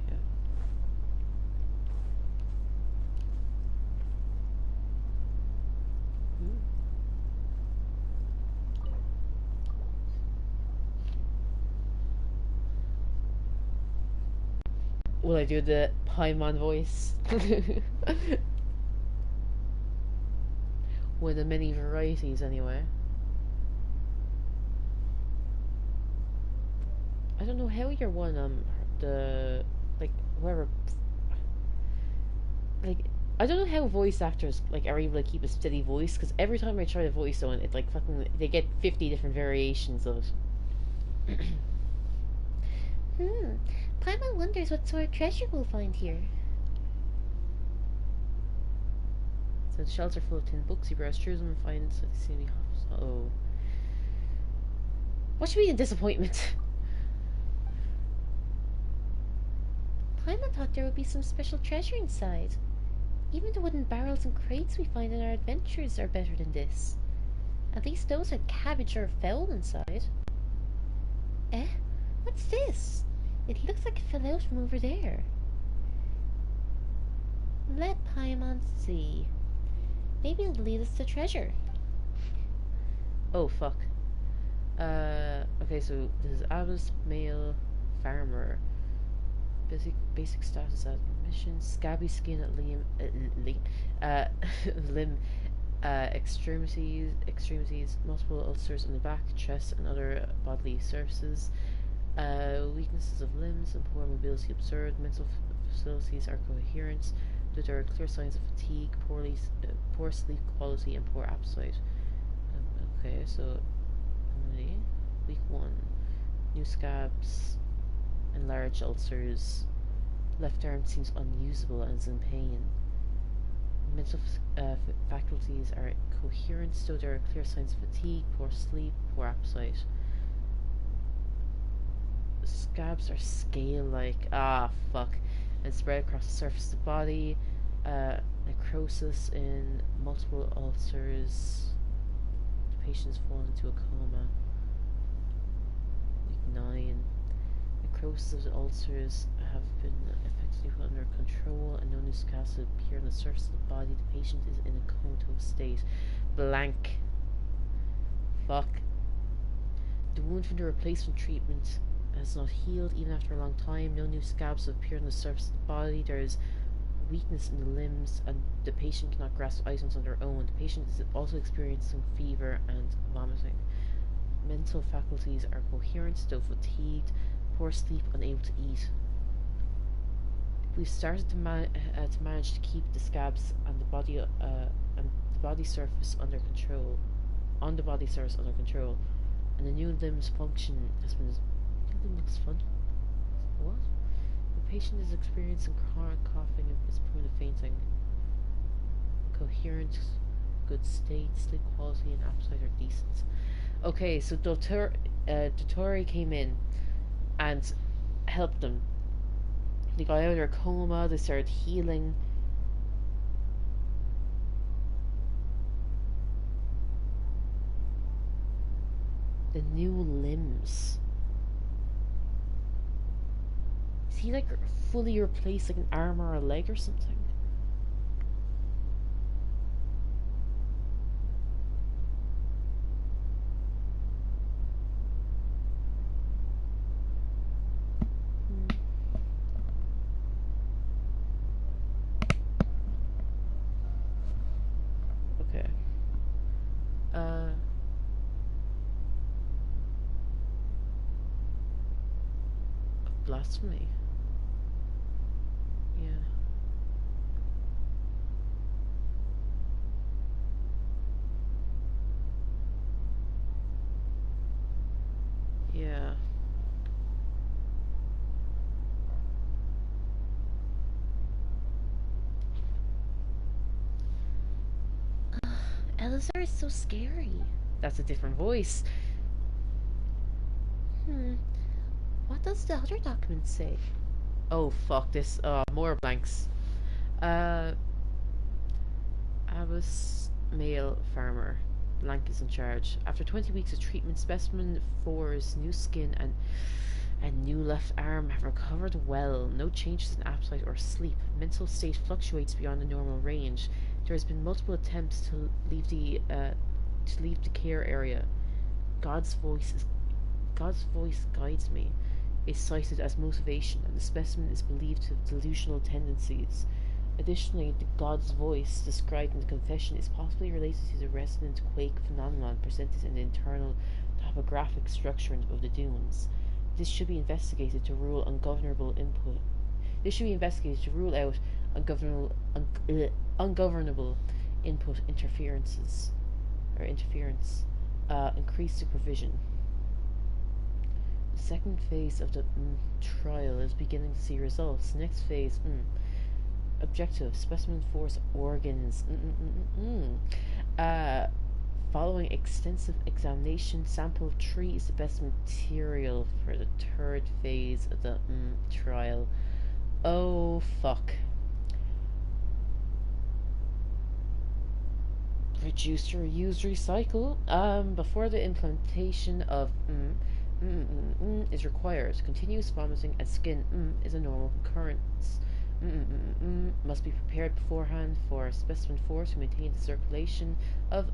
Yeah. Will I do the Paimon voice? One of the many varieties, anyway. I don't know how you're one, like, whoever, like, I don't know how voice actors like are able to keep a steady voice, because every time I try to voice someone, it like fucking they get 50 different variations of it. Paimon wonders what sort of treasure we'll find here. So the shelves are full of tin books. You browse through them and find so they seem to be oh. What should be a disappointment? Paimon thought there would be some special treasure inside. Even the wooden barrels and crates we find in our adventures are better than this. At least those had cabbage or fowl inside. Eh? What's this? It looks like it fell out from over there. Let Paimon see. Maybe it'll lead us to treasure. Oh, fuck. Okay, so this is Abbas, male, farmer. Basic status at mission. Scabby skin at limb, extremities, multiple ulcers on the back, chest, and other bodily surfaces. Weaknesses of limbs and poor mobility observed. Mental facilities are coherent. There are clear signs of fatigue, poor sleep quality, and poor appetite. Okay, so week 1, new scabs, enlarged ulcers. Left arm seems unusable and is in pain. Mental faculties are coherent, though there are clear signs of fatigue, poor sleep, poor appetite. Scabs are scale-like. Ah, fuck. And spread across the surface of the body. Necrosis in multiple ulcers. The patient's fallen into a coma. Week 9. Necrosis of the ulcers have been effectively put under control, and no new scabs have appeared on the surface of the body. The patient is in a comatose state. Blank. Fuck. The wound from the replacement treatment has not healed even after a long time. No new scabs have appeared on the surface of the body. There is weakness in the limbs, and the patient cannot grasp items on their own. The patient is also experiencing fever and vomiting. Mental faculties are coherent, though fatigued. Poor sleep, unable to eat. We've started to manage to keep the scabs and the body surface under control. On the body surface under control, and the new limbs function has been. New looks fun. What? The patient is experiencing chronic coughing and is prone to fainting. Coherent, good state, sleep quality, and appetite are decent. Okay, so Dottore came in and helped them. They got out of their coma, they started healing. The new limbs. Is he like fully replaced like an arm or a leg or something? Okay. Blasphemy. Yeah. Yeah. Elazar is so scary. That's a different voice. What does the other document say? Oh fuck this. More blanks. Abbas, male, farmer. Blank is in charge. After 20 weeks of treatment, specimen 4's new skin and new left arm have recovered well. No changes in appetite or sleep. Mental state fluctuates beyond the normal range. There has been multiple attempts to leave the care area. God's voice guides me. Is cited as motivation, and the specimen is believed to have delusional tendencies. Additionally, the God's voice described in the confession is possibly related to the resonant quake phenomenon presented in the internal topographic structure of the dunes. This should be investigated to rule out ungovernable ungovernable input interference, increased supervision. The second phase of the trial is beginning to see results. Next phase, objective, specimen force organs. Following extensive examination, sample 3 is the best material for the third phase of the trial. Oh, fuck. Reduce, reuse, recycle. Before the implementation of is required. Continuous vomiting and skin is a normal occurrence. Must be prepared beforehand for specimen 4 to maintain the circulation of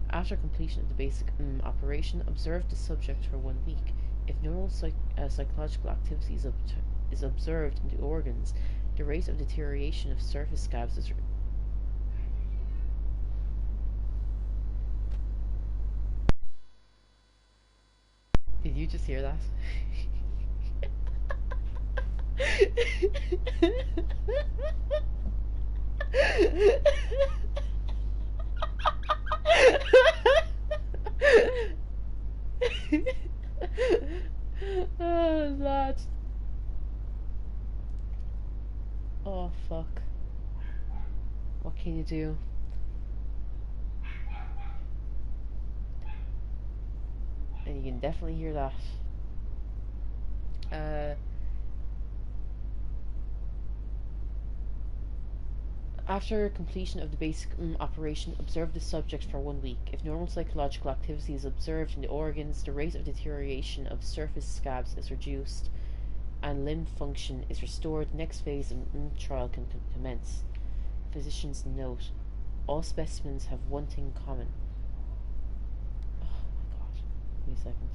After completion of the basic operation, observe the subject for 1 week. If normal psychological activity is observed in the organs, the rate of deterioration of surface scabs is Did you just hear that? Oh, that. Oh, fuck. What can you do? And you can definitely hear that. After completion of the basic operation, observe the subject for 1 week. If normal psychological activity is observed in the organs, the rate of deterioration of surface scabs is reduced and limb function is restored. The next phase of trial can commence. Physician's note. All specimens have one thing in common. Oh my god. Wait a second.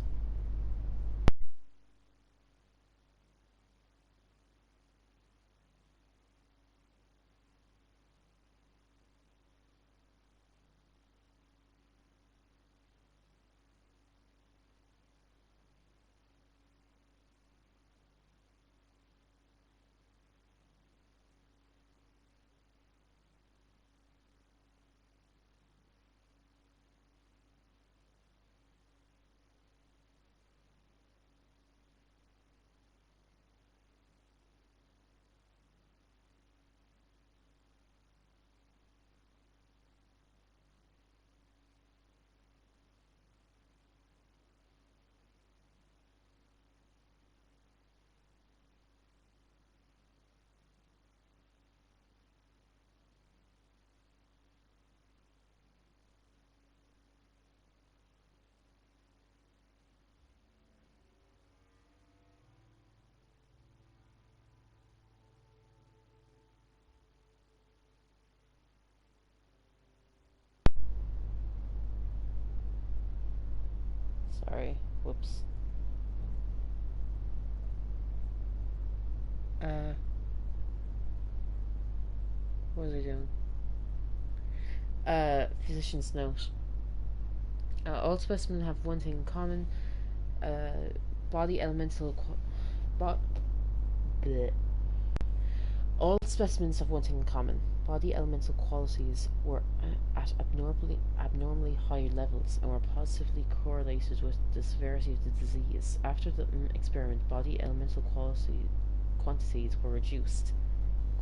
Sorry. Whoops. What was I doing? Physician's note. All specimens have one thing in common. Body elemental All specimens have one thing in common. Body elemental qualities were at abnormally high levels and were positively correlated with the severity of the disease. After the experiment, body elemental quantities were reduced.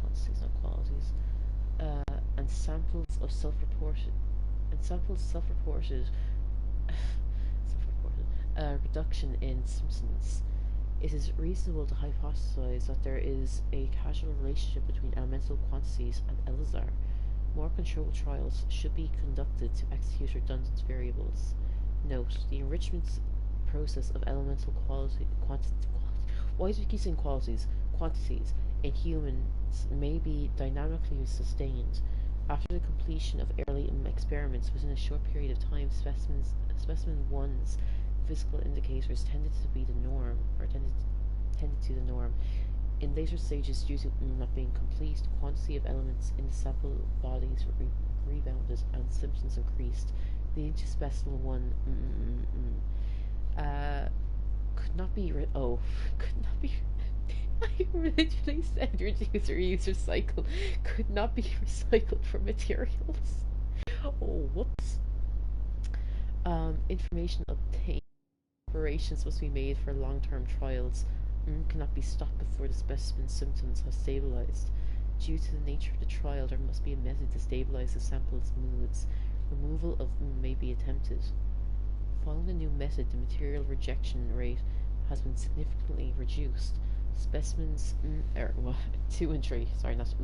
Quantities, not qualities. And samples self-reported reduction in symptoms. It is reasonable to hypothesize that there is a causal relationship between elemental quantities and Elazar. More controlled trials should be conducted to execute redundant variables. Note: the enrichment process of elemental quantities in humans may be dynamically sustained. After the completion of early experiments, within a short period of time, specimen 1's physical indicators tended to the norm. In later stages, due to not being complete, the quantity of elements in the sample bodies rebounded and symptoms increased, leading to specimen 1 could not be I literally said reduce, reuse, recycle could not be recycled from materials. Oh, whoops. Information obtained. Preparations must be made for long-term trials. Cannot be stopped before the specimen's symptoms have stabilized. Due to the nature of the trial, there must be a method to stabilize the sample's moods. Removal of may be attempted. Following the new method, the material rejection rate has been significantly reduced. Specimens 2 and 3, sorry, not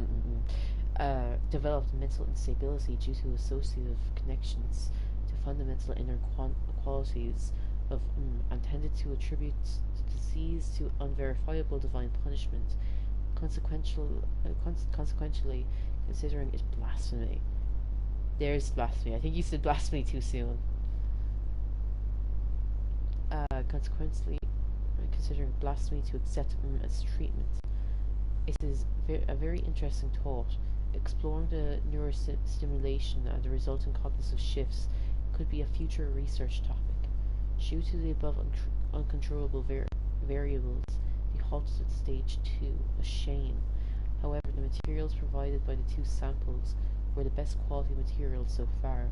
developed mental instability due to associative connections to fundamental inner qualities of and tended to attribute the disease to unverifiable divine punishment. Consequentially, considering it blasphemy. There's blasphemy. I think you said blasphemy too soon. Consequently, considering blasphemy to accept as treatment. It is a very interesting thought. Exploring the neurostimulation and the resulting cognitive shifts could be a future research topic. Due to the above uncontrollable variables, they halted at stage 2, a shame. However, the materials provided by the 2 samples were the best quality materials so far.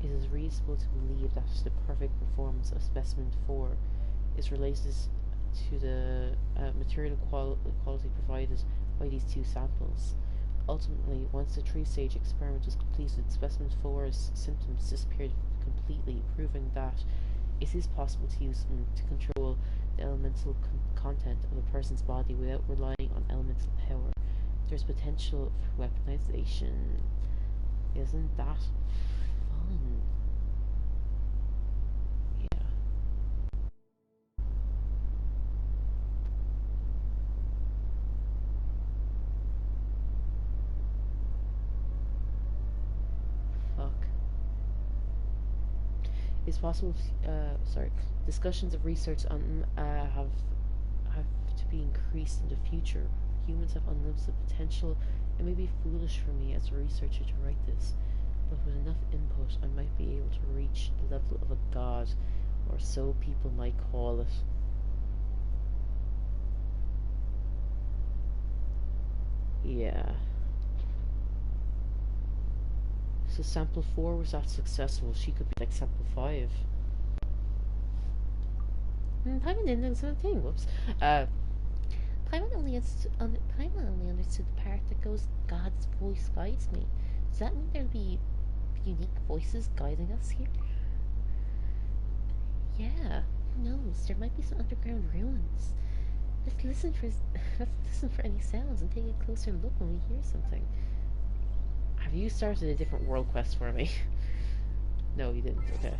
It is reasonable to believe that the perfect performance of specimen 4 is related to the material quality provided by these 2 samples. Ultimately, once the 3-stage experiment was completed, specimen 4's symptoms disappeared completely, proving that it is possible to use to control the elemental content of a person's body without relying on elemental power. There's potential for weaponization. Isn't that fun? Yeah. Fuck. It's possible. Discussions of research on have to be increased in the future. Humans have unlimited potential. It may be foolish for me as a researcher to write this, but with enough input, I might be able to reach the level of a god, or so people might call it. Yeah. So sample 4 was that successful. She could be like sample 5. Paimon didn't understand the thing. Whoops. Paimon only understood the part that goes, God's voice guides me. Does that mean there'll be unique voices guiding us here? Yeah, who knows? There might be some underground ruins. Let's listen for any sounds and take a closer look when we hear something. Have you started a different world quest for me? No, you didn't. Okay.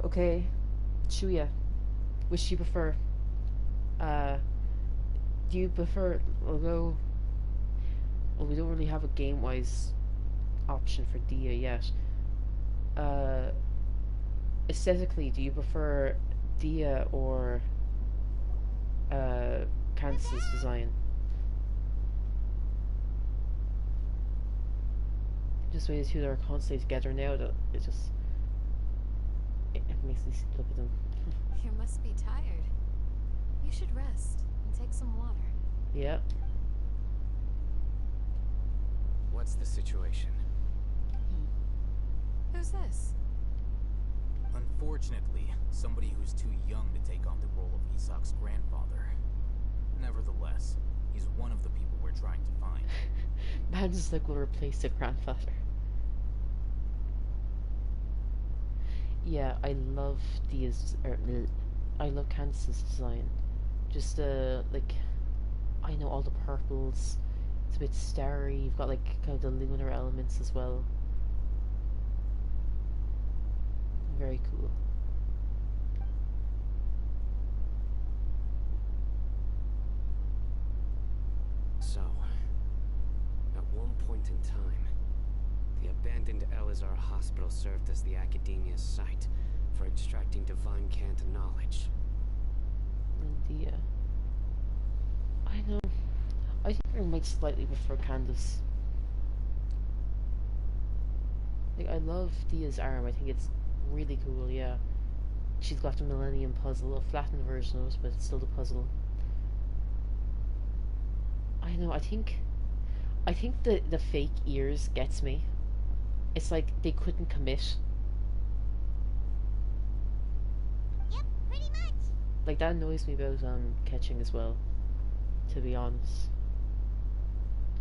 Okay, Shuya, which do you prefer? Do you prefer, although, well, we don't really have a game-wise option for Dia yet. Aesthetically, do you prefer Dia or Candace's design? Just the way the two are constantly together now that it makes me look at them. You must be tired. You should rest and take some water. Yep. What's the situation? Who's this? Unfortunately, somebody who's too young to take on the role of Isak's grandfather. Nevertheless, he's one of the people we're trying to find. Man just like will replace the grandfather. Yeah, I love I love Candace's design. Just like, I know all the purples. It's a bit starry. You've got like kind of the lunar elements as well. Very cool. So, at one point in time, the abandoned Elazar hospital served as the Academia's site for extracting divine cant knowledge. And I know. I think I might slightly prefer Candace. Like, I love Dia's arm. I think it's really cool, yeah. She's got the Millennium Puzzle, a flattened version of it, but it's still the puzzle. I know, I think the fake ears gets me. It's like they couldn't commit. Yep, pretty much. Like, that annoys me about catching as well, to be honest.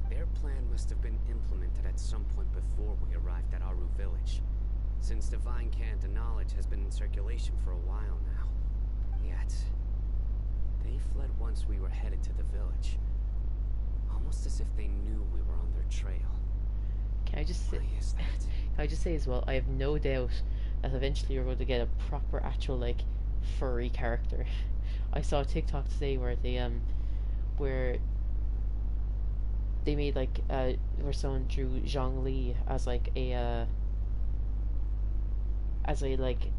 Their plan must have been implemented at some point before we arrived at Aru village, since divine cant knowledge has been in circulation for a while now. Yet, they fled once we were headed to the village, almost as if they knew we were on their trail. Can I just say, Why is that? can I just say as well, I have no doubt that eventually you're going to get a proper, actual, like, furry character. I saw a TikTok today where they made like where someone drew Zhongli as like a like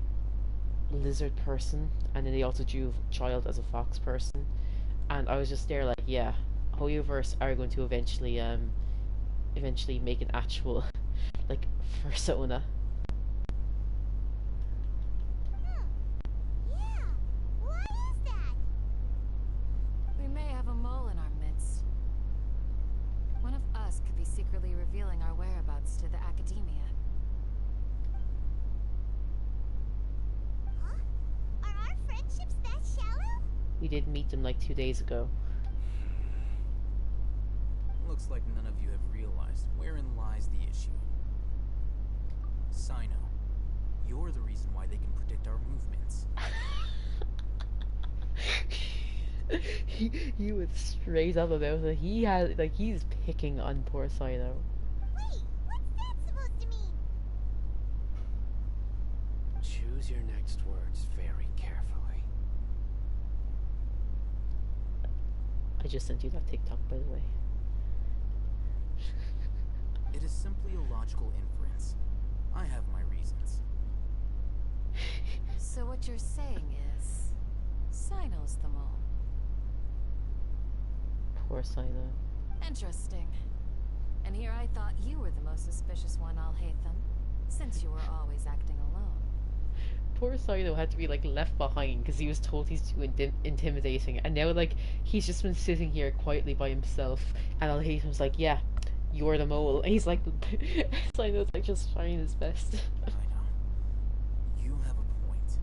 lizard person, and then they also drew Child as a fox person, and I was just there like, yeah, Hoyoverse are going to eventually make an actual like persona. Yeah. What is that? We may have a mole in our midst. One of us could be secretly revealing our whereabouts to the Academia. Huh? Are our friendships that shallow? We did meet them like 2 days ago. Looks like none of you have realized wherein lies the issue. Cyno, you're the reason why they can predict our movements. he was straight up about it. He's picking on poor Cyno. Wait, what's that supposed to mean? Choose your next words very carefully. I just sent you that TikTok, by the way. It is simply a logical inference. I have my reasons. So what you're saying is, Cyno's the mole. Poor Cyno. Interesting. And here I thought you were the most suspicious one, Alhaitham, since you were always acting alone. Poor Cyno had to be like left behind because he was told he's too intimidating, and now like he's just been sitting here quietly by himself, and Alhaitham's like, yeah, you're the mole. And he's like, Cyno's like just trying his best. I know. You have a point,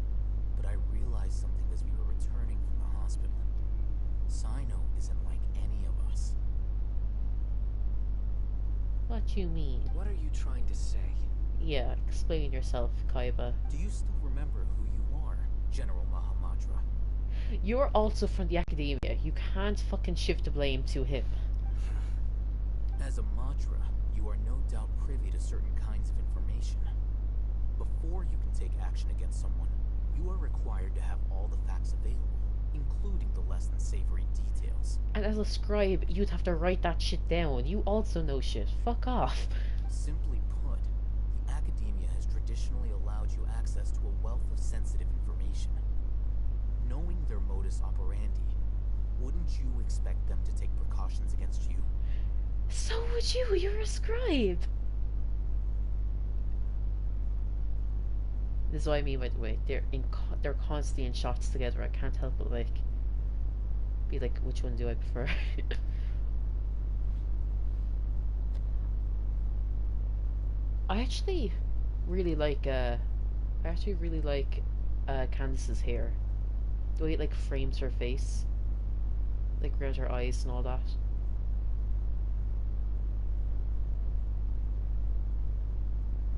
but I realized something as we were returning from the hospital. Cyno isn't like any of us. What you mean? What are you trying to say? Yeah, explain yourself, Kaiba. Do you still remember who you are, General Mahamatra? You're also from the Academia. You can't fucking shift the blame to him. As a Matra, you are no doubt privy to certain kinds of information. Before you can take action against someone, you are required to have all the facts available, including the less than savory details. And as a scribe, you'd have to write that shit down. You also know shit. Fuck off. Simply put, the Academia has traditionally allowed you access to a wealth of sensitive information. Knowing their modus operandi, wouldn't you expect them to take precautions against you? So would you. You're a scribe. This is what I mean, by the way. They're constantly in shots together. I can't help but like be like, which one do I prefer? I actually really like Candace's hair. The way it like frames her face, like around her eyes and all that.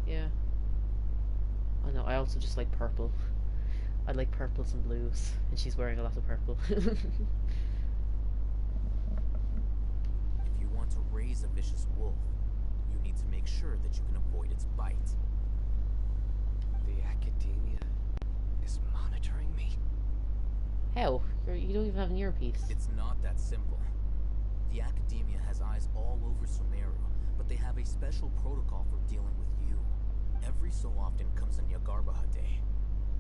Yeah. don't know, I also just like purple. I like purples and blues, and she's wearing a lot of purple. If you want to raise a vicious wolf, you need to make sure that you can avoid its bite. The academia is monitoring me? How? You don't even have an earpiece. It's not that simple. The academia has eyes all over Sumeru, but they have a special protocol for dealing with you. Every so often comes a Nyagarbaha day.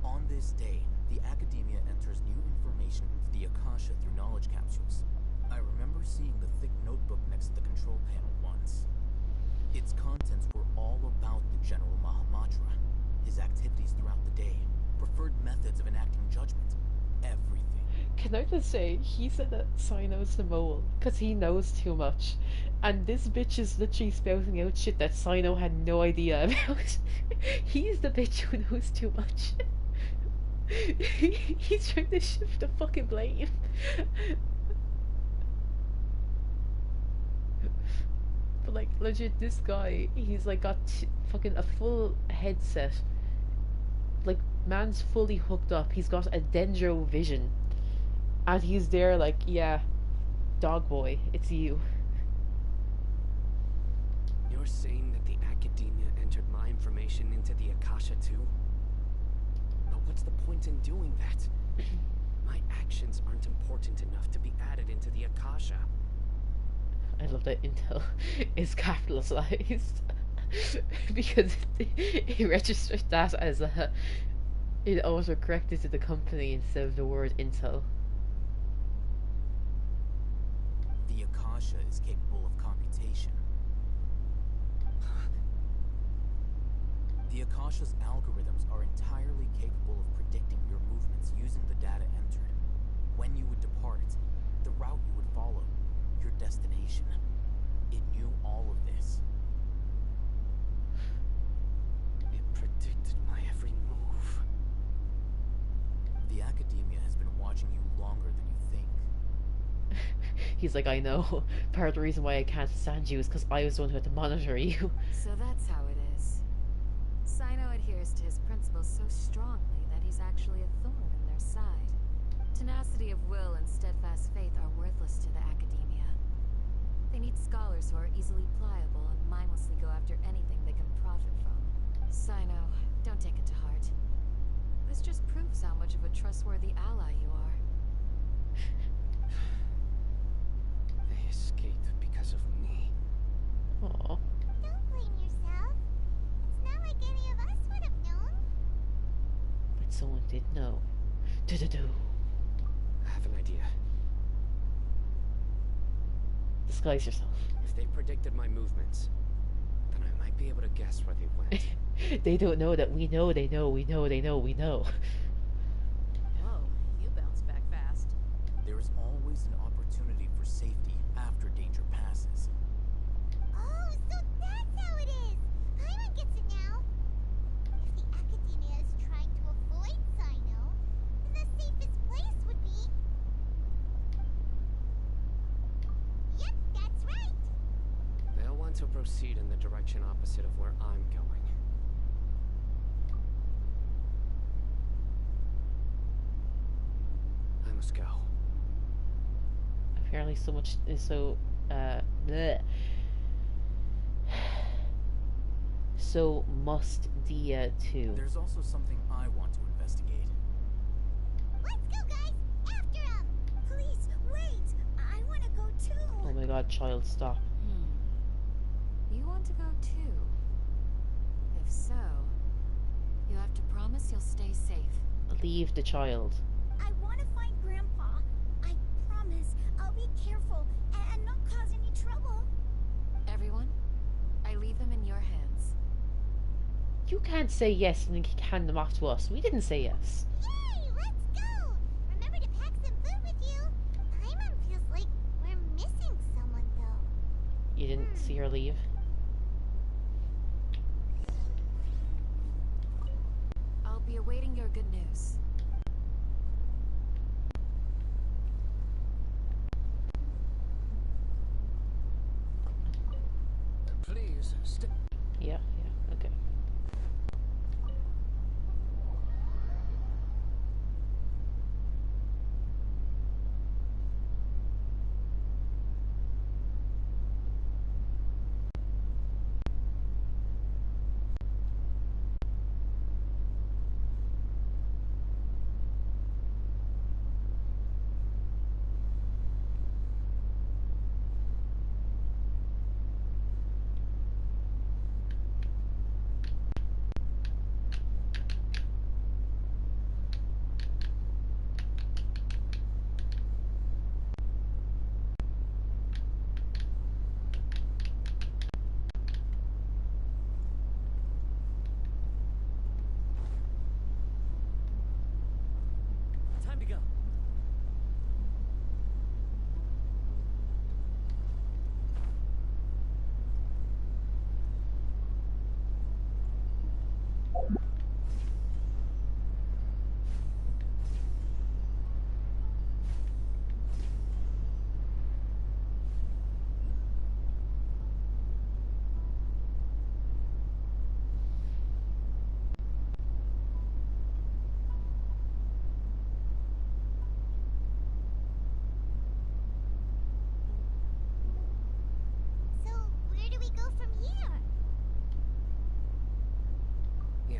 On this day, the academia enters new information into the Akasha through knowledge capsules. I remember seeing the thick notebook next to the control panel once. Its contents were all about the General Mahamatra, his activities throughout the day, preferred methods of enacting judgment, everything. Can I just say, he said that Cyno's the mole, because he knows too much. And this bitch is literally spouting out shit that Cyno had no idea about. He's the bitch who knows too much. He's trying to shift the fucking blame. But like, legit, this guy, he's like got fucking a full headset. Like, man's fully hooked up. He's got a dendro vision. And he's there like, yeah, dog boy, it's you. You're saying that the academia entered my information into the Akasha too? But what's the point in doing that? My actions aren't important enough to be added into the Akasha. I love that Intel is capitalized. Because it registered that as a... It auto-corrected to the company instead of the word Intel. The Akasha is capable of computation. The Akasha's algorithms are entirely capable of predicting your movements using the data entered. When you would depart, the route you would follow, your destination. It knew all of this. It predicted my every move. The academia has been watching you longer than you think. He's like, I know. Part of the reason why I can't stand you is because I was the one who had to monitor you. So that's how it is. Cyno adheres to his principles so strongly that he's actually a thorn in their side. Tenacity of will and steadfast faith are worthless to the academia. They need scholars who are easily pliable and mindlessly go after anything they can profit from. Cyno, don't take it to heart. This just proves how much of a trustworthy ally you are. They escaped because of me. Aww. Don't blame yourself. It's not like any of us would have known. But someone did know. Do-do-do. I have an idea. Disguise yourself. If they predicted my movements, then I might be able to guess where they went. They don't know that we know they know we know they know we know. Whoa, you bounced back fast. There is always an opportunity for safety after danger passes. Oh, so that's how it is. Paimon gets it now. If the academia is trying to avoid Cyno, then the safest place would be... Yep, that's right. They'll want to proceed in the direction opposite of where I'm going. I must go. Apparently so much is so bleh. So must Dia too. There's also something I want to investigate. Let's go, guys. After him. Please, wait. I want to go too. Oh my god, child, stop. You want to go too? If so, you have to promise you'll stay safe. Leave the child. I want to find Grandpa. I promise I'll be careful and not cause any trouble. Everyone, I leave him in your hands. You can't say yes and then hand them off to us. We didn't say yes. Yay, let's go. Remember to pack some food with you. Paimon feels like we're missing someone, though. You didn't see her leave. I'll be awaiting your good news. Please, stay. Yeah, okay.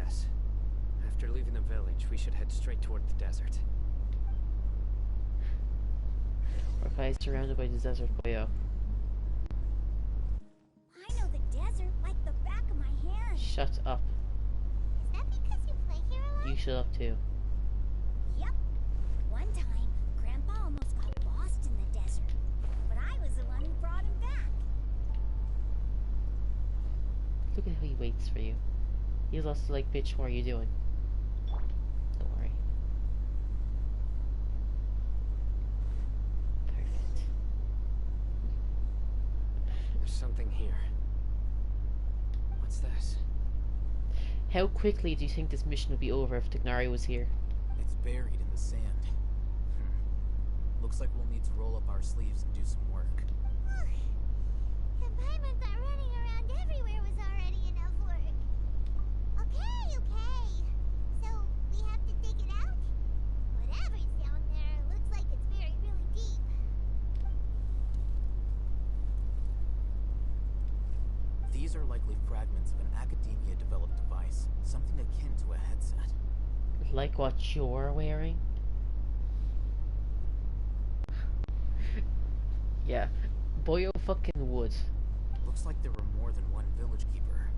Yes. After leaving the village, we should head straight toward the desert. Rukkhashava is surrounded by the desert, boyo. I know the desert like the back of my hand. Shut up. Is that because you play here a lot? You shut up too. Yep. One time, Grandpa almost got lost in the desert, but I was the one who brought him back. Look at how he waits for you. He's also like, bitch, what are you doing? Don't worry. Perfect. There's something here. What's this? How quickly do you think this mission would be over if Tignari was here? It's buried in the sand. Looks like we'll need to roll up our sleeves and do some work. And Paimon thought running around everywhere was already enough work. Okay. So, we have to dig it out? Whatever's down there looks like it's buried really deep. These are likely fragments of an academia-developed device, something akin to a headset. Like what you're wearing? Yeah. Boyo fucking would. Looks like there were more than one village keeper.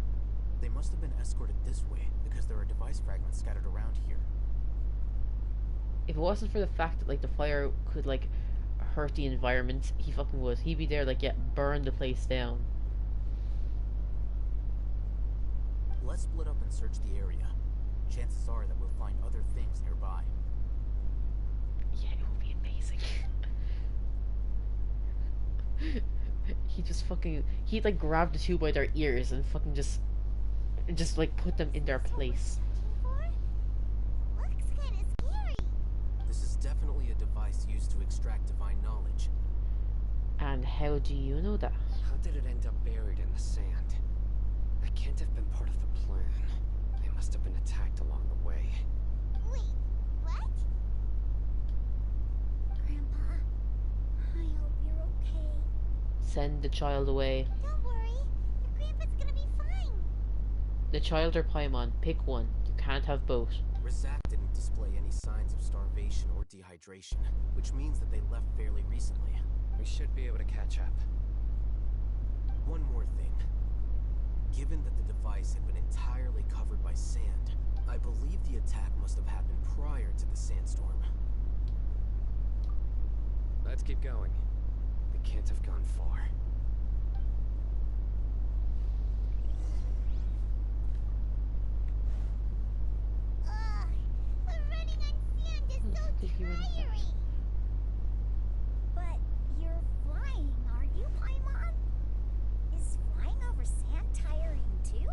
They must have been escorted this way, because there are device fragments scattered around here. If it wasn't for the fact that like the fire could like hurt the environment, he fucking would. He'd be there like, yeah, burn the place down. Let's split up and search the area. Chances are that we'll find other things nearby. Yeah, it would be amazing. He just fucking, he'd like grab the two by their ears and fucking just like put them in their place. Looks kinda scary. This is definitely a device used to extract divine knowledge. And how do you know that? How did it end up buried in the sand? That can't have been part of the plan. They must have been attacked along the way. Wait, what? Grandpa, I hope you're okay. Send the child away. Don't worry. Your grandpa's gonna be fine. The child or Paimon, pick one. You can't have both. Rizak didn't display any signs of starvation or dehydration, which means that they left fairly recently. We should be able to catch up. One more thing. Given that the device had been entirely covered by sand, I believe the attack must have happened prior to the sandstorm. Let's keep going. They can't have gone far. But running on sand is so tiring. But you're flying, aren't you, Paimon? Is flying over sand tiring too?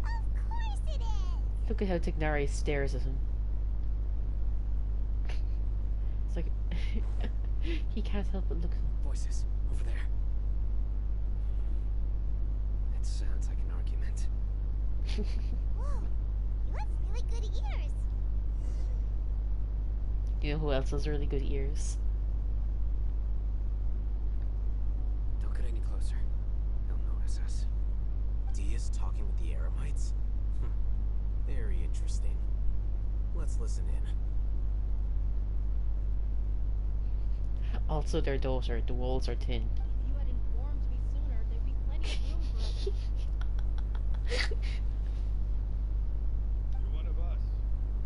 Of course it is. Look at how Tignari stares at him. It's like he can't help but look at him. Voices over there. It sounds like an argument. Whoa, you have really good ears. You know who else has really good ears? Don't get any closer. They'll notice us. Dia's talking with the Eremites? Very interesting. Let's listen in. Also their daughter, the walls are thin. If you had informed me sooner, there'd be plenty of room for us. You're one of us.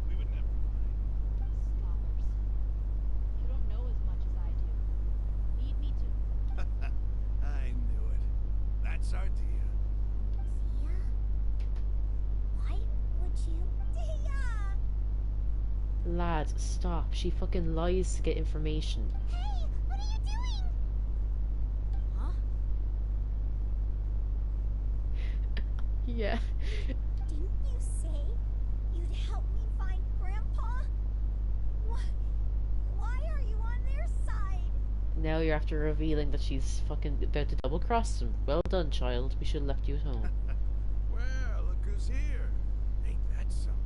We would never mind. Scholars. You don't know as much as I do. Need me to. I knew it. That's our Dia. Dia? Why would you? Dia! Lad, stop. She fucking lies to get information. Hey, what are you doing? Huh? Yeah. Didn't you say you'd help me find Grandpa? Why are you on their side? Now you're after revealing that she's fucking about to double cross him. Well done, child. We should have left you at home. Well, look who's here. Ain't that something?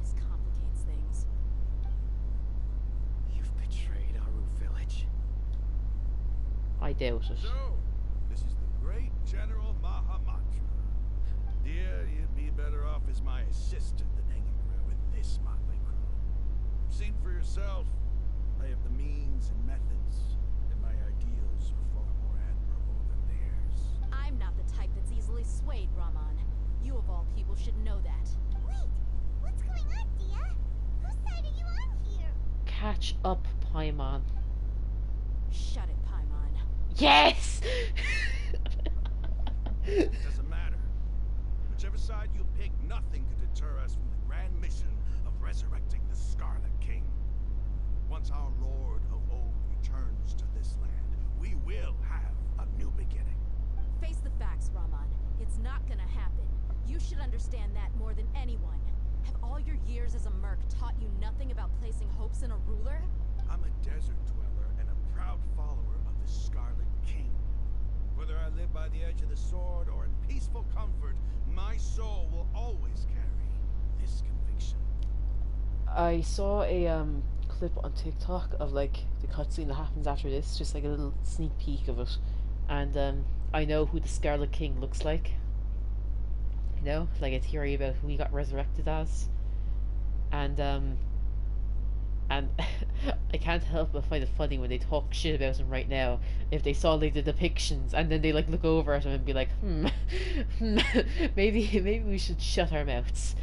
This complicates things. You've betrayed Aru village. I doubt it. So, this is the great General Mahamatra. is my assistant than hanging around with this motley crew. Seen for yourself. I have the means and methods, and my ideals are far more admirable than theirs. I'm not the type that's easily swayed, Rahman. You of all people should know that. Wait, what's going on, Dia? Whose side are you on here? Catch up, Paimon. Shut it, Paimon. Yes! It doesn't matter. Whichever side you pick, nothing could deter us from the grand mission of resurrecting the Scarlet King. Once our Lord of Old returns to this land, we will have a new beginning. Face the facts, Rahman. It's not gonna happen. You should understand that more than anyone. Have all your years as a merc taught you nothing about placing hopes in a ruler? I'm a desert dweller and a proud follower of the Scarlet King. Whether I live by the edge of the sword or in peaceful comfort, my soul will always carry this conviction. I saw a clip on TikTok of like the cutscene that happens after this, just like a little sneak peek of it, and I know who the Scarlet King looks like. You know, like a theory about who he got resurrected as, and I can't help but find it funny when they talk shit about him right now. If they saw like the depictions and then they like look over at him and be like, maybe we should shut our mouths.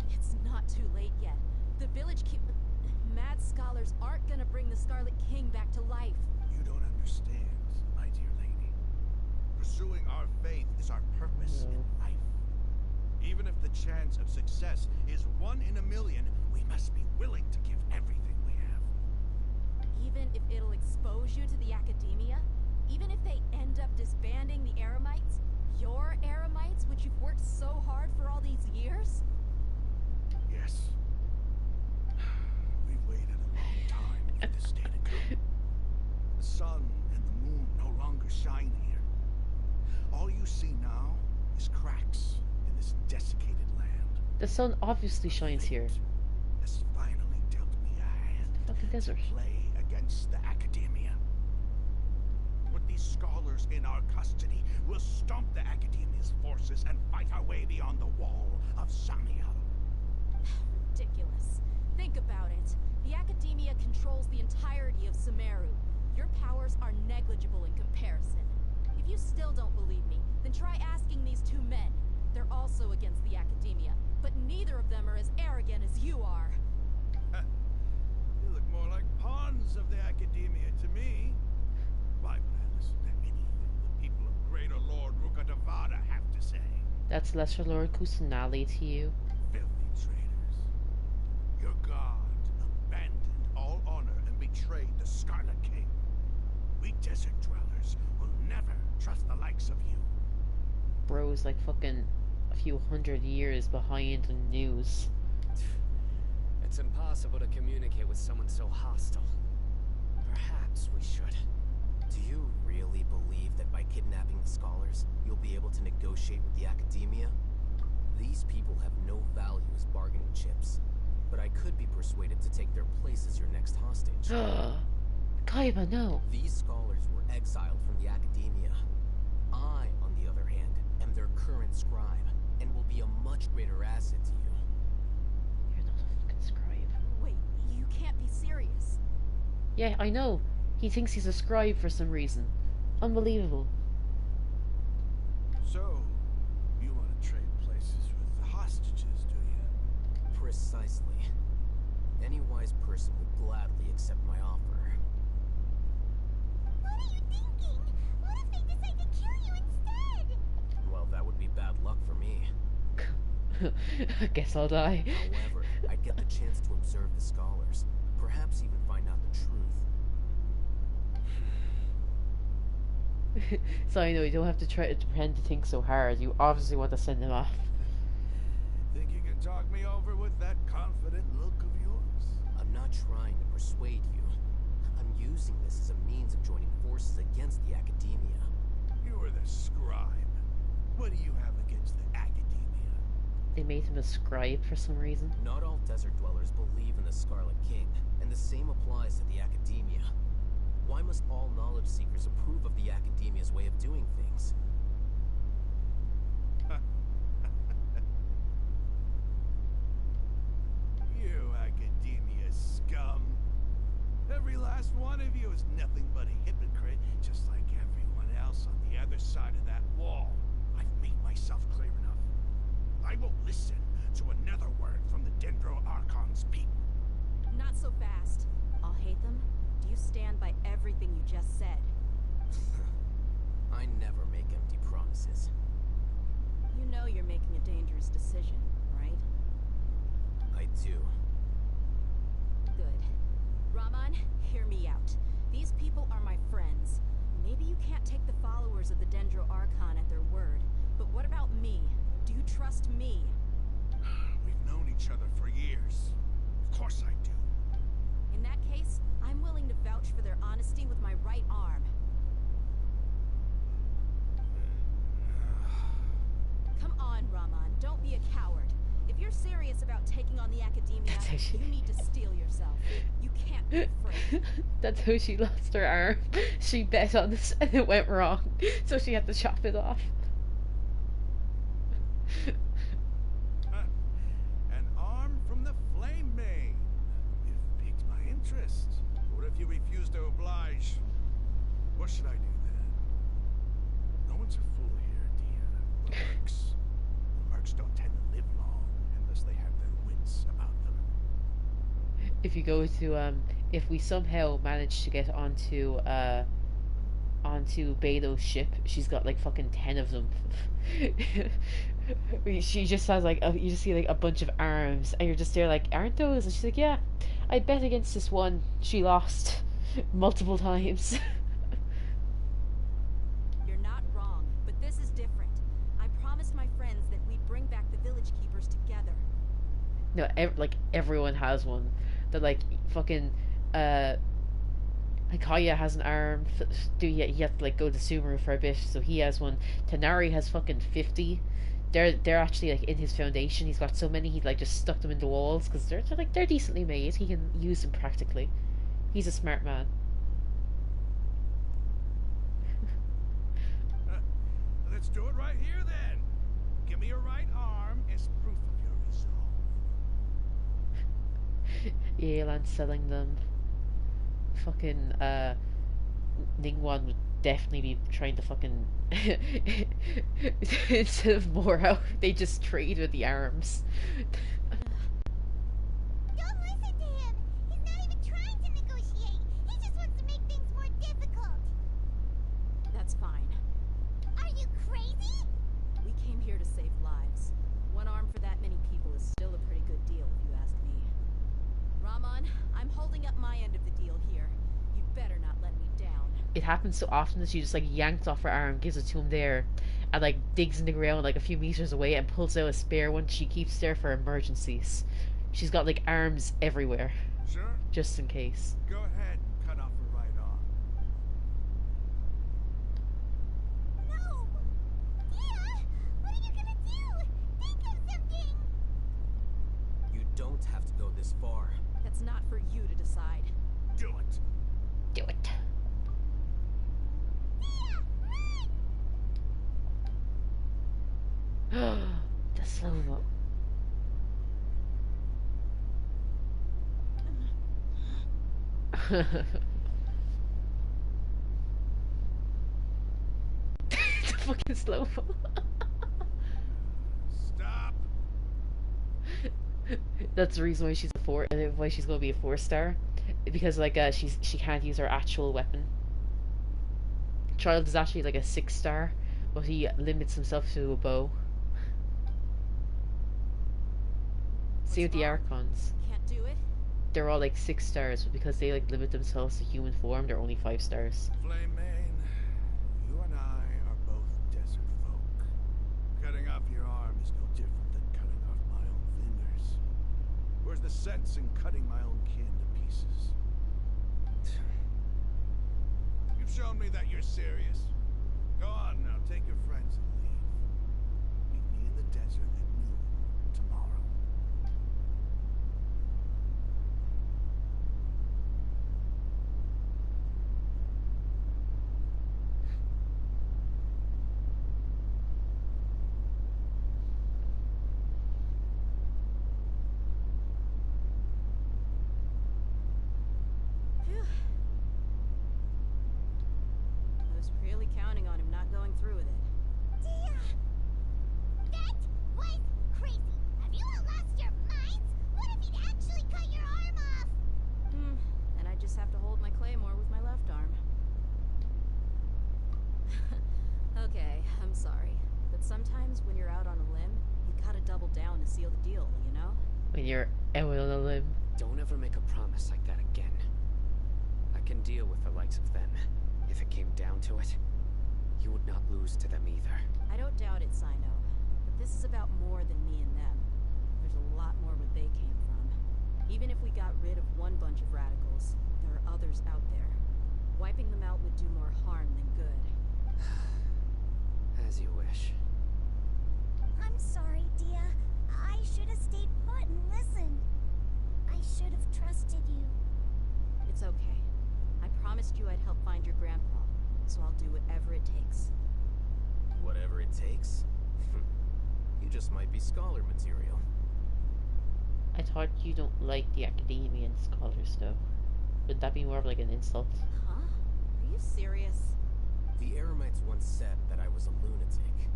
It's not too late yet. The village mad scholars aren't gonna bring the Scarlet King back to life. You don't understand, my dear lady. Pursuing our faith is our purpose in life. Even if the chance of success is 1 in a million, we must be willing to give everything we have. Even if it'll expose you to the academia? Even if they end up disbanding the Eremites? Your Eremites, which you've worked so hard for all these years? Yes. We've waited a long time for this day to come. The sun and the moon no longer shine here. All you see now is cracks in this desiccated land. The sun obviously shines here. Has finally dealt me a hand. Fucking desert. To play against the academia. With these scholars in our custody, we'll stomp the academia's forces and fight our way beyond the wall of Samia. Ridiculous. Think about it. The academia controls the entirety of Sumeru. Your powers are negligible in comparison. If you still don't believe me, then try asking these two men. They're also against the academia, but neither of them are as arrogant as you are. You look more like pawns of the academia to me. Why would I listen to anything the people of Greater Lord Rukkhashava have to say? That's Lesser Lord Kusanali to you. Filthy traitors. Your god abandoned all honor and betrayed the Scarlet King. We desert dwellers will never trust the likes of you. Bro's like fucking a few hundred years behind the news. It's impossible to communicate with someone so hostile. Perhaps we should. Do you really believe that by kidnapping the scholars, you'll be able to negotiate with the academia? These people have no value as bargaining chips, but I could be persuaded to take their place as your next hostage. Kaiba, no. These scholars were exiled from the academia. I, on the other hand, am their current scribe, and will be a much greater asset to you. You're not a fucking scribe. Wait, you can't be serious. Yeah, I know. He thinks he's a scribe for some reason. Unbelievable. So, you want to trade places with the hostages, do you? Precisely. Any wise person would gladly accept my offer. What are you thinking? What if they decide to kill you instead? Well, that would be bad luck for me. I guess I'll die. However, I'd get the chance to observe the scholars, perhaps even find out the truth. So I know you don't have to try to pretend to think so hard. You obviously want to send him off. Think you can talk me over with that confident look of yours? I'm not trying to persuade you. I'm using this as a means of joining forces against the academia. You are the scribe. What do you have against the academia? They made him a scribe for some reason. Not all desert dwellers believe in the Scarlet King, and the same applies to the academia. Why must all knowledge seekers approve of the academia's way of doing things? me. We've known each other for years. Of course I do. In that case, I'm willing to vouch for their honesty with my right arm. Come on, Raman, don't be a coward. If you're serious about taking on the academia, you need to steel yourself. You can't be afraid. That's how she lost her arm. She bet on this and it went wrong, so she had to chop it off. An arm from the Flame Mane. You've piqued my interest. What if you refuse to oblige? What should I do then? No one's a fool here, dear. Mercs don't tend to live long unless they have their wits about them. If you go to if we somehow manage to get onto Beto's ship, she's got like fucking 10 of them. She just has like you just see like a bunch of arms, and you're just there like, aren't those? And she's like, yeah, I bet against this one. She lost multiple times. You're not wrong, but this is different. I promised my friends that we'd bring back the village keepers together. No, like everyone has one. That like fucking Hikaya has an arm. You have to like go to Sumeru for a bit, so he has one. Tanari has fucking 50. They're actually like in his foundation. He's got so many he like just stuck them in the walls because they're decently made. He can use them practically. He's a smart man. Let's do it right here then. Give me your right arm as proof of your resolve. Yelan's selling them. Fucking Ningguang would definitely be trying to fucking instead of Moro, they just trade with the arms. Don't listen to him! He's not even trying to negotiate! He just wants to make things more difficult! That's fine. Are you crazy? We came here to save lives. One arm for that many people is still a pretty good deal, if you ask me. Raman, I'm holding up my end of the deal here. You'd better not let me down. It happens so often that she just like yanks off her arm, gives it to him there, and like digs in the ground like a few meters away and pulls out a spare one she keeps there for emergencies. She's got like arms everywhere. Sure. Just in case. Go ahead and cut off her right arm. No! Dia! What are you gonna do? Think of something! You don't have to go this far. That's not for you to decide. Do it. Do it. The slow-mo. The fucking slow-mo. Stop. That's the reason why she's why she's gonna be a 4-star, because like she can't use her actual weapon. Child is actually like a 6-star, but he limits himself to a bow. See with the Archons. Can't do it? They're all like 6 stars, but because they like limit themselves to human form, they're only 5 stars. Flame Mane, you and I are both desert folk. Cutting off your arm is no different than cutting off my own fingers. Where's the sense in cutting my own kin to pieces? You've shown me that you're serious. Go on now, take your friends and leave. Meet me in the desert at noon tomorrow. Phew. I was really counting on him not going through with it. Dia! That was crazy! Have you all lost your minds? What if he'd actually cut your arm off? And I just have to hold my claymore with my left arm. Okay, I'm sorry. But sometimes when you're out on a limb, you gotta double down to seal the deal, you know? When you're out on a limb. Don't ever make a promise like that again. I can deal with the likes of them. If it came down to it, you would not lose to them either. I don't doubt it, Cyno. But This is about more than me and them. There's a lot more where they came from. Even if we got rid of one bunch of radicals, there are others out there. Wiping them out would do more harm than good. As you wish. I'm sorry, Dia. I should have stayed put and listened. I should have trusted you. It's okay. I promised you I'd help find your grandpa, so I'll do whatever it takes. Whatever it takes? You just might be scholar material. I thought you don't like the academia and scholars, though. Would that be more of like an insult? Huh? Are you serious? The Eremites once said that I was a lunatic.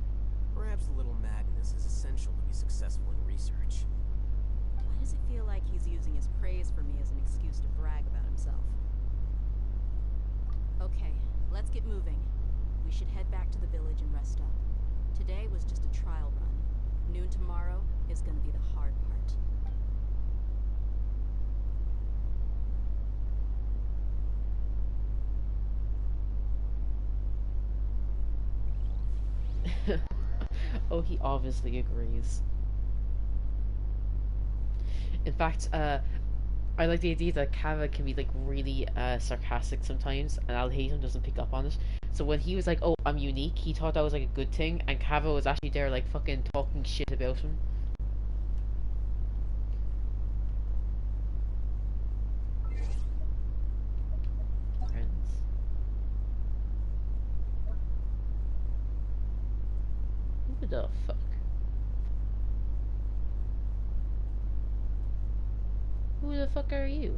Perhaps a little madness is essential to be successful in research. Why does it feel like he's using his praise for me as an excuse to brag about himself? Okay, let's get moving. We should head back to the village and rest up. Today was just a trial run. Noon tomorrow is gonna be the hard part. Oh, he obviously agrees. In fact, I like the idea that Kava can be like really sarcastic sometimes, and Alhazen doesn't pick up on it. So when he was like, "Oh, I'm unique," he thought that was like a good thing, and Kava was actually there like fucking talking shit about him. Friends. Who the fuck? Who the fuck are you?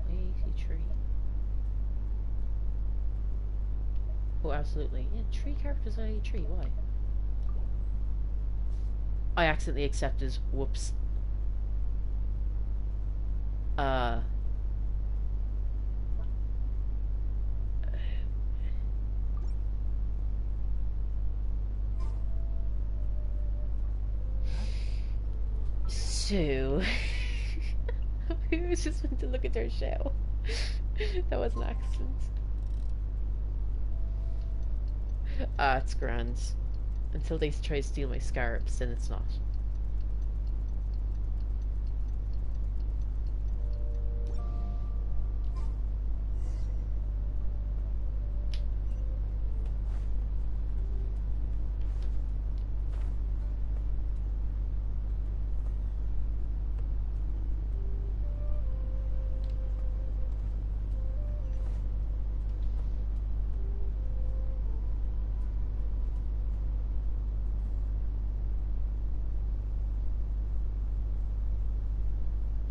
Lazy tree. Oh, absolutely. Yeah, tree characters are a tree. Why? I accidentally accepted. Whoops. So we just went to look at their shell. That was an accident. It's grand. Until they try to steal my scarabs, then it's not.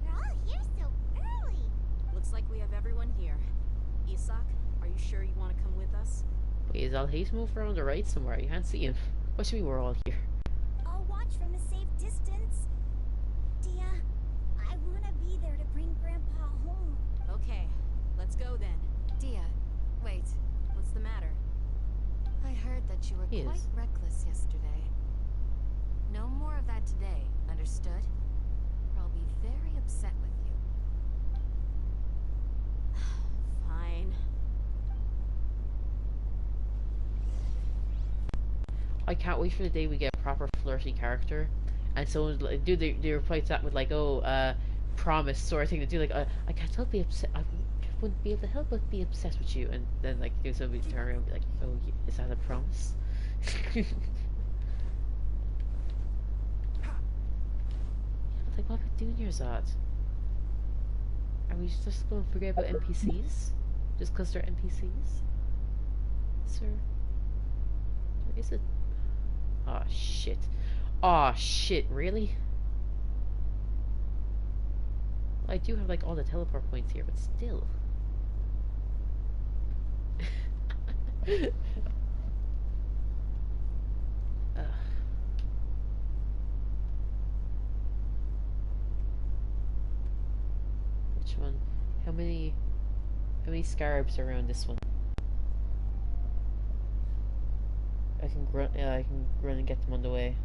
You're all here so early. Looks like we have everyone here. Isak, are you sure you want to come with us? Wait, is Alhazen moved around the right somewhere? You can't see him. What do you mean we're all here? I'll watch from a safe distance. Dia, I want to be there to bring Grandpa home. Okay, let's go then. Dia, wait. What's the matter? I heard that you were He quite is. reckless yesterday. No more of that today, understood? Or I'll be very upset with you. Fine. I can't wait for the day we get a proper flirty character, and someone like, they reply to that with like, "Oh, promise," sort of thing. To do like, "I can't help be upset. I wouldn't be able to help but be obsessed with you," and then like do somebody turn around and be like, "Oh, is that a promise?" Like, what are we doing here, Zod? Are we just going to forget about NPCs? Just because they're NPCs? Sir? Or is it? Aw, shit. Aw, shit, really? Well, I do have, like, all the teleport points here, but still. Ugh. Which one? How many scarabs are around this one? I can run and get them on the way.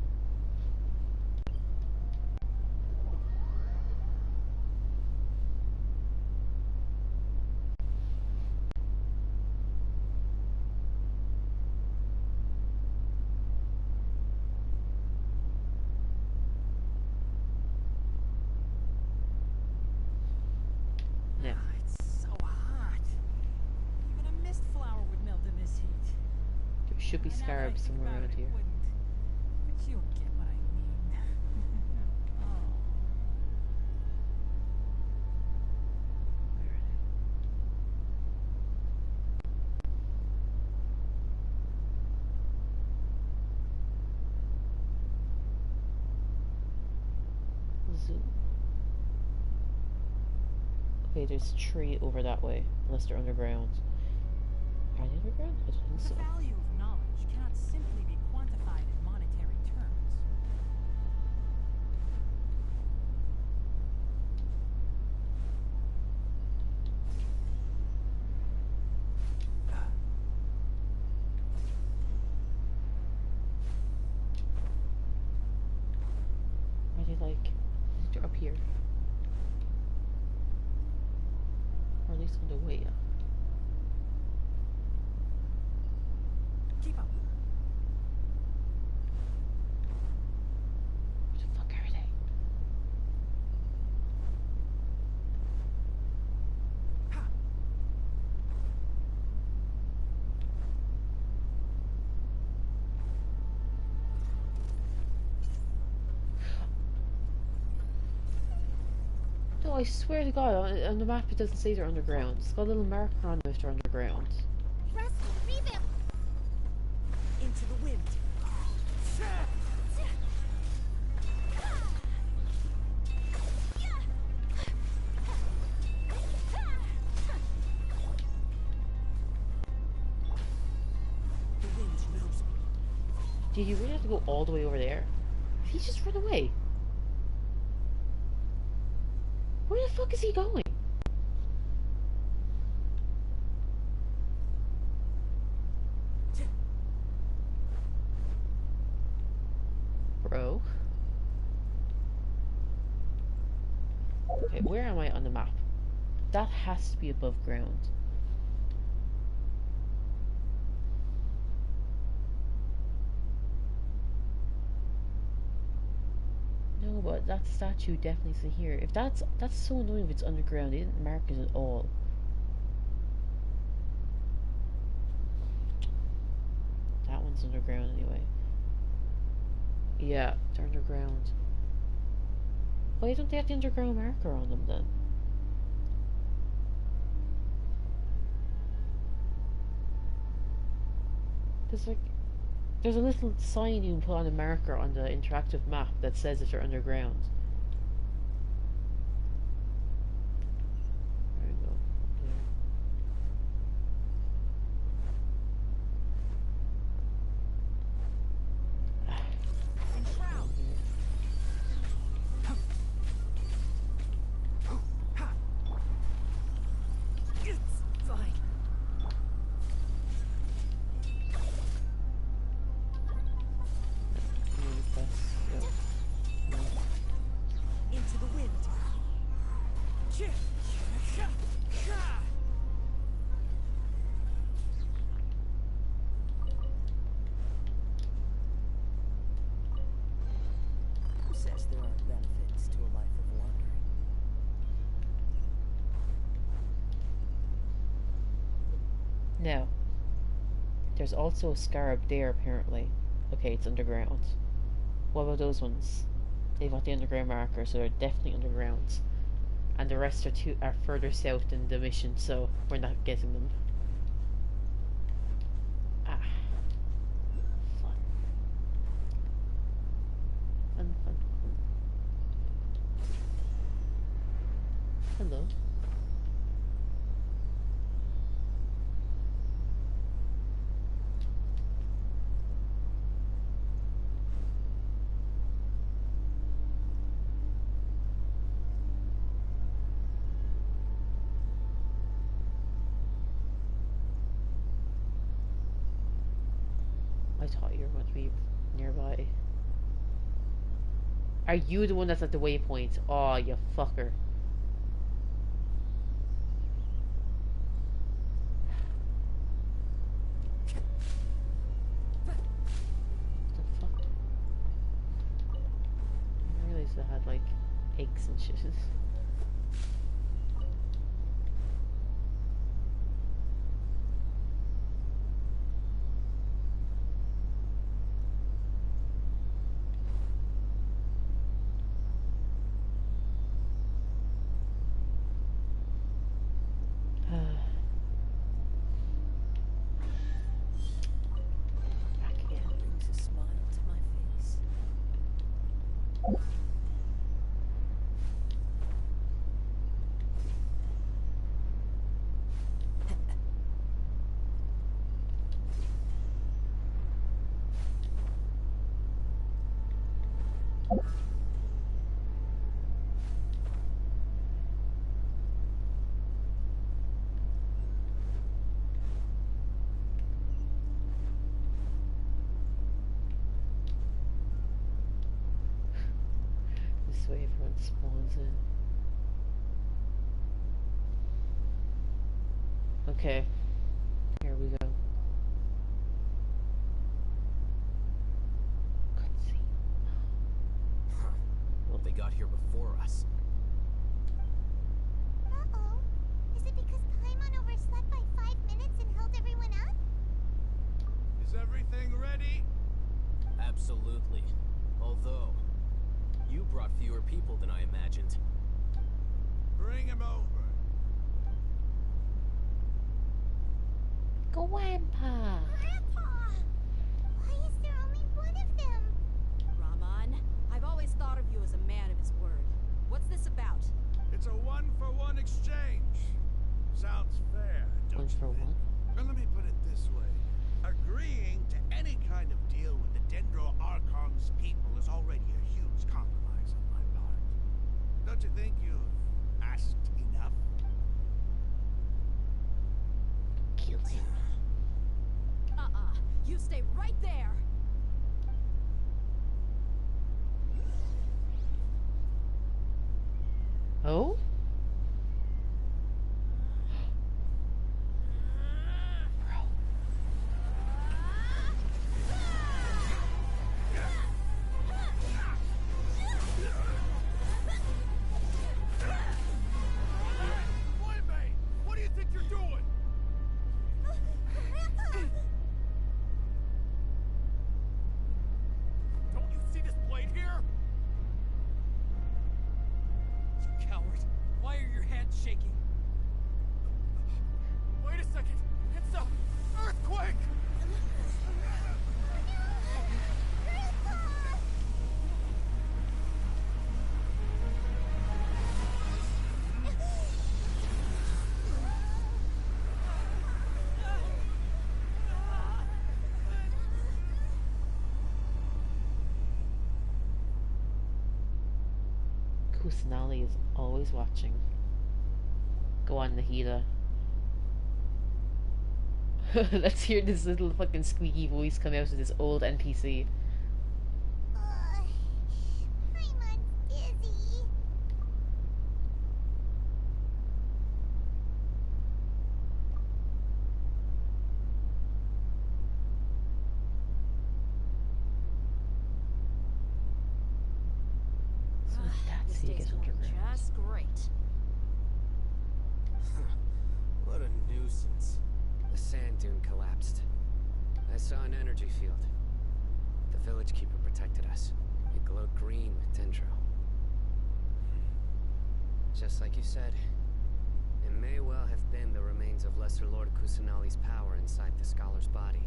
should be scarabs somewhere around here. But you'll get what I mean. Oh. Zoom. Okay, there's 3 over that way, unless they're underground. Are they underground? I don't think so. The value of knowledge cannot simply be quantified in monetary terms. Are they like... they're up here. Or at least on the way up. Keep up. Where the fuck are they? No, I swear to God, on the map it doesn't say they're underground. It's got a little marker on it if they're underground. Into the wind. The wind knows me. Did you really have to go all the way over there? He just run away. Where the fuck is he going? Bro. Okay, where am I on the map? That has to be above ground. No, but that statue definitely isn't here. If that's so annoying if it's underground. They didn't mark it at all. That one's underground anyway. Yeah, they're underground. Why don't they have the underground marker on them then? There's a little sign you can put on a marker on the interactive map that says that you're underground. There we go. Into the wind. Who says there aren't benefits to a life of wandering? Now, there's also a scarab there apparently. Okay, it's underground. What about those ones? They've got the underground marker, so they're definitely underground. And the rest are further south in the mission, so we're not getting them. Ah. Fun. Fun, fun, fun. Hello. I thought you were going to be nearby. Are you the one that's at the waypoint? Oh, you fucker. What the fuck? I realized I had like eggs and shit. This way everyone spawns in. Okay. Here we go. Well, they got here before us. Uh-oh. Is it because Paimon overslept by 5 minutes and held everyone up? Is everything ready? Absolutely. Although, you brought fewer people than I imagined. Bring him over. Grandpa! Grandpa! Why is there only one of them? Raman, I've always thought of you as a man of his word. What's this about? It's a one-for-one exchange. Sounds fair, don't One for you think? one? Well, let me put it this way. Agreeing to any kind of deal with the Dendro Archon's people is already a huge compromise on my part. Don't you think you've asked enough? Kill him. You stay right there! Oh? What do you think you're doing? Don't you see this blade here? You coward! Why are your hands shaking? Wait a second! It's a earthquake! Kusanali is always watching. Go on, Nahida. Let's hear this little fucking squeaky voice come out of this old NPC. Paimon's dizzy. So that's This how you day's get going underground. just great. What a nuisance. The sand dune collapsed. I saw an energy field. The village keeper protected us. It glowed green with dendro. Just like you said, it may well have been the remains of Lesser Lord Kusanali's power inside the scholar's body.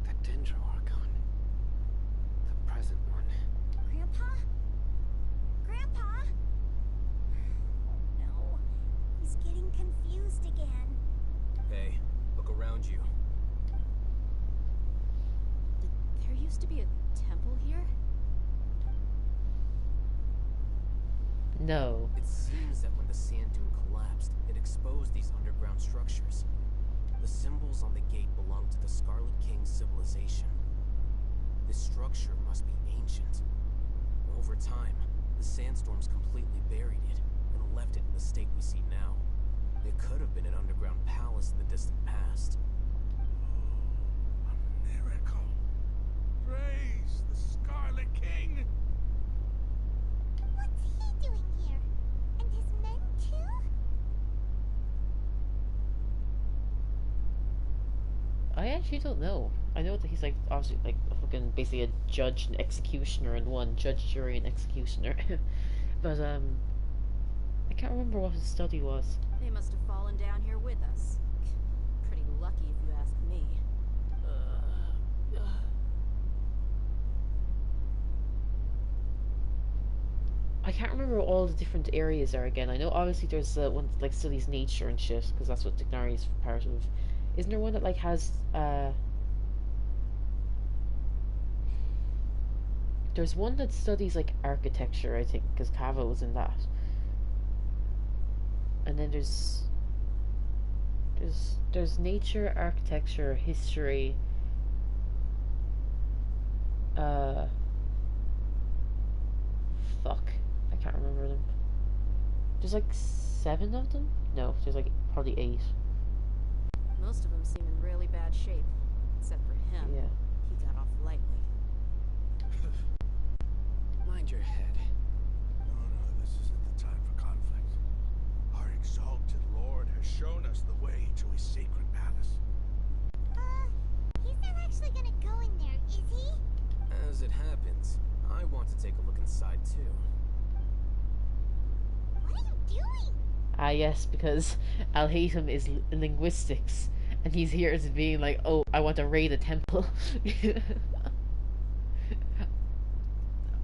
The dendro Archon. The present one. Grandpa? Grandpa? No. He's getting confused again. Hey, look around you. There used to be a temple here? No. It seems that when the sand dune collapsed, it exposed these underground structures. The symbols on the gate belong to the Scarlet King's civilization. This structure must be ancient. Over time, the sandstorms completely buried it and left it in the state we see now. It could have been an underground palace in the distant past. A miracle! Praise the Scarlet King! What's he doing here? And his men too? I actually don't know. I know that he's like obviously like a fucking basically a judge and executioner in one, judge, jury, and executioner. But I can't remember what his study was. They must have fallen down here with us. Pretty lucky if you ask me. I can't remember what all the different areas are again. I know obviously there's one that, like studies nature and shit because that's what Dignari is part of. Isn't there one that like has There's one that studies like architecture, I think, because Kava was in that. And then there's nature, architecture, history. Fuck, I can't remember them. There's like 7 of them. No, there's like probably 8. Most of them seem in really bad shape, except for him. Yeah. He got off lightly. Mind your head. No, this isn't the time for conflict. Our exalted Lord has shown us the way to his sacred palace. He's not actually gonna go in there, is he? As it happens, I want to take a look inside too. What are you doing? Ah, yes, because Al-Haytham is linguistics, and he's here as being like, oh, I want to raid a temple.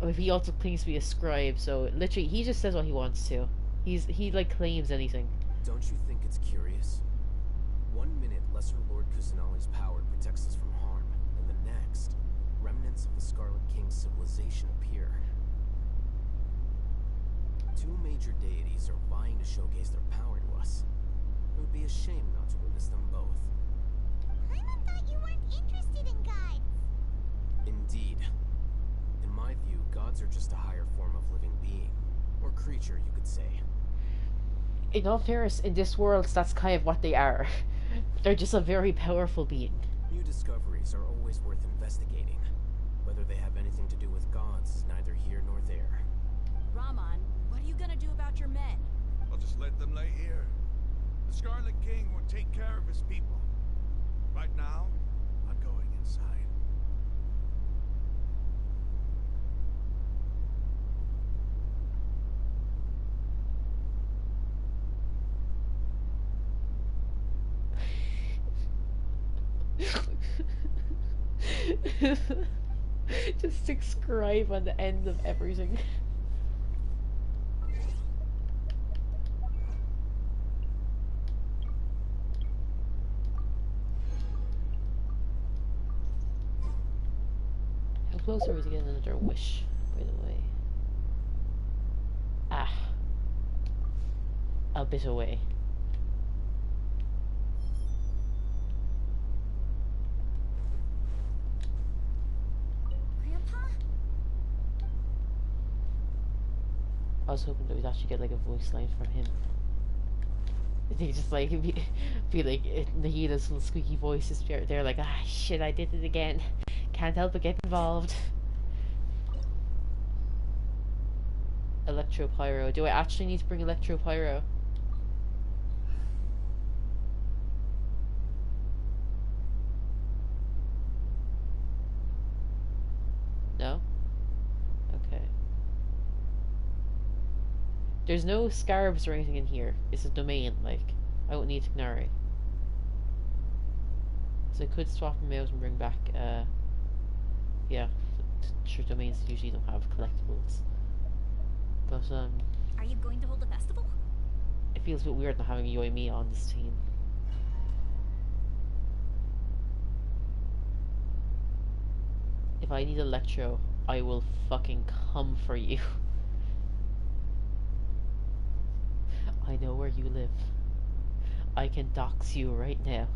Oh, he also claims to be a scribe, so literally, he just says what he wants to. He like claims anything. Don't you think it's curious? 1 minute, Lesser Lord Kusanali's power protects us from harm, and the next, remnants of the Scarlet King's civilization appear. 2 major deities are vying to showcase their power to us. It would be a shame not to witness them both. Paimon thought you weren't interested in gods. Indeed. In my view, gods are just a higher form of living being. Or creature, you could say. In all fairness, in this world, that's kind of what they are. They're just a very powerful being. New discoveries are always worth investigating. Whether they have anything to do with gods is neither here nor there. Rahman, what are you gonna do about your men? I'll just let them lay here. The Scarlet King will take care of his people. Right now, I'm going inside. Just subscribe on the end of everything. How close are we to getting another wish, by the way? Ah. A bit away. I was hoping that we'd actually get like a voice line from him. I think just like be like Nahida's little squeaky voice is there like, ah shit, I did it again. Can't help but get involved. Electropyro. Do I actually need to bring Electropyro? No? Okay. There's no scarabs or anything in here. It's a domain, like. I don't need Gnari. So I could swap them out and bring back, yeah. Sure, domains usually don't have collectibles. But, Are you going to hold a festival? it feels a bit weird not having Yoimi on this team. If I need Electro, I will fucking come for you. I know where you live. I can dox you right now.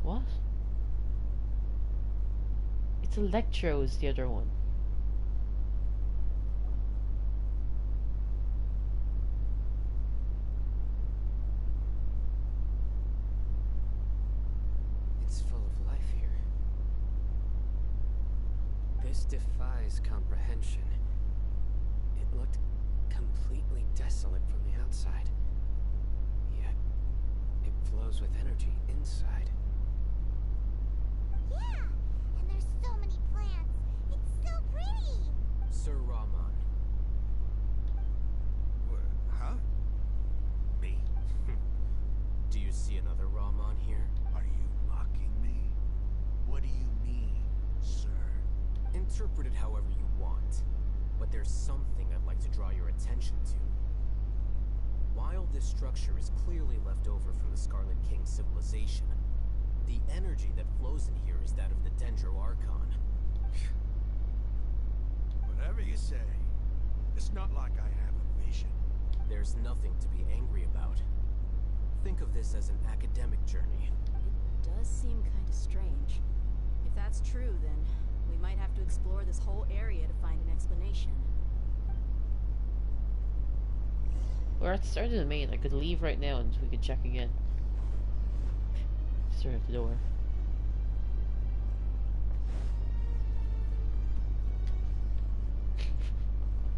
What? It's Electro's the other one. It's full of life here. This defies comprehension. It looked completely desolate from the outside. Yet, it flows with energy inside. Yeah, and there's so many plants. It's so pretty. Sir Rahman. Huh? Me? Do you see another Rahman here? Are you mocking me? What do you mean, sir? Interpret it however you want. But there's something I'd like to draw your attention to. While this structure is clearly left over from the Scarlet King civilization, the energy that flows in here is that of the Dendro Archon. Whatever you say, it's not like I have a vision. There's nothing to be angry about. Think of this as an academic journey. It does seem kind of strange. If that's true, then we might have to explore this whole area to find an explanation. We're at the start of the main. I could leave right now and we could check again. Start at the door.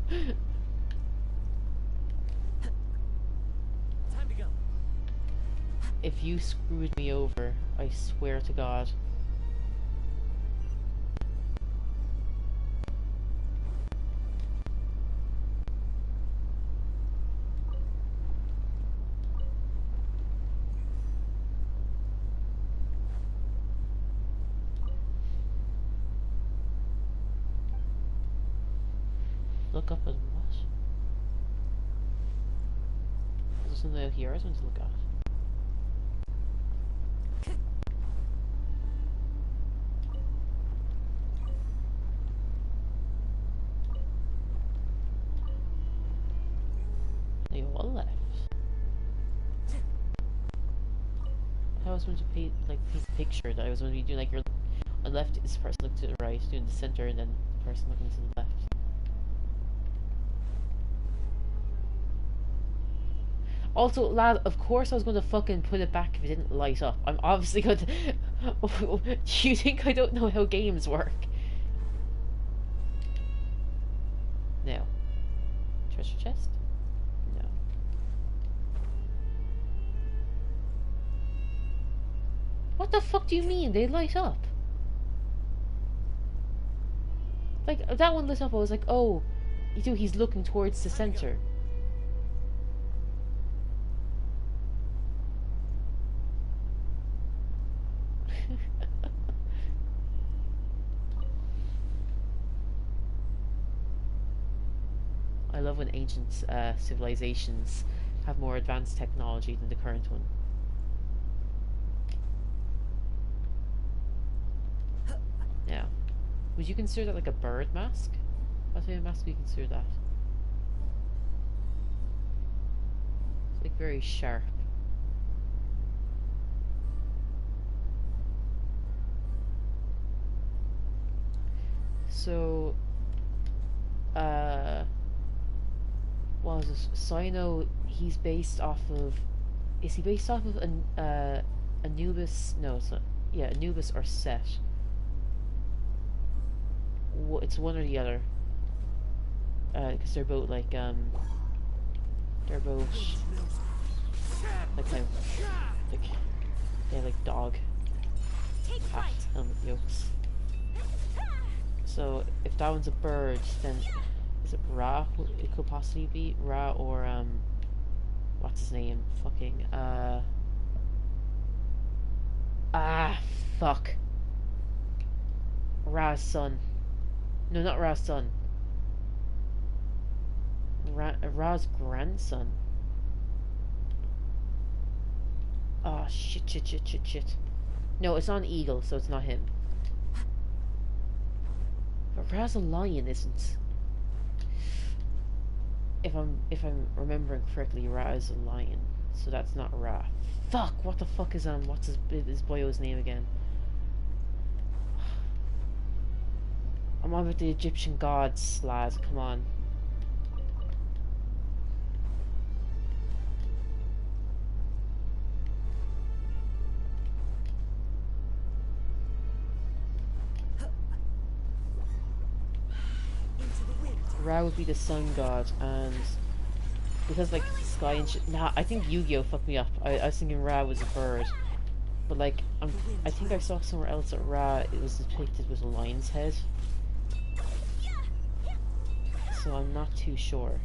Time to go. If you screwed me over, I swear to God. Look up at what? Is there something out here I was meant to look at? They all left. I was meant to paint like paint a picture that I was going to be doing like your on the left is the person looking to the right, doing the center, and then the person looking to the left. Also, lad, of course I was going to fucking put it back if it didn't light up. I'm obviously going to... Do you think I don't know how games work? No. Treasure chest? No. What the fuck do you mean? They light up? Like, that one lit up, I was like, oh, he's looking towards the center. I love when ancient civilizations have more advanced technology than the current one. Now, would you consider that like a bird mask? What type of mask would you consider that? It's like very sharp. So, what was this? Cyno, he's based off of... Is he based off of Anubis? No, it's not. Yeah, Anubis or Set. It's one or the other. Because they're both like, they're both... Like, kind of, like, they're like dog. Hat, helmet yokes. So, if that one's a bird, then... Is it Ra? It could possibly be Ra or what's his name? Fucking fuck. Ra's son. No, not Ra's son. Ra's grandson. Oh shit. No, it's on Eagle, so it's not him. But Ra's a lion, isn't? If I'm remembering correctly, Ra is a lion, so that's not Ra. Fuck! What the fuck is what's his boyo's name again? I'm on with the Egyptian gods, lads. Come on. Ra would be the sun god, and because like sky and shit. Nah, I think Yu-Gi-Oh fucked me up. I was thinking Ra was a bird, but like I think I saw somewhere else that Ra it was depicted with a lion's head. So I'm not too sure.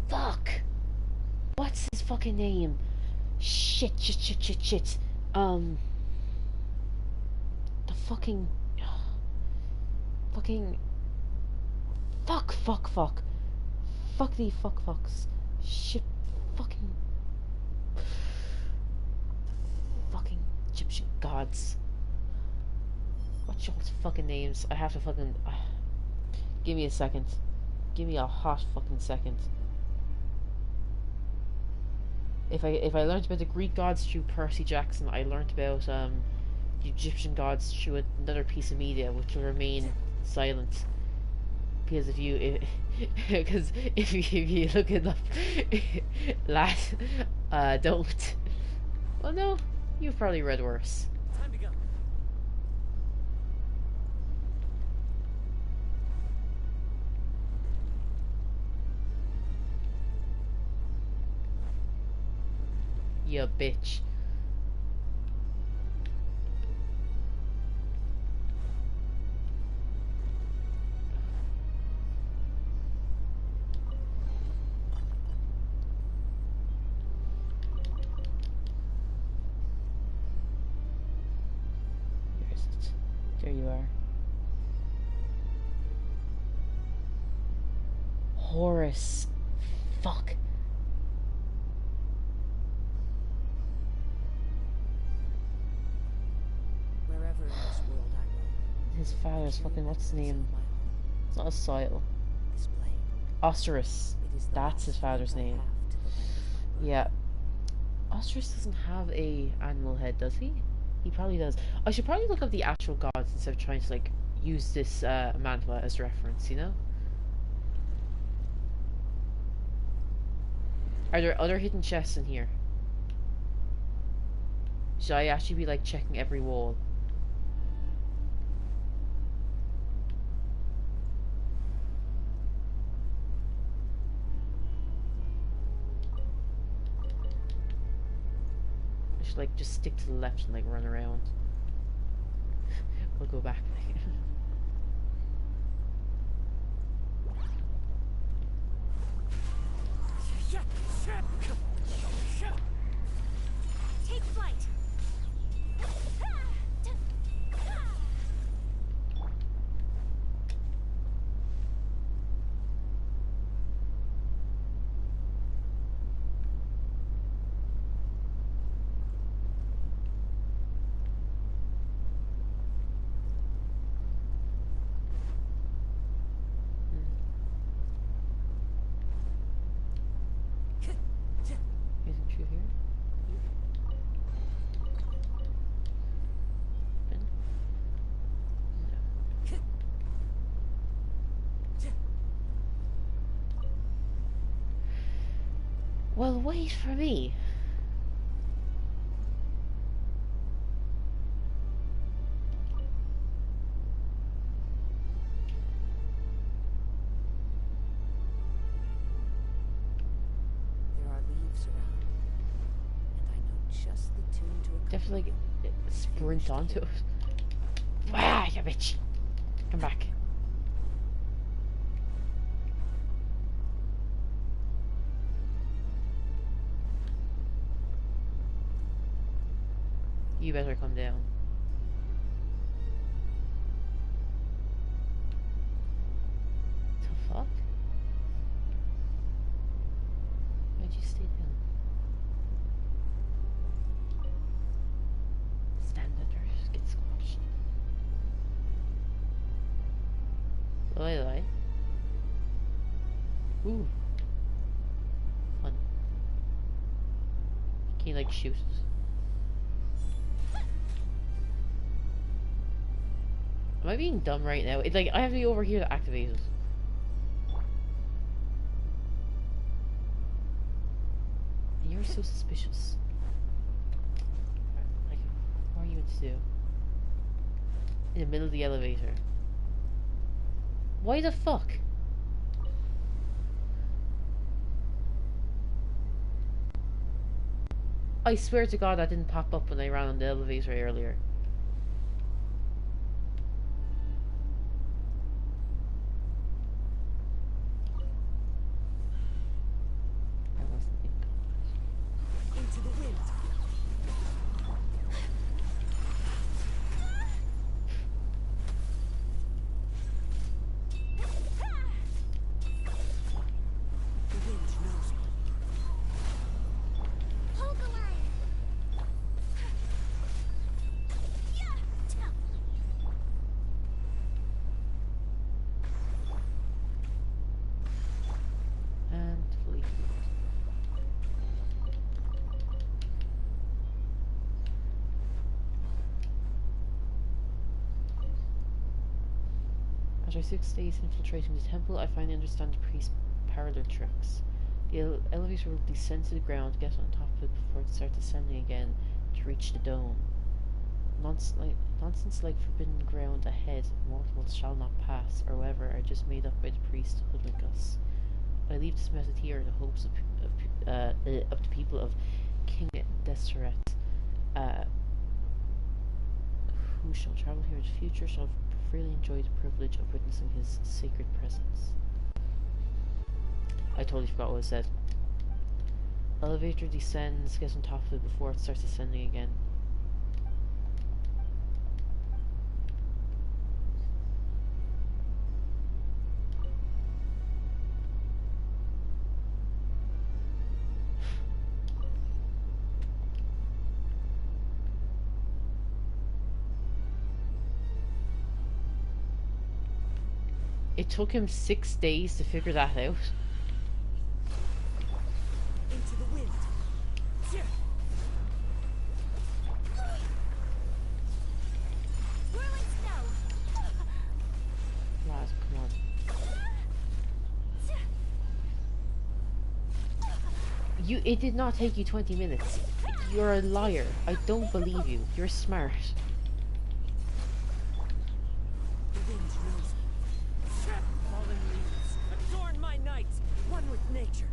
Fuck! What's his fucking name? Shit. The fucking... Fucking... Fuck, fuck, fuck. Fuck the fuck fucks. Shit. Fucking... Fucking Egyptian gods. What's y'all's fucking names? I have to fucking... give me a second. Give me a hot fucking second. If I learned about the Greek gods through Percy Jackson, I learned about the Egyptian gods through another piece of media, which will remain silent. Because if you look it up, lad, don't. Well, no, you've probably read worse. Time to go. You bitch. Where is it? There you are. Horus. Fuck. Wherever in this world I roam, His father's fucking, what's his name? It's not a Soil. this blade, Osiris. it is the That's his last father's link I name. have to the land of my birth. Yeah. Osiris doesn't have a animal head, does he? He probably does. I should probably look up the actual gods instead of trying to like use this mantra as reference, you know? Are there other hidden chests in here? Should I actually be like checking every wall? I should like just stick to the left and like run around. We'll go back. Take flight. Isn't true here? Open. No. Well, wait for me. There are leaves around, and I know just the tune to accompany Definitely them. sprint onto it. Ah, you bitch! Come back. You better come down. The fuck? Why'd you stay down? Stand under, just get squashed. Lie. Ooh. Fun. Can you like shoot it? Am I being dumb right now? It's like I have to be over here to activate it. And you're so suspicious. Like, what are you going to do? In the middle of the elevator. Why the fuck? I swear to God that didn't pop up when I ran on the elevator earlier. I wasn't in combat. Into the wind. After 6 days infiltrating the temple, I finally understand the priest's parlor tricks. The elevator will descend to the ground, get on top of it before it starts descending again to reach the dome. Nonsense like forbidden ground ahead, mortals shall not pass, or whatever, are just made up by the priest to hoodwink us. I leave this method here in the hopes of the people of King Deshret, who shall travel here in the future, shall freely enjoy the privilege of witnessing his sacred presence. I totally forgot what I said. Elevator descends, get on top of it before it starts descending again. It took him 6 days to figure that out. Into the wind. Whirling snow. Lad, come on. It did not take you 20 minutes. You're a liar. I don't believe you. You're smart. The wind knows me. Fallen leaves, adorn my night, one with nature.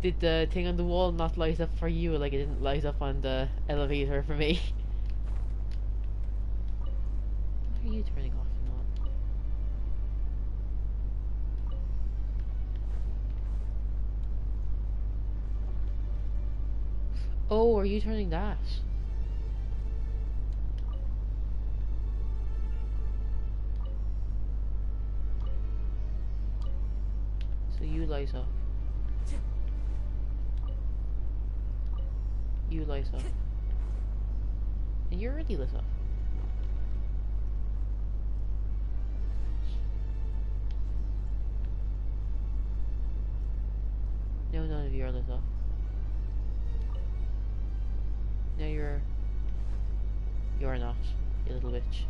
Did the thing on the wall not light up for you like it didn't light up on the elevator for me? What are you turning off and on? Oh, are you turning that? So you light up. You light up. And you're already lit up. No, none of you are lit up. No, you're not, you little bitch.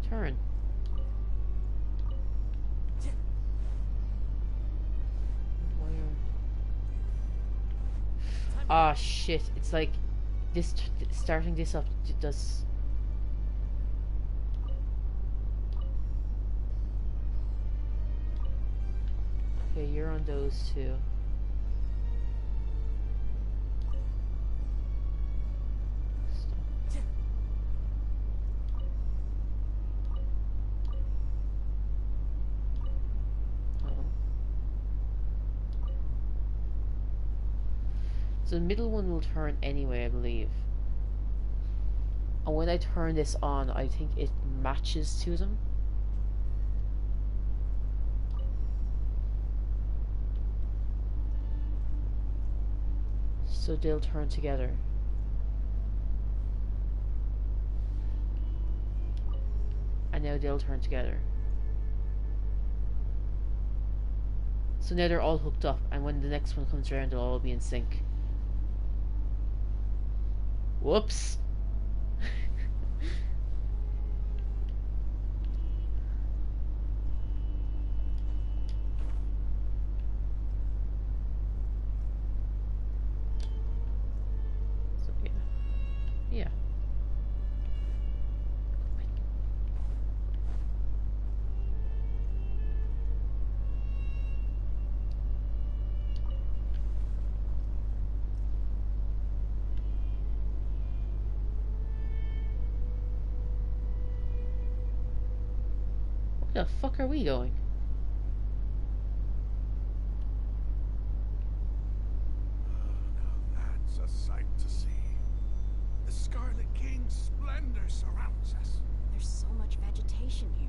Turn. Ah, shit. It's like this starting this up does. Okay, you're on those two. So the middle one will turn anyway, I believe. And when I turn this on, I think it matches to them. So they'll turn together. And now they'll turn together. So now they're all hooked up, and when the next one comes around, they'll all be in sync. Whoops. So yeah. Yeah. Where the fuck are we going? Now that's a sight to see. The Scarlet King's splendor surrounds us. There's so much much vegetation here.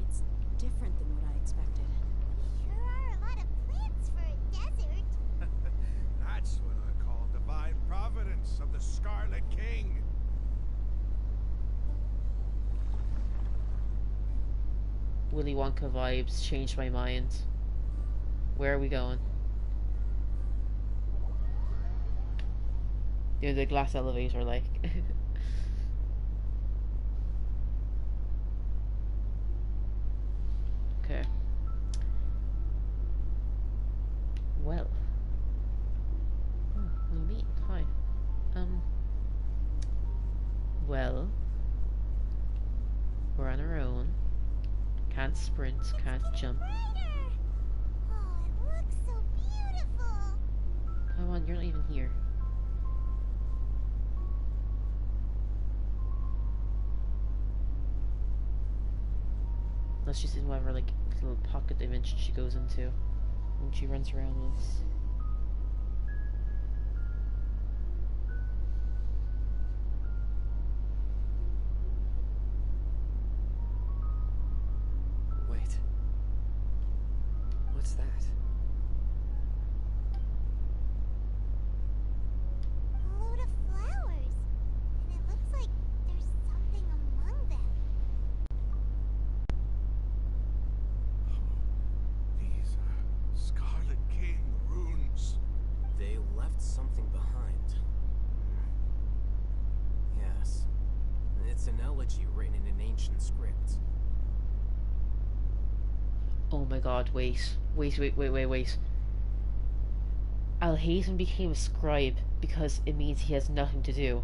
It's different than what I expected. Sure are a lot of plants for a desert. That's what I call divine providence of the Scarlet King. Willy Wonka vibes, changed my mind. Where are we going? The glass elevator, like. Okay. Well. Oh, Lumi, hi. Well. We're on our own. Can't sprint, can't jump. Oh, it looks so beautiful. Come on, you're not even here. Unless she's in whatever, like, little pocket dimension she goes into when she runs around this. Wait. What's that? A load of flowers. And it looks like there's something among them. These are Scarlet King runes. They left something behind. Yes. It's an elegy written in an ancient script. Oh my god, wait. Wait. Alhazen became a scribe because it means he has nothing to do.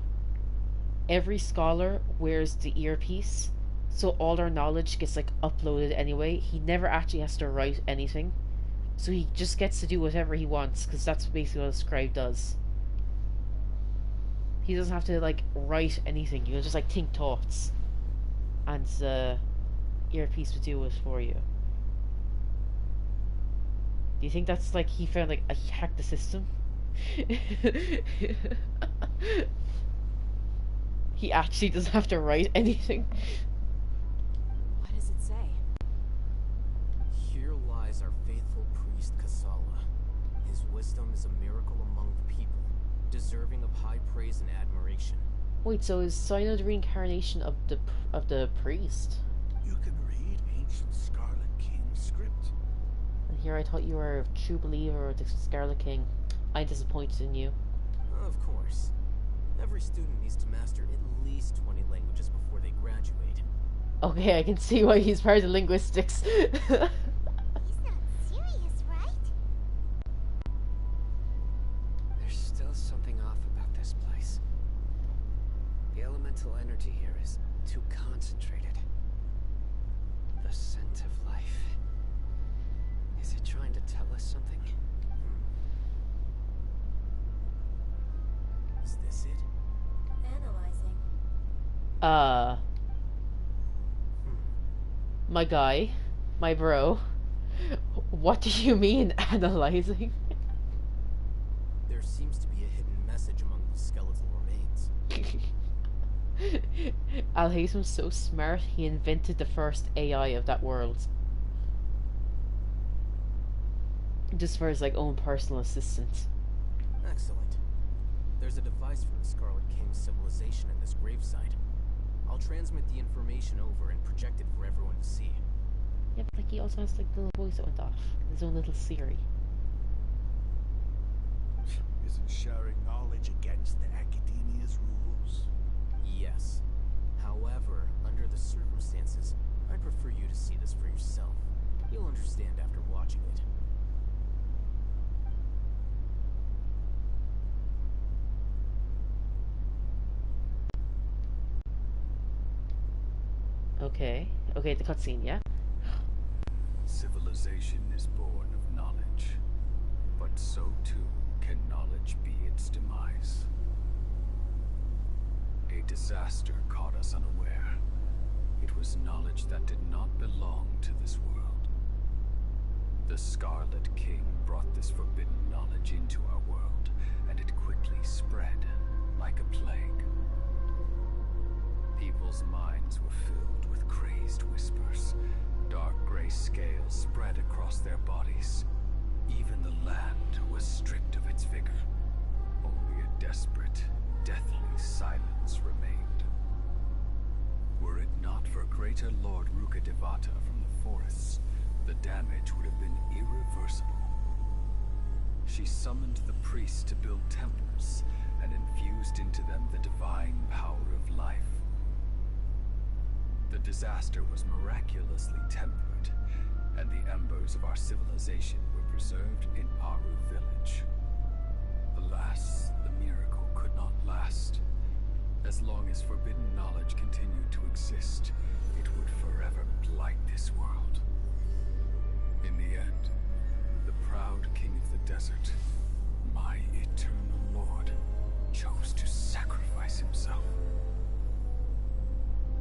Every scholar wears the earpiece, so all their knowledge gets, like, uploaded anyway. He never actually has to write anything. So he just gets to do whatever he wants, because that's basically what a scribe does. He doesn't have to, like, write anything. You can just, like, think thoughts. And the earpiece will do it for you. Do you think that's, like, he found, like, he hacked the system? He actually doesn't have to write anything. What does it say? Here lies our faithful priest Kasala. His wisdom is a miracle among the people, deserving of high praise and admiration. Wait, so is Cyno the reincarnation of the priest? You can read ancient Scarlet King script. And here I thought you were a true believer of the Scarlet King. I'm disappointed in you. Of course. Every student needs to master at least 20 languages before they graduate. Okay, I can see why he's part of linguistics. He's not serious, right? There's still something off about this place. The elemental energy here is too concentrated. The scent of life. Is it trying to tell us something? Is this it? Analyzing. My guy, my bro, what do you mean analyzing? There seems to be a hidden message among the skeletal remains. Alhazen's so smart, he invented the first AI of that world. Just for his, like, own personal assistant. Excellent. There's a device from the Scarlet King's civilization in this gravesite. I'll transmit the information over and project it for everyone to see. Yeah, but, like, he also has, like, the little voice that went off. His own little Siri. Isn't sharing knowledge against the Academia's rules? Yes. However, under the circumstances, I'd prefer you to see this for yourself. You'll understand after watching it. Okay, the cutscene, yeah? Civilization is born of knowledge, but so too can knowledge be its demise. A disaster caught us unaware. It was knowledge that did not belong to this world. The Scarlet King brought this forbidden knowledge into our world, and it quickly spread like a plague. People people's minds were filled with crazed whispers. Dark gray scales spread across their bodies. Even the land was stripped of its vigor. Only a desperate, deathly silence remained. Were it not for greater Lord Rukkhashava from the forests, the damage would have been irreversible. She summoned the priests to build temples and infused into them the divine power of life. The disaster was miraculously tempered, and the embers of our civilization were preserved in Aru village. Alas, the miracle could not last. As long as forbidden knowledge continued to exist, it would forever blight this world. In the end, the proud king of the desert, my eternal lord, chose to sacrifice himself.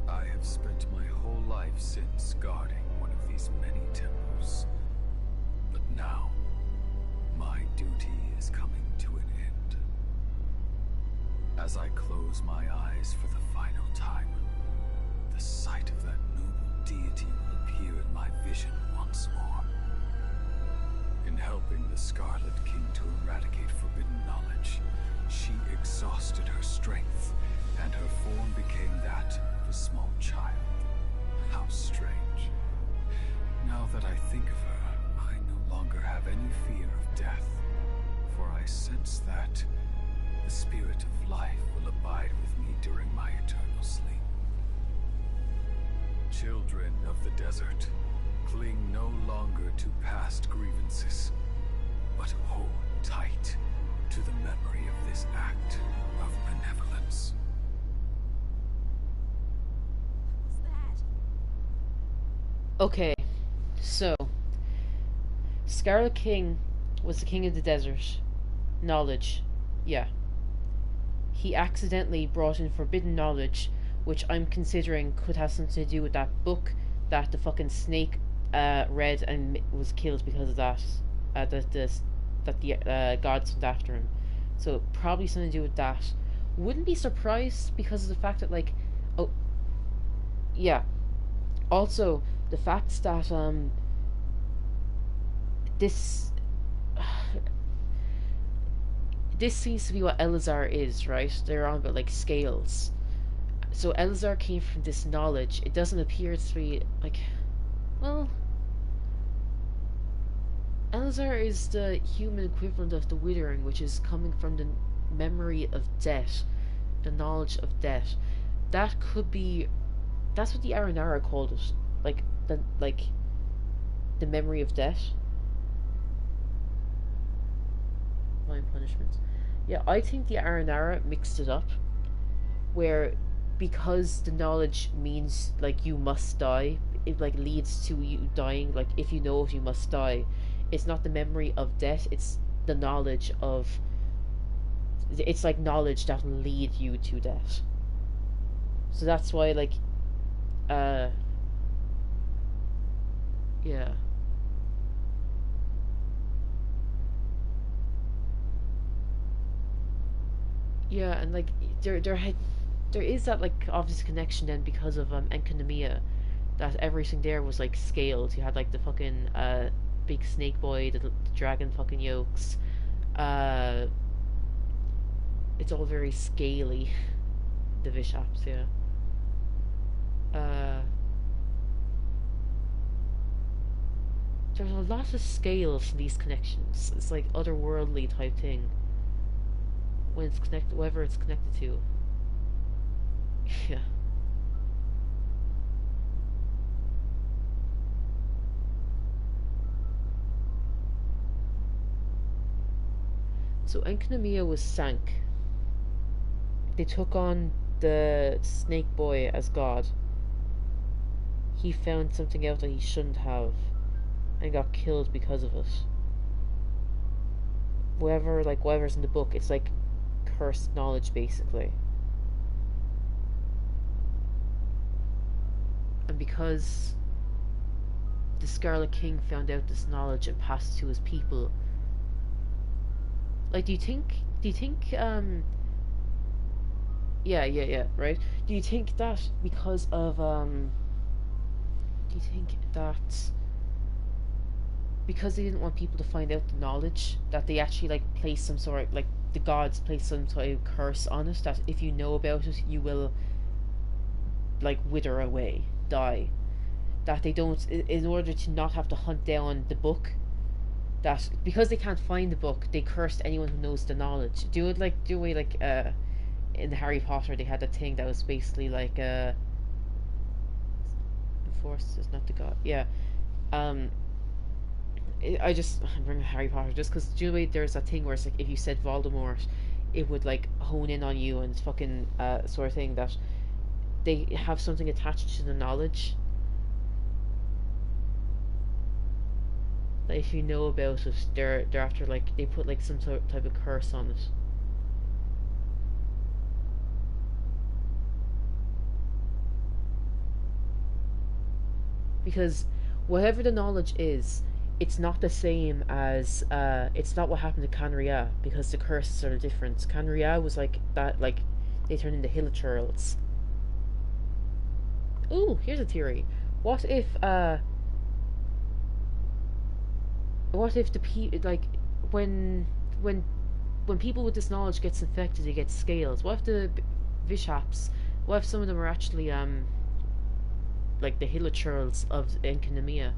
I have spent my whole life since guarding one of these many temples. But now, my duty is coming to an end. As I close my eyes for the final time, the sight of that noble deity will appear in my vision once more. In helping the Scarlet King to eradicate forbidden knowledge, she exhausted her strength, and her form became that of a small child. How strange. Now that I think of her, I no longer have any fear of death, for I sense that the spirit of life will abide with me during my eternal sleep. Children of the desert, cling no longer to past grievances, but hold tight to the memory of this act of benevolence. Okay, so Scarlet King was the king of the desert. Knowledge, yeah. He accidentally brought in forbidden knowledge, which I'm considering could have something to do with that book that the fucking snake read and was killed because of that. That the gods went after him. So probably something to do with that. Wouldn't be surprised because of the fact that, like, oh, yeah. Also, the fact that this this seems to be what Elazar is, right? They're on about like scales. So Elazar came from this knowledge. It doesn't appear to be like, well, Elazar is the human equivalent of the Withering, which is coming from the memory of death, the knowledge of death. That could be, that's what the Aranara called it, like the memory of death. Divine punishment. Yeah, I think the Aranara mixed it up, where because the knowledge means like you must die, it like leads to you dying. Like if you know it, you must die. It's not the memory of death, it's the knowledge of, it's like knowledge that will lead you to death. So that's why, like, yeah. Yeah, and like there is that like obvious connection then because of Enkanomiya, that everything there was like scaled. You had like the fucking big snake boy, the dragon fucking yolks. It's all very scaly. The Vishaps, yeah. There's a lot of scales in these connections. It's like otherworldly type thing. When it's connected, whatever it's connected to. Yeah. So Enkanomiya was sank. They took on the snake boy as god. He found something out that he shouldn't have and got killed because of it. Whatever's in the book, it's like cursed knowledge basically. And because the Scarlet King found out this knowledge and passed it to his people, like do you think Yeah, right? Do you think that because of, do you think that because they didn't want people to find out the knowledge, that they actually, like, place some sort of, like, the gods place some sort of curse on it, that if you know about it, you will, like, wither away, die? That they don't, in order to not have to hunt down the book, that because they can't find the book, they cursed anyone who knows the knowledge. Do it like, do we, like, in Harry Potter, they had that thing that was basically like, Force is not the god. Yeah. Um, I'm bringing Harry Potter just because, do you know, there's that thing where it's like, if you said Voldemort, it would, like, hone in on you and fucking, sort of thing, that they have something attached to the knowledge. That if you know about it, they're after, like, they put, like, some type of curse on it. Because whatever the knowledge is, it's not the same as, it's not what happened to Canria, because the curses are different. Canria was like that, like, they turned into hilichurls. Ooh, here's a theory. What if the like, when when when people with this knowledge gets infected, they get scales. What if the Vishaps, what if some of them are actually, like, the hilichurls of Enkanomiya?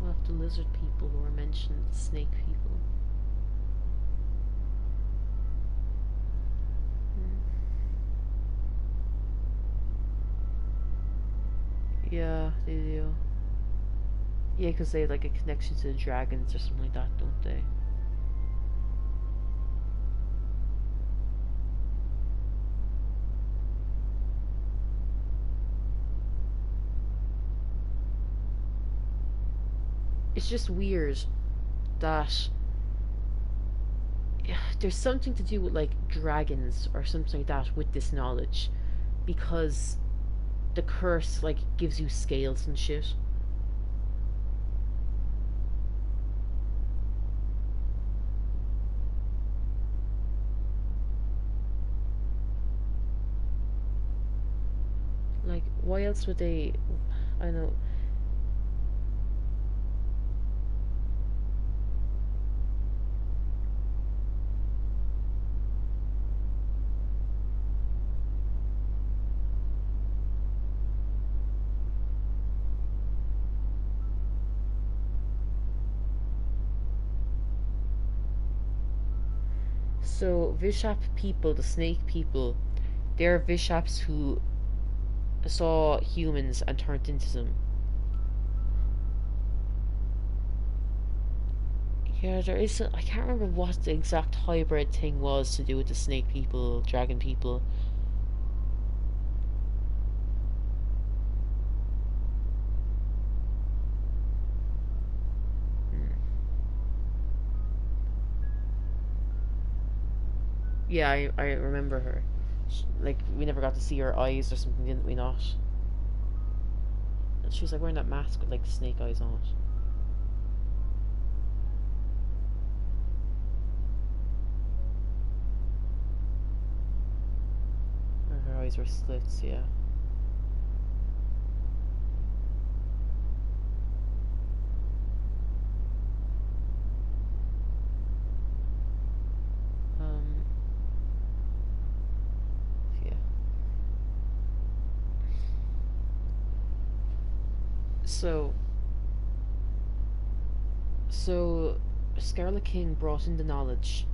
What if the lizard people who are mentioned, the snake people? Yeah, they do. Yeah, because they have, like, a connection to the dragons or something like that, don't they? It's just weird that there's something to do with, like, dragons or something like that with this knowledge, because the curse, like, gives you scales and shit. Like, why else would they? I don't know. So Vishap people, the snake people, they're Vishaps who saw humans and turned into them. Yeah, there is. I can't remember what the exact hybrid thing was to do with the snake people, dragon people. Yeah, I remember her. Like, we never got to see her eyes or something, didn't we not? And she was, like, wearing that mask with, like, snake eyes on it. Or her eyes were slits, yeah. Yeah. So Scarlet King brought in the knowledge,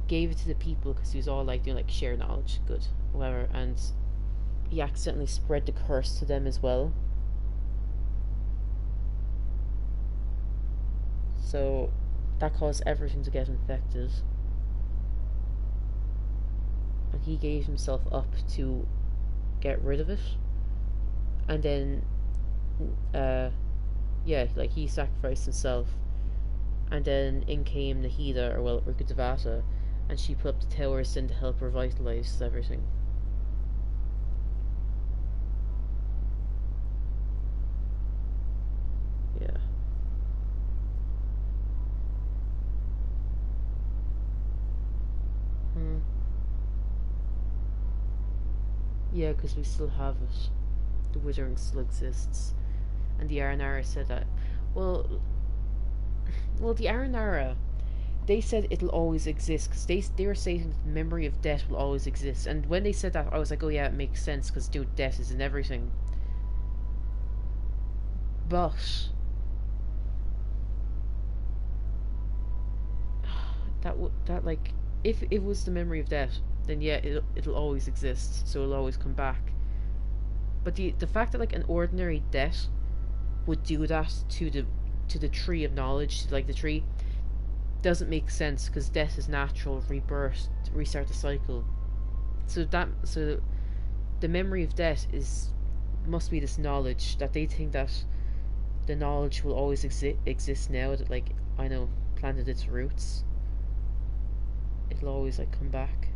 gave it to the people because he was all like, doing, like, share knowledge, good, whatever, and he accidentally spread the curse to them as well. So that caused everything to get infected. And he gave himself up to get rid of it. And then, yeah, like, he sacrificed himself. And then in came Nahida, or, well, Rukkhashava, and she put up the towers in to help revitalize everything. Yeah, because we still have it. The withering still exists. And the Aranara said that. Well, the Aranara, they said it'll always exist because they were saying the memory of death will always exist. And when they said that, I was like, oh yeah, it makes sense because dude, death is in everything. But that like, if it was the memory of death, then yeah, it'll always exist, so it'll always come back. But the fact that like an ordinary death would do that to the tree of knowledge, to like the tree, doesn't make sense because death is natural, rebirth, restart the cycle. So the memory of death must be this knowledge that they think that the knowledge will always exist now that like I know planted its roots. It'll always like come back.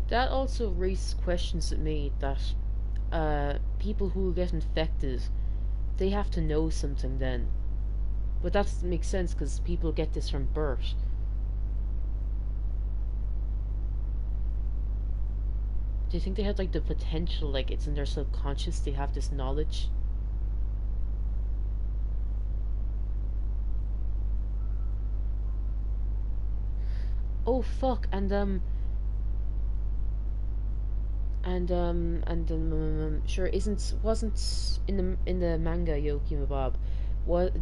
That also raises questions at me that people who get infected, they have to know something then. But that doesn't make sense because people get this from birth. Do you think they have like the potential, like it's in their subconscious, they have this knowledge? Oh fuck, sure wasn't in the manga Yoki Mabob,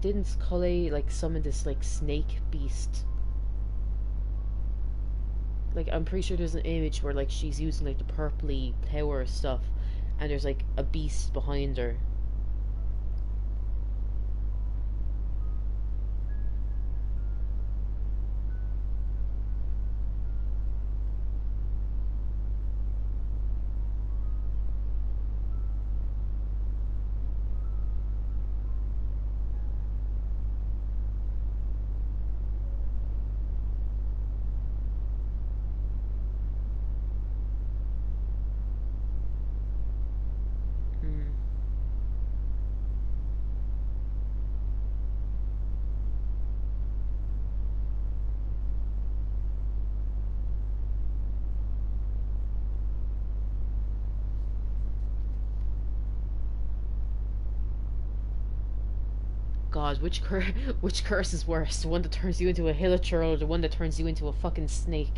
didn't Kale like summon this like snake beast? Like I'm pretty sure there's an image where like she's using like the purpley power stuff, and there's like a beast behind her. God, which curse is worse? The one that turns you into a hillacher or the one that turns you into a fucking snake?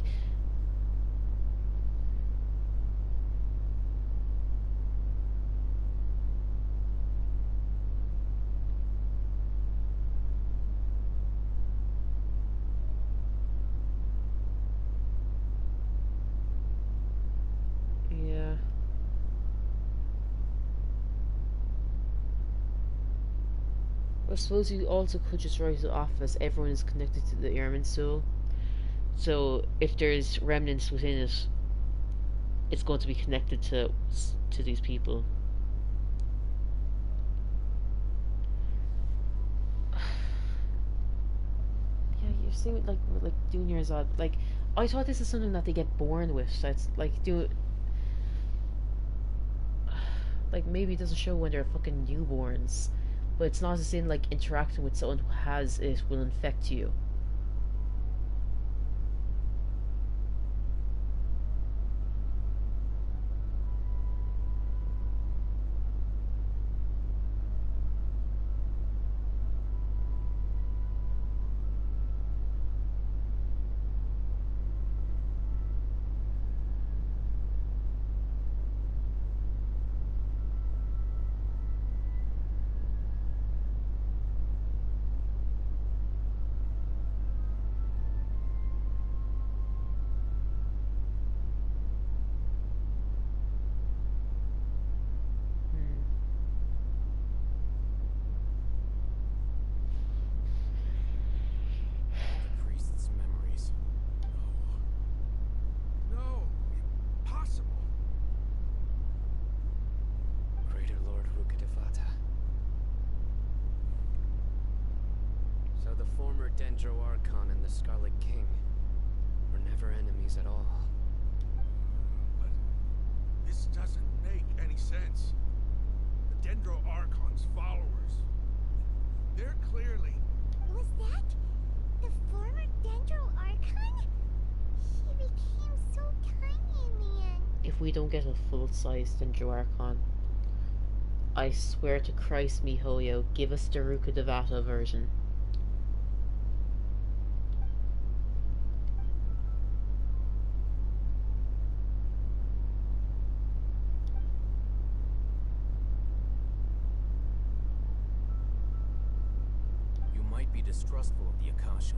Yeah. I suppose you also could just write it off as everyone is connected to the Airman soul. So if there's remnants within it, it's going to be connected to these people. Yeah, you're seeing it like Junior's odd. Like I thought this is something that they get born with. That's like like maybe it doesn't show when they're fucking newborns, but it's not as in like interacting with someone who has it will infect you. Archon and the Scarlet King. sense. The Dendro Archon's followers. They're clearly... Was that the former Dendro Archon? He became so tiny in the end. If we don't get a full-size Dendro Archon, I swear to Christ, MiHoYo, give us the Rukkhashava version. You might be distrustful of the Akasha,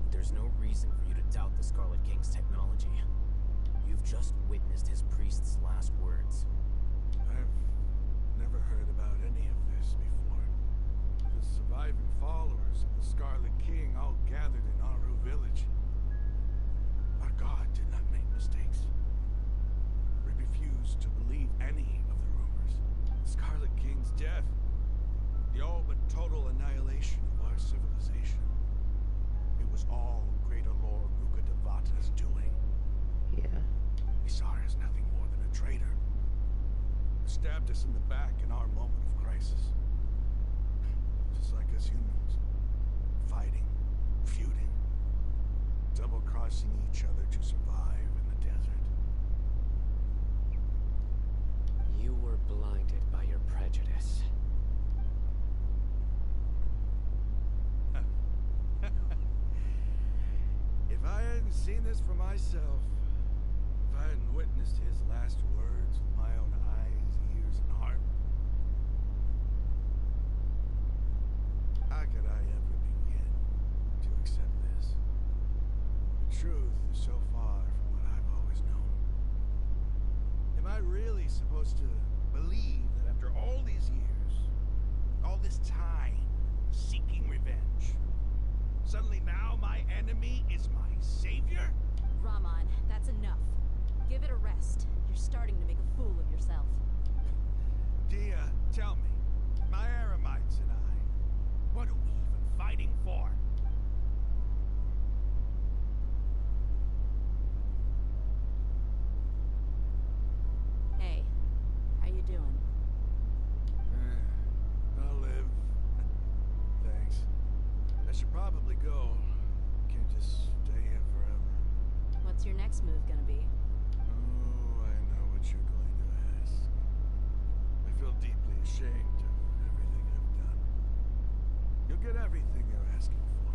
but there's no reason for you to doubt the Scarlet King's technology. You've just witnessed his priest's last words. I've never heard about any of this before. The surviving followers of the Scarlet King all gathered in Aru village. Our god did not make mistakes. We refused to believe any of the rumors. The Scarlet King's death, the all but total annihilation of our civilization. It was all Greater Lord Rukkhashava's doing. Yeah. We saw her as nothing more than a traitor. Who stabbed us in the back in our moment of crisis. Just like us humans. Fighting, feuding, double-crossing each other to survive in the desert. You were blinded by your prejudice. If I hadn't seen this for myself, if I hadn't witnessed his last words with my own eyes, ears, and heart, how could I ever begin to accept this? The truth is so far from what I've always known. Am I really supposed to believe that after all these years, all this time seeking revenge, suddenly now my enemy is my savior? Raman, that's enough. Give it a rest. You're starting to make a fool of yourself. Dia, tell me, my Aramites and I, what are we even fighting for? Hey, how you doing? I'll live. Thanks. I should probably go. Can't just stay here forever. What's your next move gonna be? Oh, I know what you're going to ask. I feel deeply ashamed of everything I've done. You'll get everything you're asking for.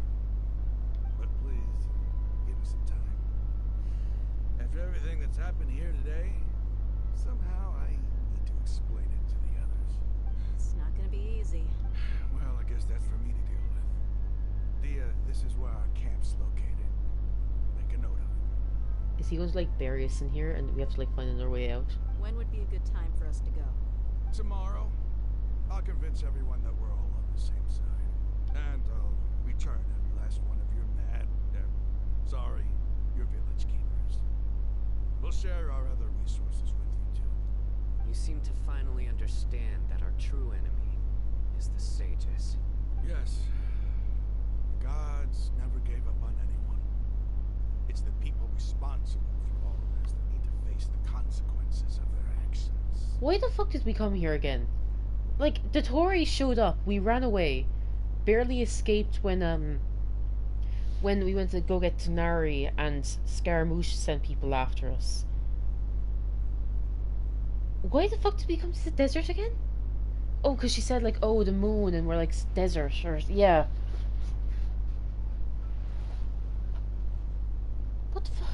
But please, give me some time. After everything that's happened here today, somehow I need to explain it to the others. It's not gonna be easy. Well, I guess that's for me to deal with. Dia, this is where our camp's located. Make a note of it. Is he going to like bury us in here and we have to like find another way out? When would be a good time for us to go? Tomorrow, I'll convince everyone that we're all on the same side. And I'll return every last one of your your village keepers. We'll share our other resources with you too. You seem to finally understand that our true enemy is the sages. Yes. The gods never gave up on anyone. It's the people responsible for all of this that need to face the consequences of their actions. Why the fuck did we come here again? Like, the Tories showed up, we ran away, barely escaped when we went to go get Tanari and Scaramouche sent people after us. Why the fuck did we come to the desert again? Oh, because she said, like, oh, the moon, and we're like, desert, or, yeah. What the fuck?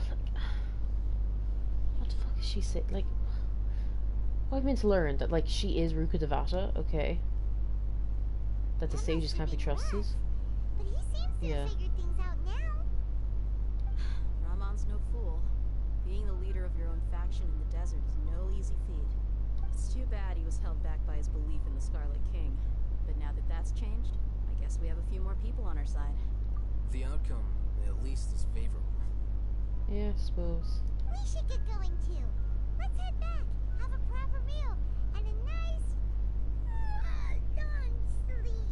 What the fuck is she saying? Like, what I'm meant to learn that, like, she is Rukkhashava, okay. That the sages can't be trusted. But he seems to have figured things out now. Ramon's no fool. Being the leader of your own faction in the desert is no easy feat. It's too bad he was held back by his belief in the Scarlet King. But now that that's changed, I guess we have a few more people on our side. The outcome, at least, is favorable. Yeah, I suppose. We should get going too. Let's head back, have a proper meal, and a nice long sleep.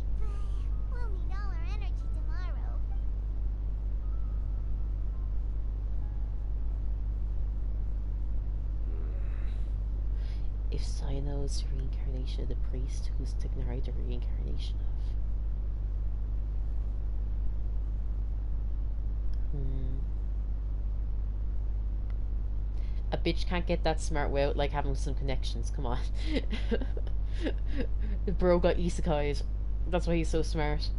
We'll need all our energy tomorrow. If if Cyno is the reincarnation of the priest, who's Tignari the reincarnation of? A bitch can't get that smart without, like, having some connections. Come on. The bro got isekai'd. That's why he's so smart.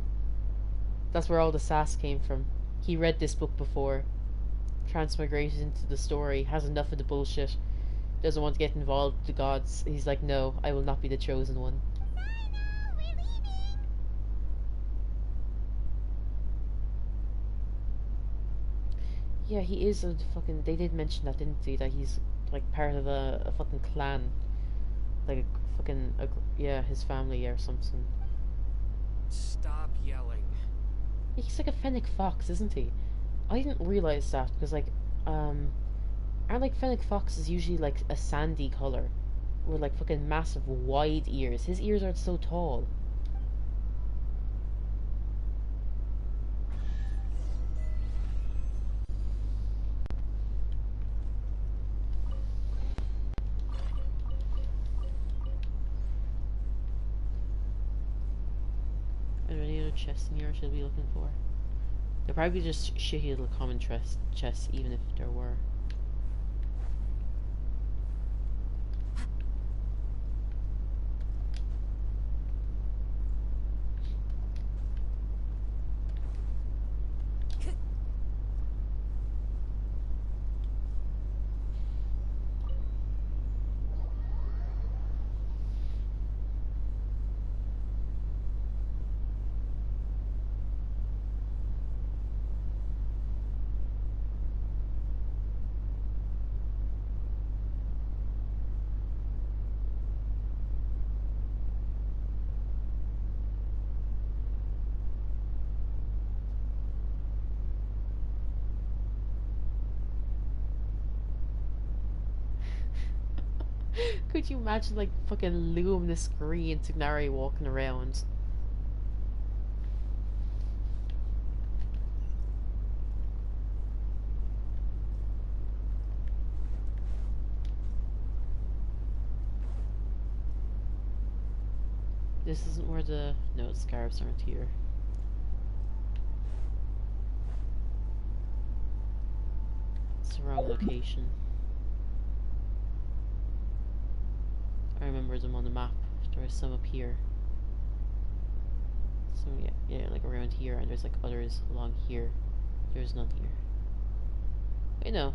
That's where all the sass came from. He read this book before. Transmigrated into the story. Has enough of the bullshit. Doesn't want to get involved with the gods. He's like, no, I will not be the chosen one. Yeah, he is a fucking... They did mention that, didn't they? That he's, like, part of a fucking clan. Like, a fucking... yeah, his family or something. Stop yelling. He's like a fennec fox, isn't he? I didn't realize that, because, like, aren't, like, fennec foxes usually, like, a sandy colour? With, like, fucking massive, wide ears. His ears are so tall. Are there any other chests in here I should be looking for? They're probably just shitty little common chests, even if there were. Could you imagine, like, fucking luminous green Tignari walking around? This isn't where the... No, the scarves aren't here. It's the wrong location. I remember them on the map. There was some up here. So yeah, like around here, and there's like others along here. There's none here. Wait, no.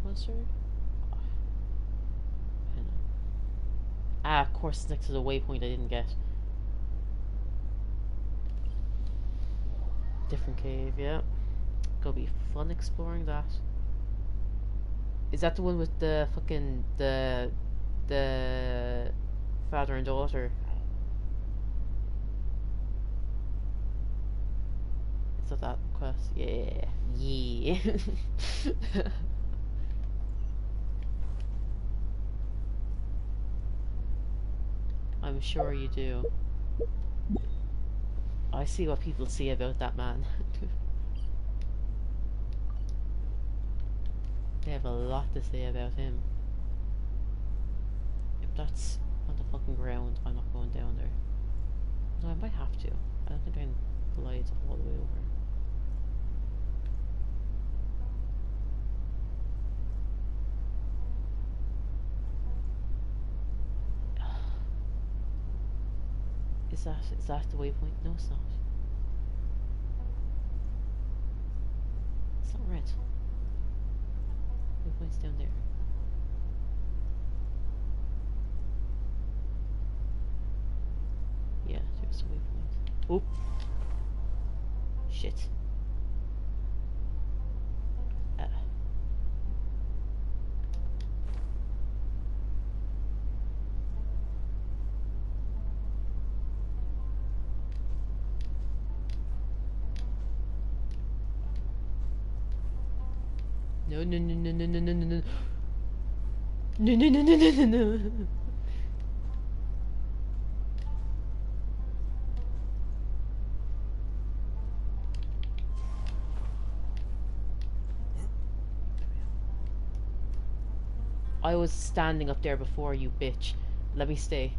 Was there? I know. Ah, of course, it's next to the waypoint I didn't get. Different cave, yeah. Gonna be fun exploring that. Is that the one with the fucking the father and daughter? Is that quest? Yeah. Yeah. I'm sure you do. I see what people see about that man. They have a lot to say about him. If that's on the fucking ground, I'm not going down there. No, I might have to. I don't think I can glide all the way over. Is that the waypoint? No, it's not. It's not red. Waypoint's down there. Yeah, there's the waypoint. Oh! Shit. No, no, no, no, no, no, no, no, no. No, no, no, no, no, no, no. I was standing up there before, you bitch. Let me stay.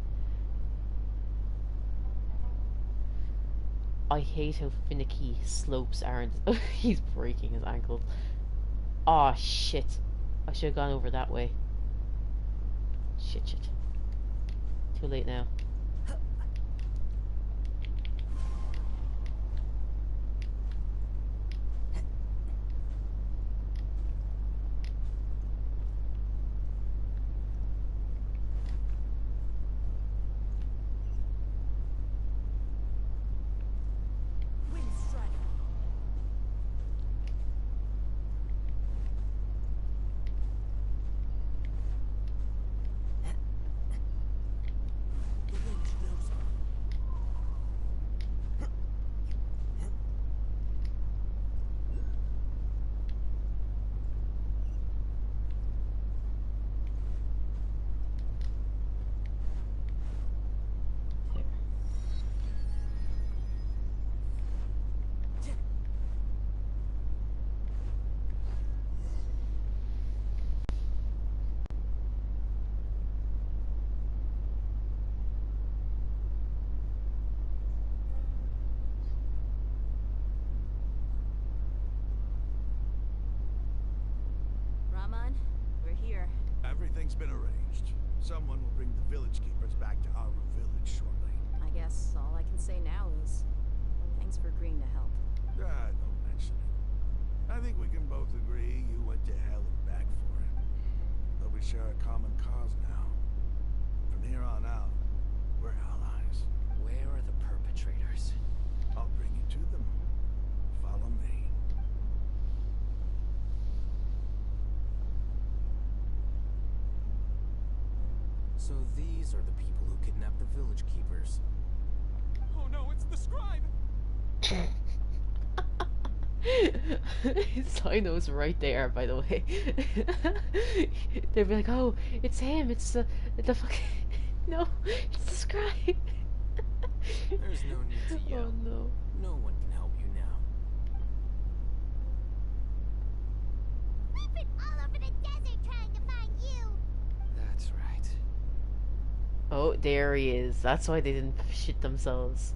I hate how finicky slopes aren't. He's breaking his ankle. Aw, shit. I should have gone over that way. Shit. Too late now. Raman, we're here. Everything's been arranged. Someone will bring the village keepers back to our village shortly. I guess all I can say now is thanks for agreeing to help. Don't mention it. I think we can both agree you went to hell and back for it. Though we share a common cause now. From here on out, we're allies. Where are the perpetrators? I'll bring you to them. Follow me. So these are the people who kidnapped the village keepers. Oh no, it's the scribe! Cyno's right there, by the way. They'd be like, oh, it's him, it's the fucking... No, it's the scribe. There's no need to yell. Oh no. No one can help you now. We've been all over the desert trying to find you. That's right. Oh, there he is. That's why they didn't shit themselves.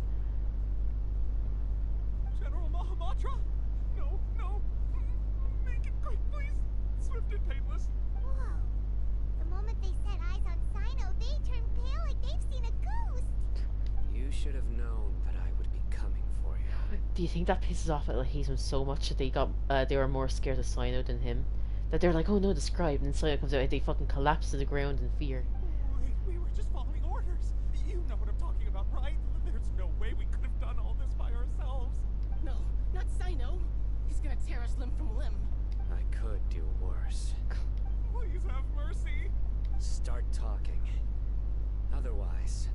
General Mahamatra? No. Make it quick, please. Swift and painless. Whoa. The moment they set eyes on Cyno, they turned pale like they've seen a ghost. You should have known that I would be coming for you. Do you think that pisses off Elahizam so much that they were more scared of Cyno than him? That they're like, oh no, the scribe, and then Cyno comes out and they fucking collapse to the ground in fear. We were just following orders. You know what I'm talking about, right? There's no way we could have done all this by ourselves. No, not Cyno. He's gonna tear us limb from limb. I could do worse. Please have mercy. Start talking. Otherwise,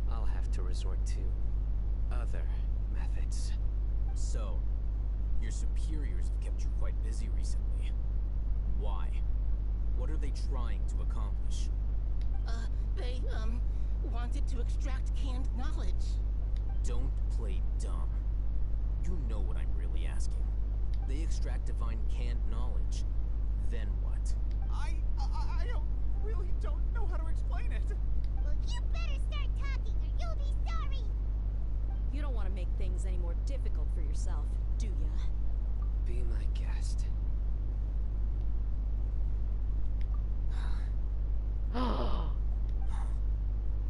I'll have to resort to other methods. So, your superiors have kept you quite busy recently. Why? What are they trying to accomplish? They, wanted to extract canned knowledge. Don't play dumb. You know what I'm really asking. They extract divine canned knowledge. Then what? I really don't know how to explain it. Well, you better start talking or you'll be sorry. You don't want to make things any more difficult for yourself, do ya? Be my guest.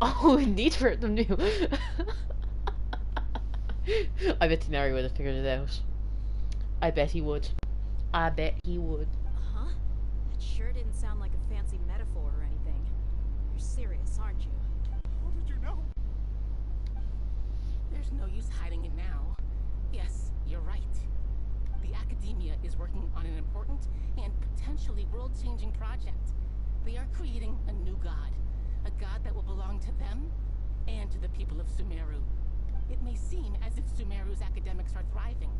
Oh, indeed, for them knew. I bet Tenari would have figured it out. I bet he would. I bet he would. Huh? That sure didn't sound like a fancy metaphor or anything. You're serious, aren't you? How did you know? There's no use hiding it now. Yes, you're right. The Academia is working on an important and potentially world-changing project. They are creating a new god. A god that will belong to them and to the people of Sumeru. It may seem as if Sumeru's academics are thriving,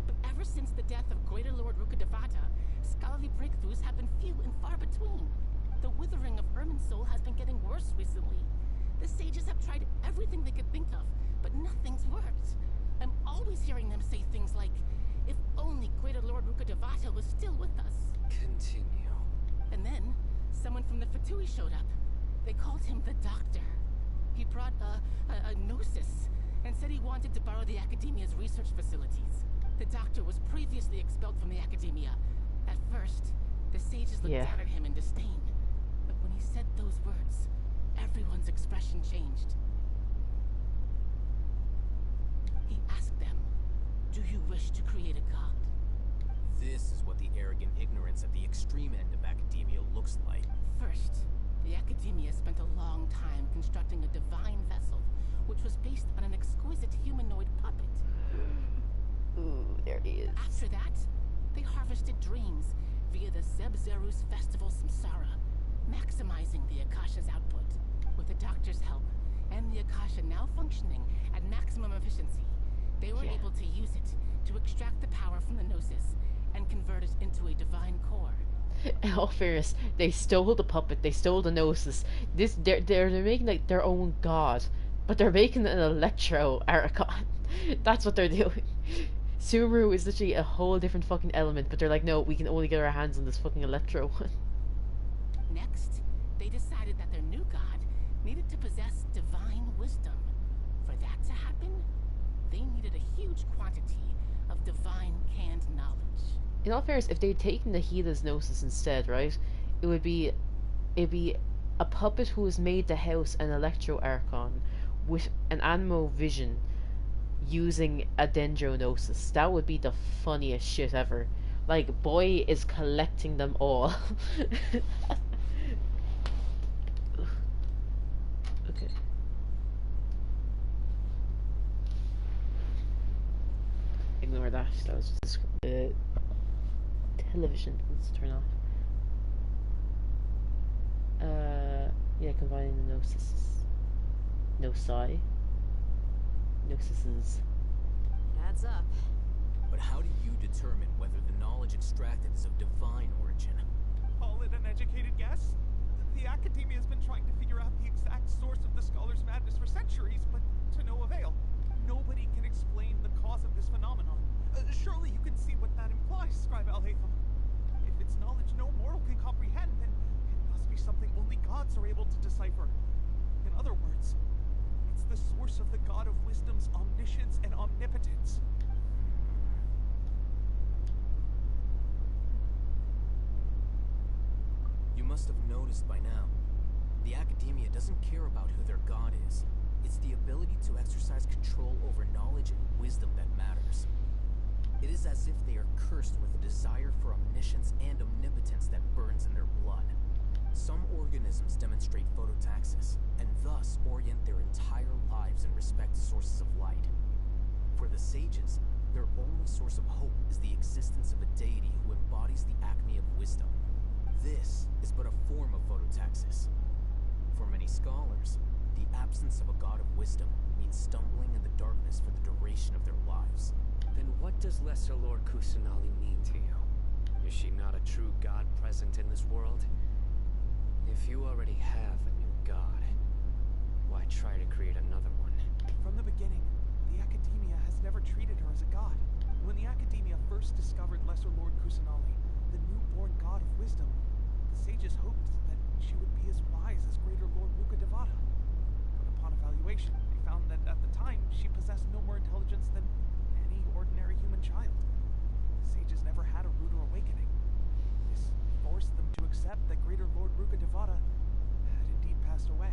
but ever since the death of Greater Lord Rukkhashava, scholarly breakthroughs have been few and far between. The withering of Irminsul has been getting worse recently. The sages have tried everything they could think of, but nothing's worked. I'm always hearing them say things like, if only Greater Lord Rukkhashava was still with us. Continue. And then, someone from the Fatui showed up. They called him the Doctor. He brought a gnosis and said he wanted to borrow the Academia's research facilities. The Doctor was previously expelled from the Academia. At first, the sages looked down at him in disdain. But when he said those words, everyone's expression changed. He asked them, "Do you wish to create a god?" This is what the arrogant ignorance at the extreme end of academia looks like. First, the Academia spent a long time constructing a divine vessel, which was based on an exquisite humanoid puppet. Ooh, there he is. After that, they harvested dreams via the Zeb-Zerus Festival Samsara, maximizing the Akasha's output. With the Doctor's help, and the Akasha now functioning at maximum efficiency, they were able to use it to extract the power from the Gnosis and convert it into a divine core. In all fairness, they stole the puppet, they stole the Gnosis. They're making like their own god, but they're making an Electro Archon. That's what they're doing. Sumeru is literally a whole different fucking element, but they're like, no, we can only get our hands on this fucking Electro one. Next, they decided that their new god needed to possess divine wisdom. For that to happen, they needed a huge quantity of divine canned knowledge. In all fairness, if they'd taken the Healer's Gnosis instead, right, it'd be a puppet who has made the house an Electro Archon with an Anemo vision using a Dendrognosis. That would be the funniest shit ever. Like, boy is collecting them all. Okay. Ignore that. That was just television. Let's turn off. Yeah, combining the gnosis. Gnosi. Gnosises. Adds up. But how do you determine whether the knowledge extracted is of divine origin? Call it an educated guess? The Academia has been trying to figure out the exact source of the Scholar's Madness for centuries, but to no avail. Nobody can explain the cause of this phenomenon. Surely you can see what that implies, Scribe Al-Haytham. If it's knowledge no mortal can comprehend, then it must be something only gods are able to decipher. In other words, it's the source of the God of Wisdom's omniscience and omnipotence. You must have noticed by now. The Academia doesn't care about who their god is. It's the ability to exercise control over knowledge and wisdom that matters. It is as if they are cursed with a desire for omniscience and omnipotence that burns in their blood. Some organisms demonstrate phototaxis, and thus orient their entire lives in respect to sources of light. For the sages, their only source of hope is the existence of a deity who embodies the acme of wisdom. This is but a form of phototaxis. For many scholars, the absence of a god of wisdom means stumbling in the darkness for the duration of their lives. Then what does Lesser Lord Kusanali mean to you? Is she not a true god present in this world? If you already have a new god, why try to create another one? From the beginning, the Academia has never treated her as a god. When the Academia first discovered Lesser Lord Kusanali, the newborn god of wisdom, the sages hoped that she would be as wise as Greater Lord Rukkhashava. But upon evaluation, they found that at the time, she possessed no more intelligence than any ordinary human child. The sages never had a ruder awakening. This forced them to accept that Greater Lord Rukkhashava had indeed passed away.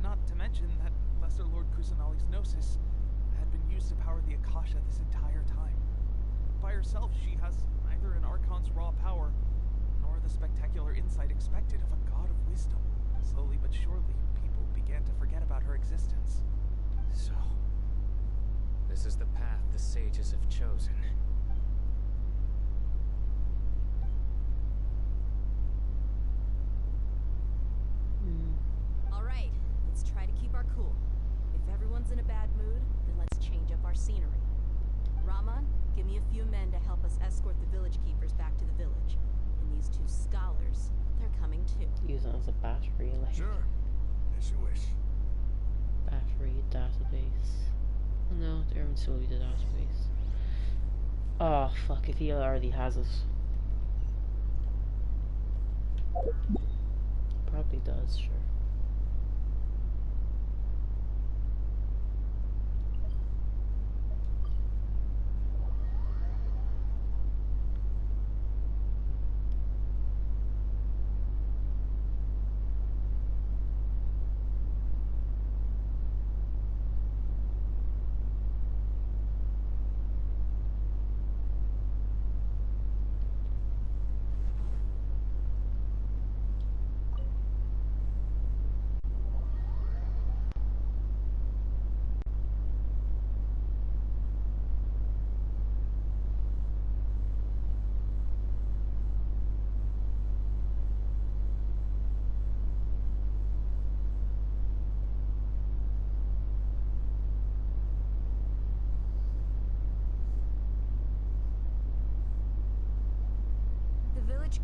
Not to mention that Lesser Lord Kusanali's gnosis had been used to power the Akasha this entire time. By herself, she has neither an Archon's raw power, nor the spectacular insight expected of a god of wisdom. Slowly but surely, people began to forget about her existence. So, this is the path the sages have chosen. Alright, let's try to keep our cool. If everyone's in a bad mood, then let's change up our scenery. Raman, give me a few men to help us escort the village keepers back to the village. And these two scholars, they're coming too. Use it as a battery, like. Sure, as you wish. Battery, database. No, they haven't sold you the database. Oh, fuck, if he already has it. she does, sure.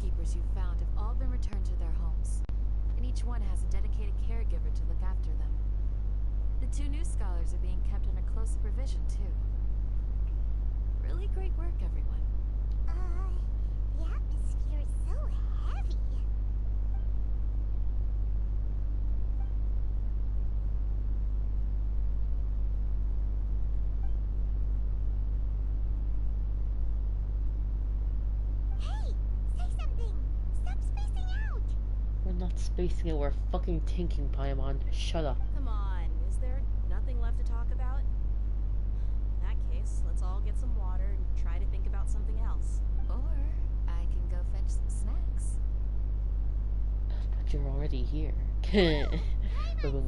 Keepers you found have all been returned to their homes, and each one has a dedicated caregiver to look after them. The 2 new scholars are being kept under close supervision, too. Really great work, everyone. The atmosphere is so heavy. We're not spacing it, we're fucking thinking, Paimon. Shut up. Come on, is there nothing left to talk about? In that case, let's all get some water and try to think about something else. Or I can go fetch some snacks. But you're already here. Coming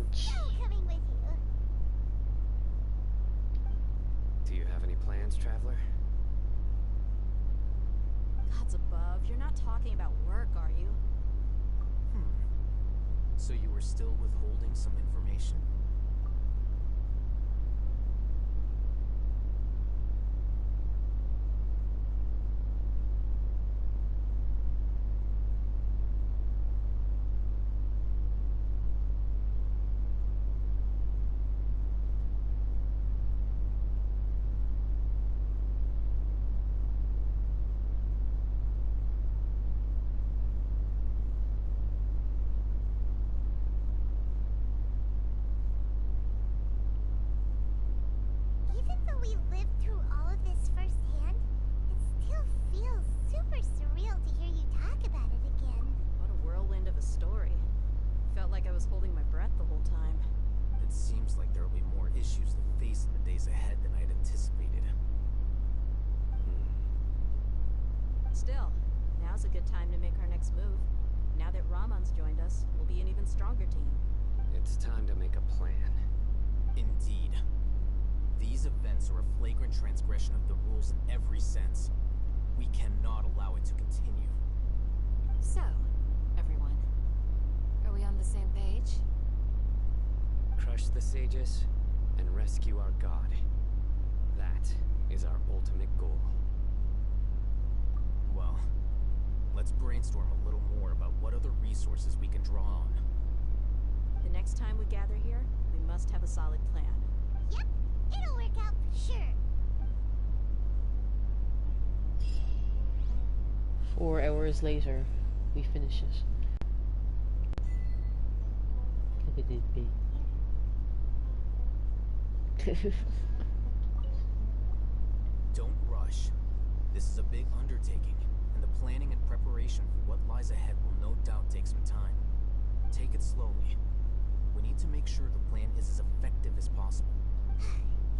with you. Do you have any plans, traveler? Gods above, you're not talking about work, are you? So you were still withholding some information? We lived through all of this firsthand. It still feels super surreal to hear you talk about it again. What a whirlwind of a story. Felt like I was holding my breath the whole time. It seems like there will be more issues to face in the days ahead than I'd anticipated. Still, now's a good time to make our next move. Now that Ramon's joined us, we'll be an even stronger team. It's time to make a plan. Indeed. These events are a flagrant transgression of the rules in every sense. We cannot allow it to continue. So, everyone, are we on the same page? Crush the sages and rescue our god. That is our ultimate goal. Well, let's brainstorm a little more about what other resources we can draw on. The next time we gather here, we must have a solid plan. Yep, it'll work out for sure. 4 hours later, we finish it. Look at this big. Don't rush. This is a big undertaking, and the planning and preparation for what lies ahead will no doubt take some time. Take it slowly. We need to make sure the plan is as effective as possible.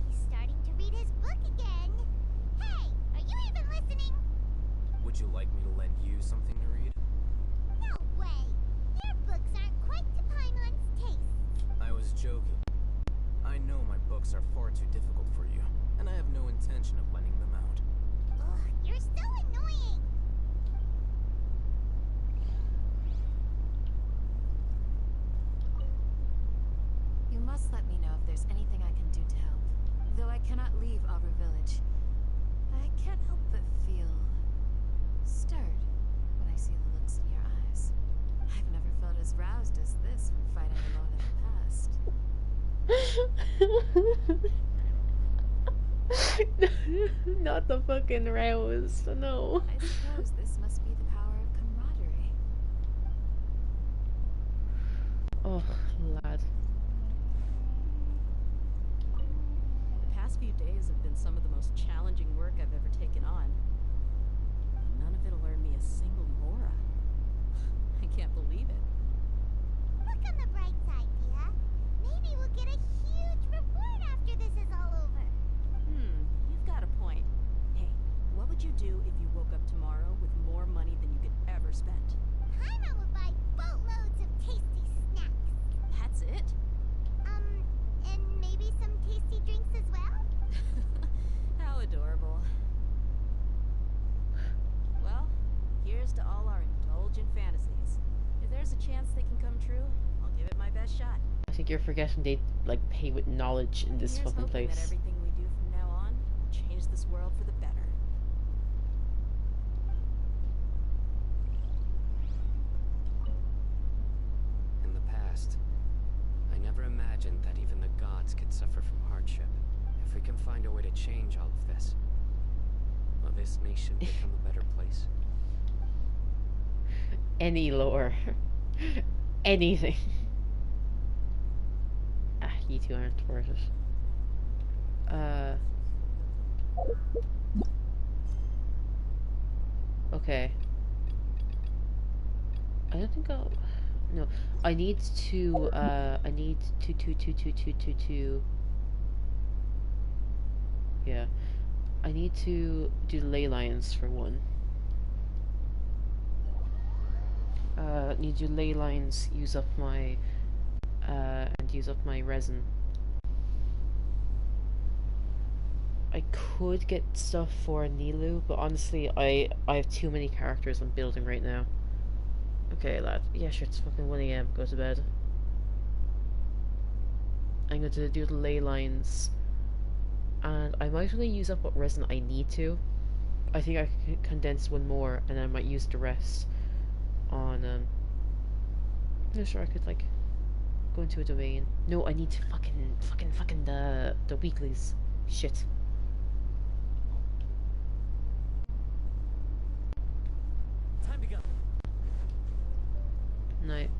He's starting to read his book again. Hey, are you even listening? Would you like me to lend you something to read? No way. Your books aren't quite to Paimon's taste. I was joking. I know my books are far too difficult for you, and I have no intention of lending them out. Ugh, you're so annoying. You must let me know if there's anything I can do to help. Though I cannot leave Auber Village, I can't help but feel stirred when I see the looks in your eyes. I've never felt as roused as this when fighting alone in the past. Not the fucking rouse, no. I suppose this must be the power of camaraderie. Oh, lad. The past few days have been some of the most challenging work I've ever taken on. And none of it'll earn me a single mora. I can't believe it. Look on the bright side, Dia. Maybe we'll get a huge reward after this is all over. You've got a point. Hey, what would you do if you woke up tomorrow with more money than you could ever spend? Paimon would buy boatloads of tasty snacks. That's it? And maybe some tasty drinks as well? How adorable. Well, here's to all our indulgent fantasies. If there's a chance they can come true, I'll give it my best shot. I think you're forgetting they like pay with knowledge in this Here's fucking hoping that place. everything we do from now on will change this world for the better. In the past, I never imagined that even the gods could suffer from hardship. If we can find a way to change all of this, will this nation become a better place? Any lore. Anything. Ah, you two aren't worth it. Okay. I don't think I'll... No. I need to, yeah. I need to do the ley lines for one. Need to do ley lines, use up my, and use up my resin. I could get stuff for Nilou, but honestly, I have too many characters I'm building right now. Okay, lad. Yeah, sure, it's fucking 1 AM. Go to bed. I'm going to do the ley lines. And I might only use up what resin I need to. I think I can condense one more, and I might use the rest on, I'm not sure I could, like, go into a domain. No, I need to fucking the weeklies. Shit. Time to go. Night.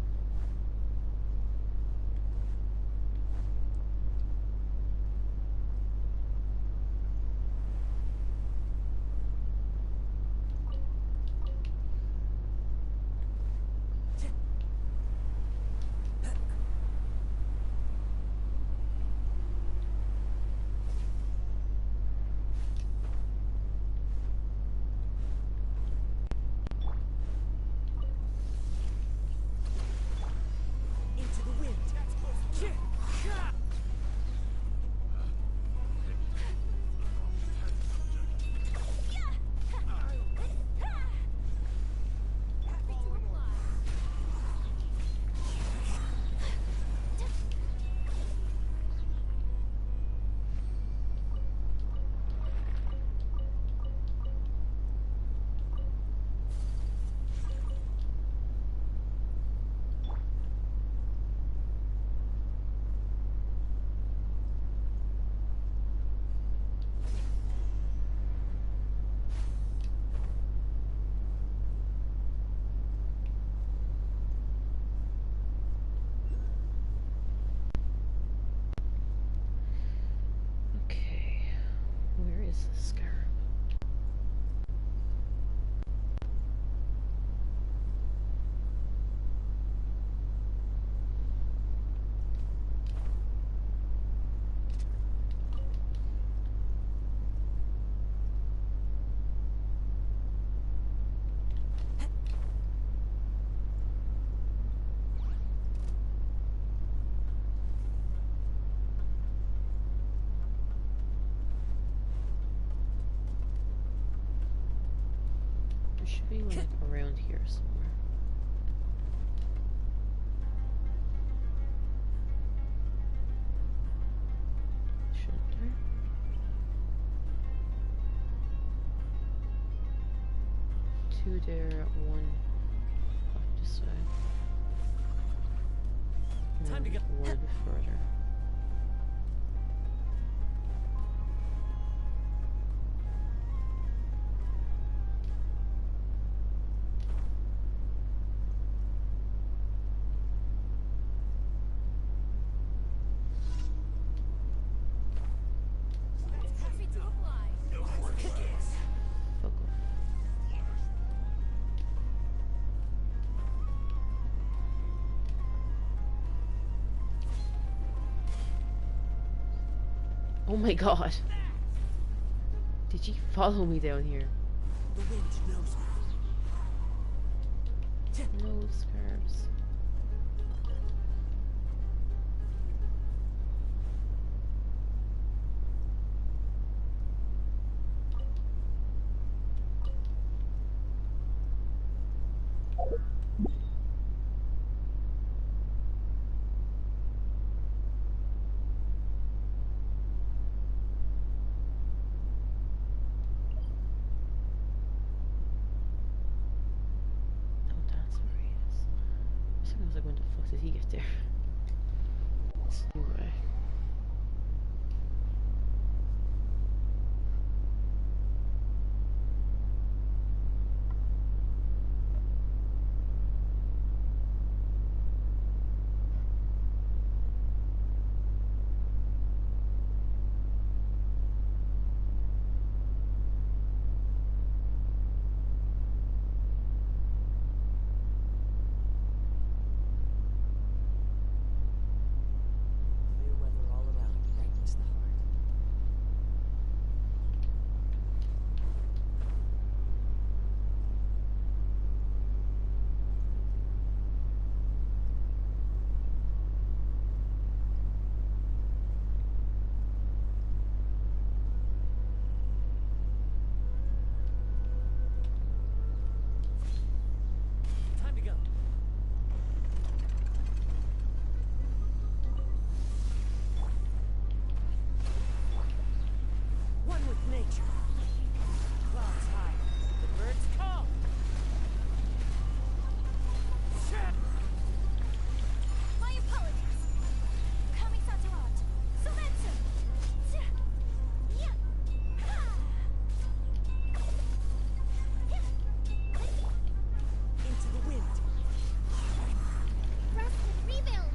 Into the wind. Okay. Where is the scarab? There should be one like around here somewhere. Shouldn't there? Two there, one off this way. And Time to then go. one further. Oh my god. Did she follow me down here? The wind knows me. No scarves. I was like, when the fuck did he get there? Anyway. Clear weather all around brightens the heart. Time to go. One with nature. Clouds high. The birds call. My apologies. Kami Saturat. Sometsu. Yeah. Into the wind. Rest and rebuild.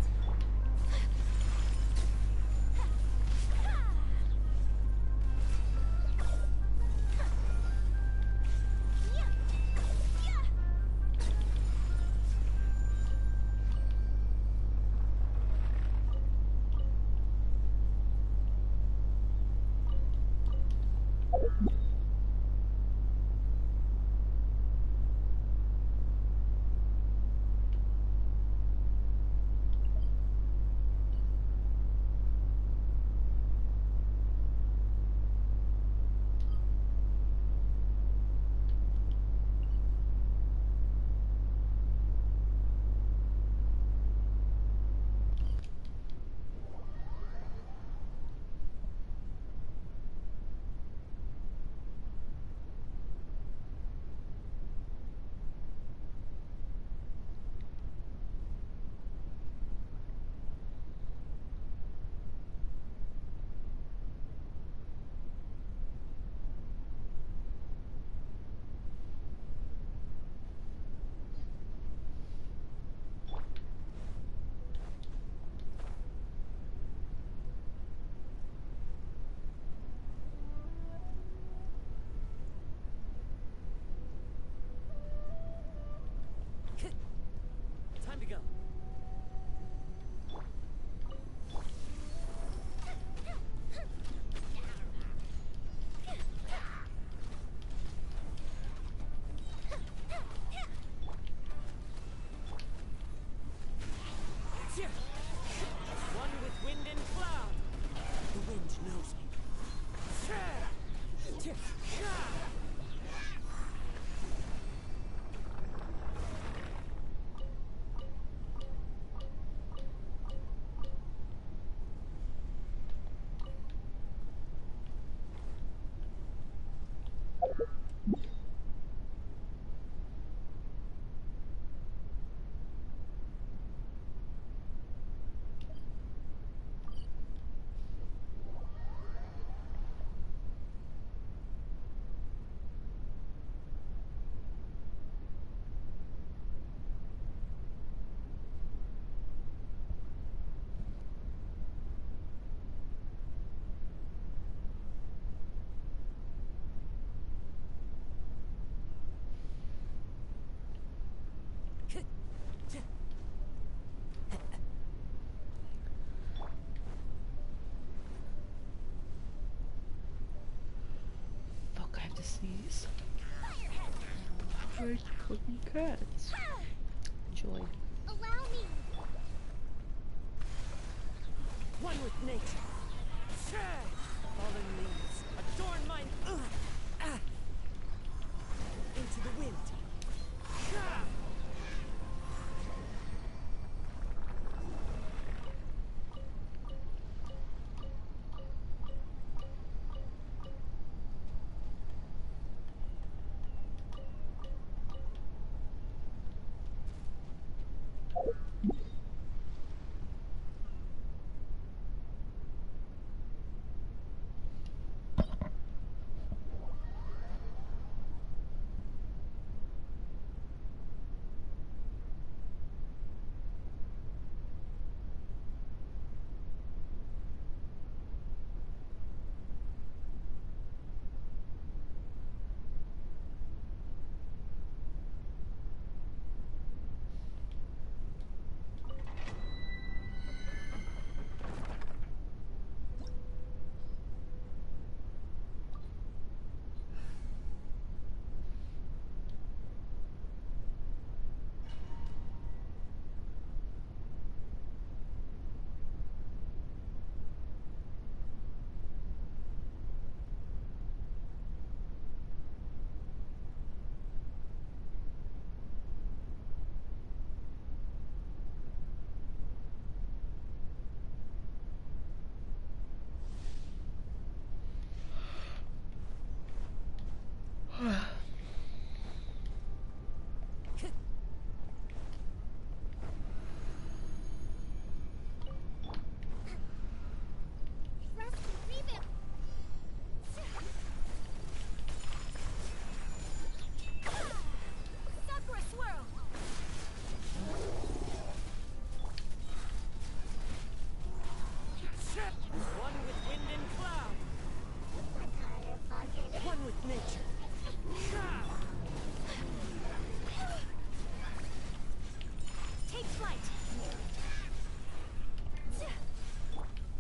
Time to go. One with wind and cloud. The wind knows me. Like fucking cats. Enjoy. Allow me. One with nature. Fallen leaves, adorn mine. Into the wind.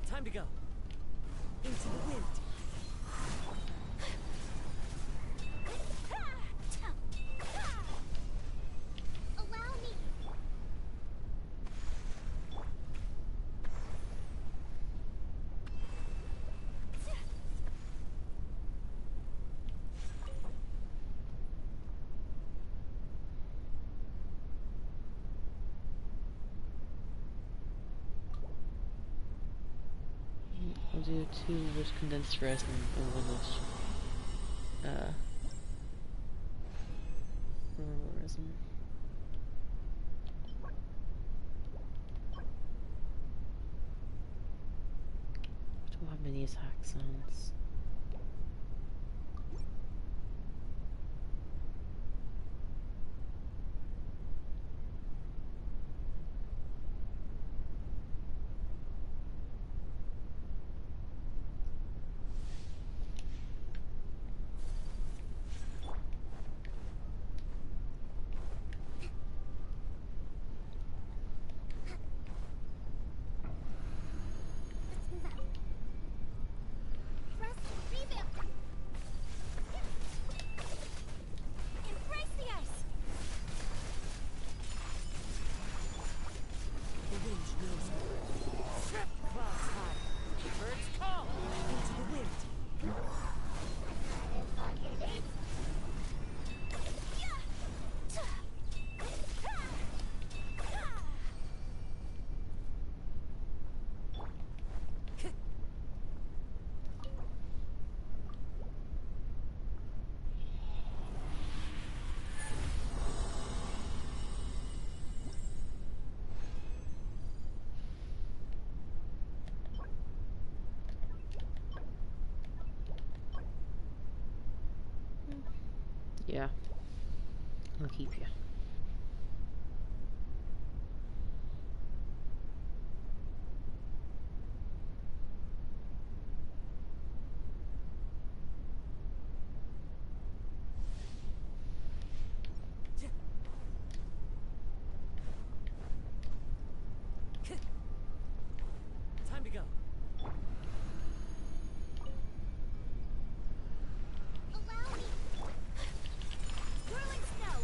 Time to go. Into the wind. Allow me. I'll do 2 with condensed resin and 1 with normal resin. Don't have many attack sounds. Yeah, I'll keep you. Time to go. Allow me. Whirling snow.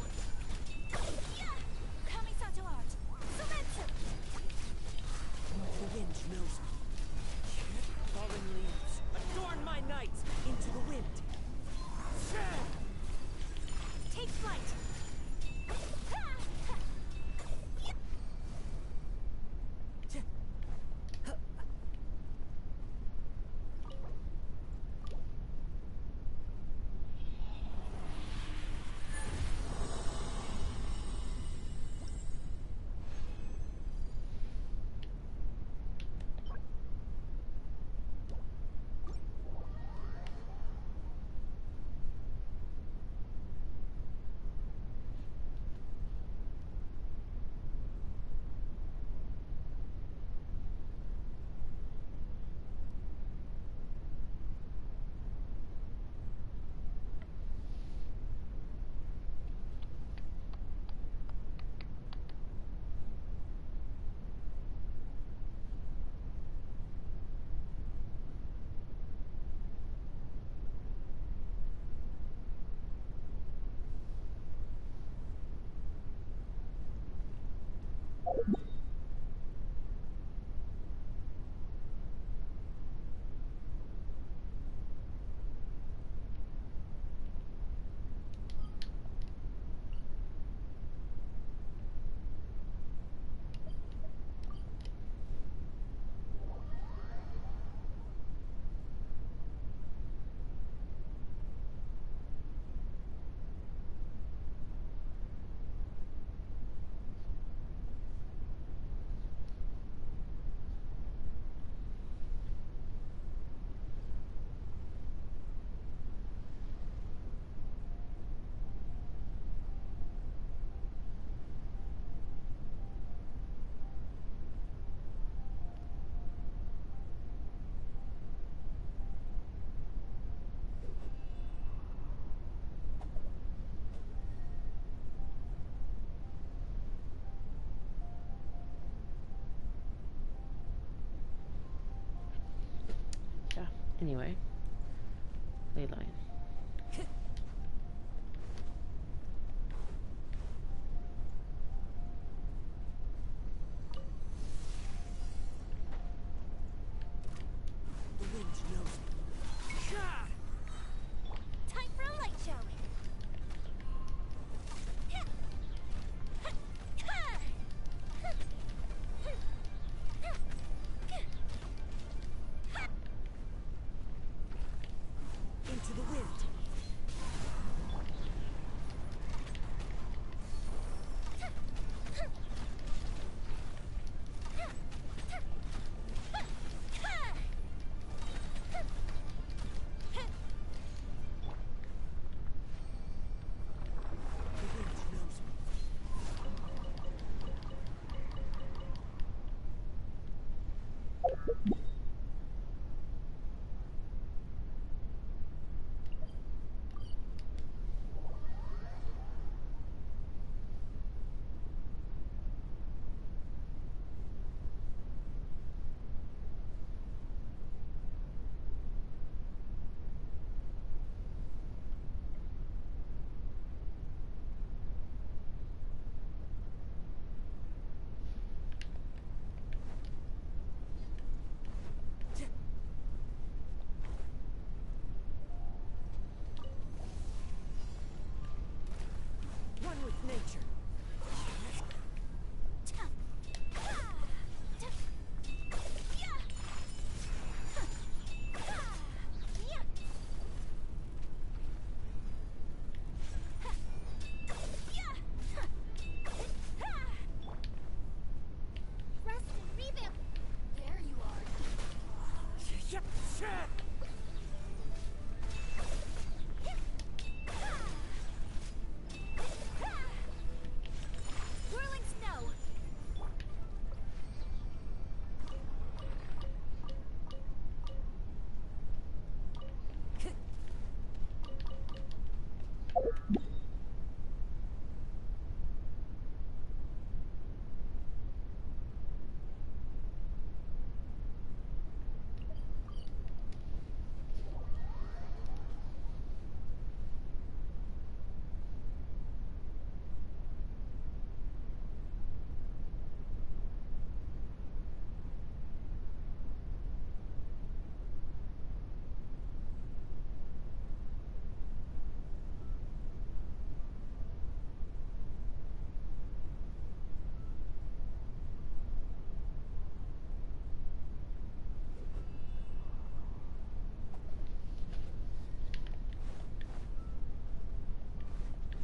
Anyway, ley line. The wind knows me. Time for a light show. Into the wind. One with nature. Rest and revamp. There you are. Whirling snow.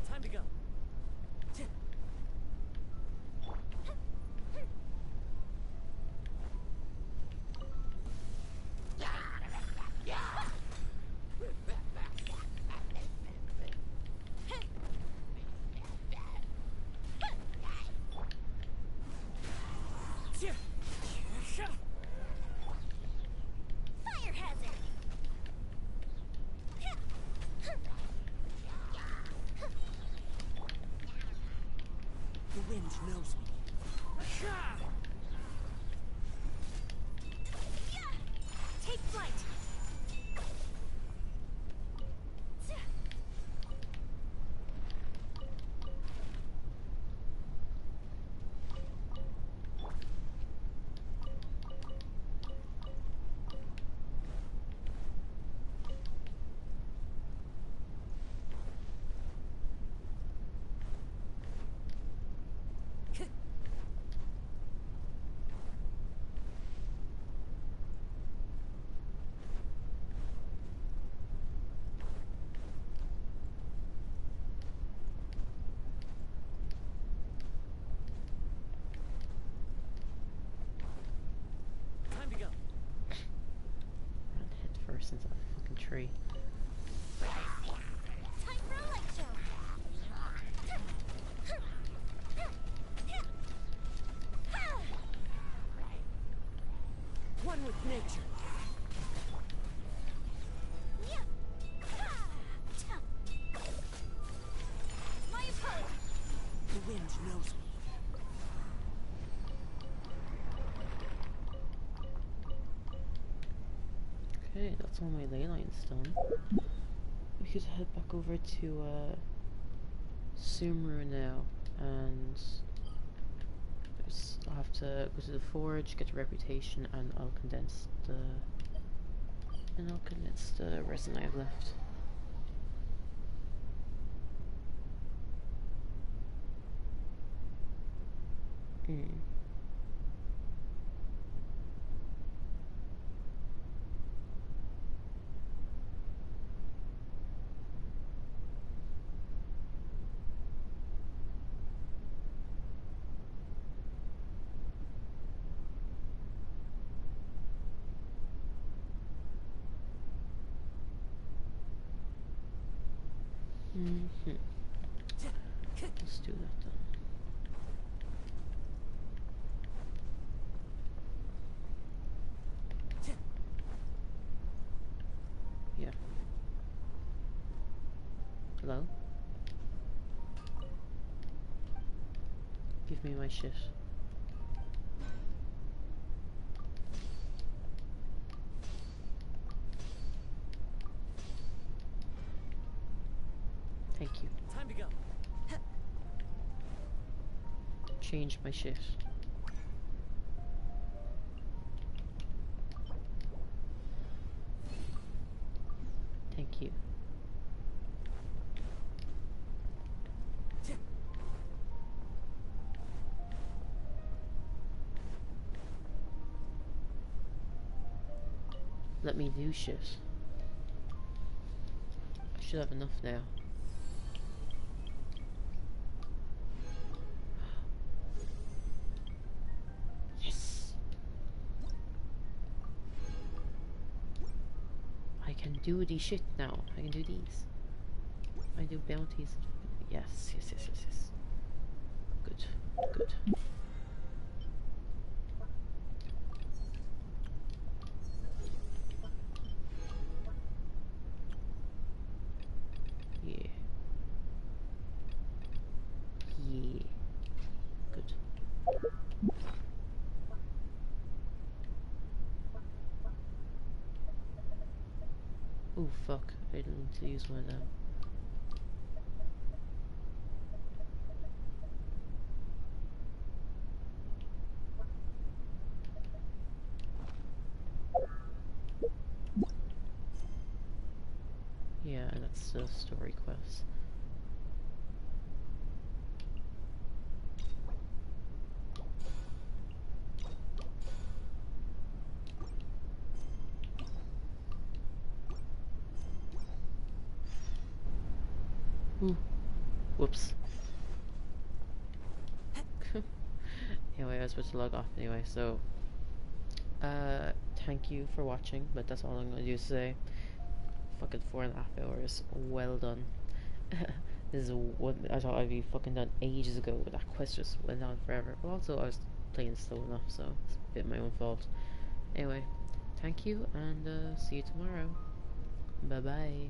Time to go. Fire hazard. The wind knows me. Take flight. Time to go. Run head first into the fucking tree. Time for a light show. One with nature. My approach. The wind knows me. Okay, that's all my ley lines done. We could head back over to Sumru now, and I'll have to go to the forge, get a reputation, and I'll condense the resin I have left. Let's do that then. Yeah. Hello? Give me my shit. Thank you. Time to go. Change my shit. Thank you. Let me do shit. I should have enough now. Yes! I can do the shit now. I can do these. I do bounties. Yes, yes, yes, yes, yes. Good, good. Yeah. Yeah. Good. Oh fuck, I didn't need to use one of them. Yeah, that's the story quest. Ooh. Whoops. Anyway, I was supposed to log off anyway, so thank you for watching, but that's all I'm gonna do today. Fucking 4.5 hours. Well done. This is what I thought I'd be fucking done ages ago, but that quest just went on forever. But also I was playing slow enough, so it's a bit my own fault. Anyway, thank you, and see you tomorrow. Bye bye.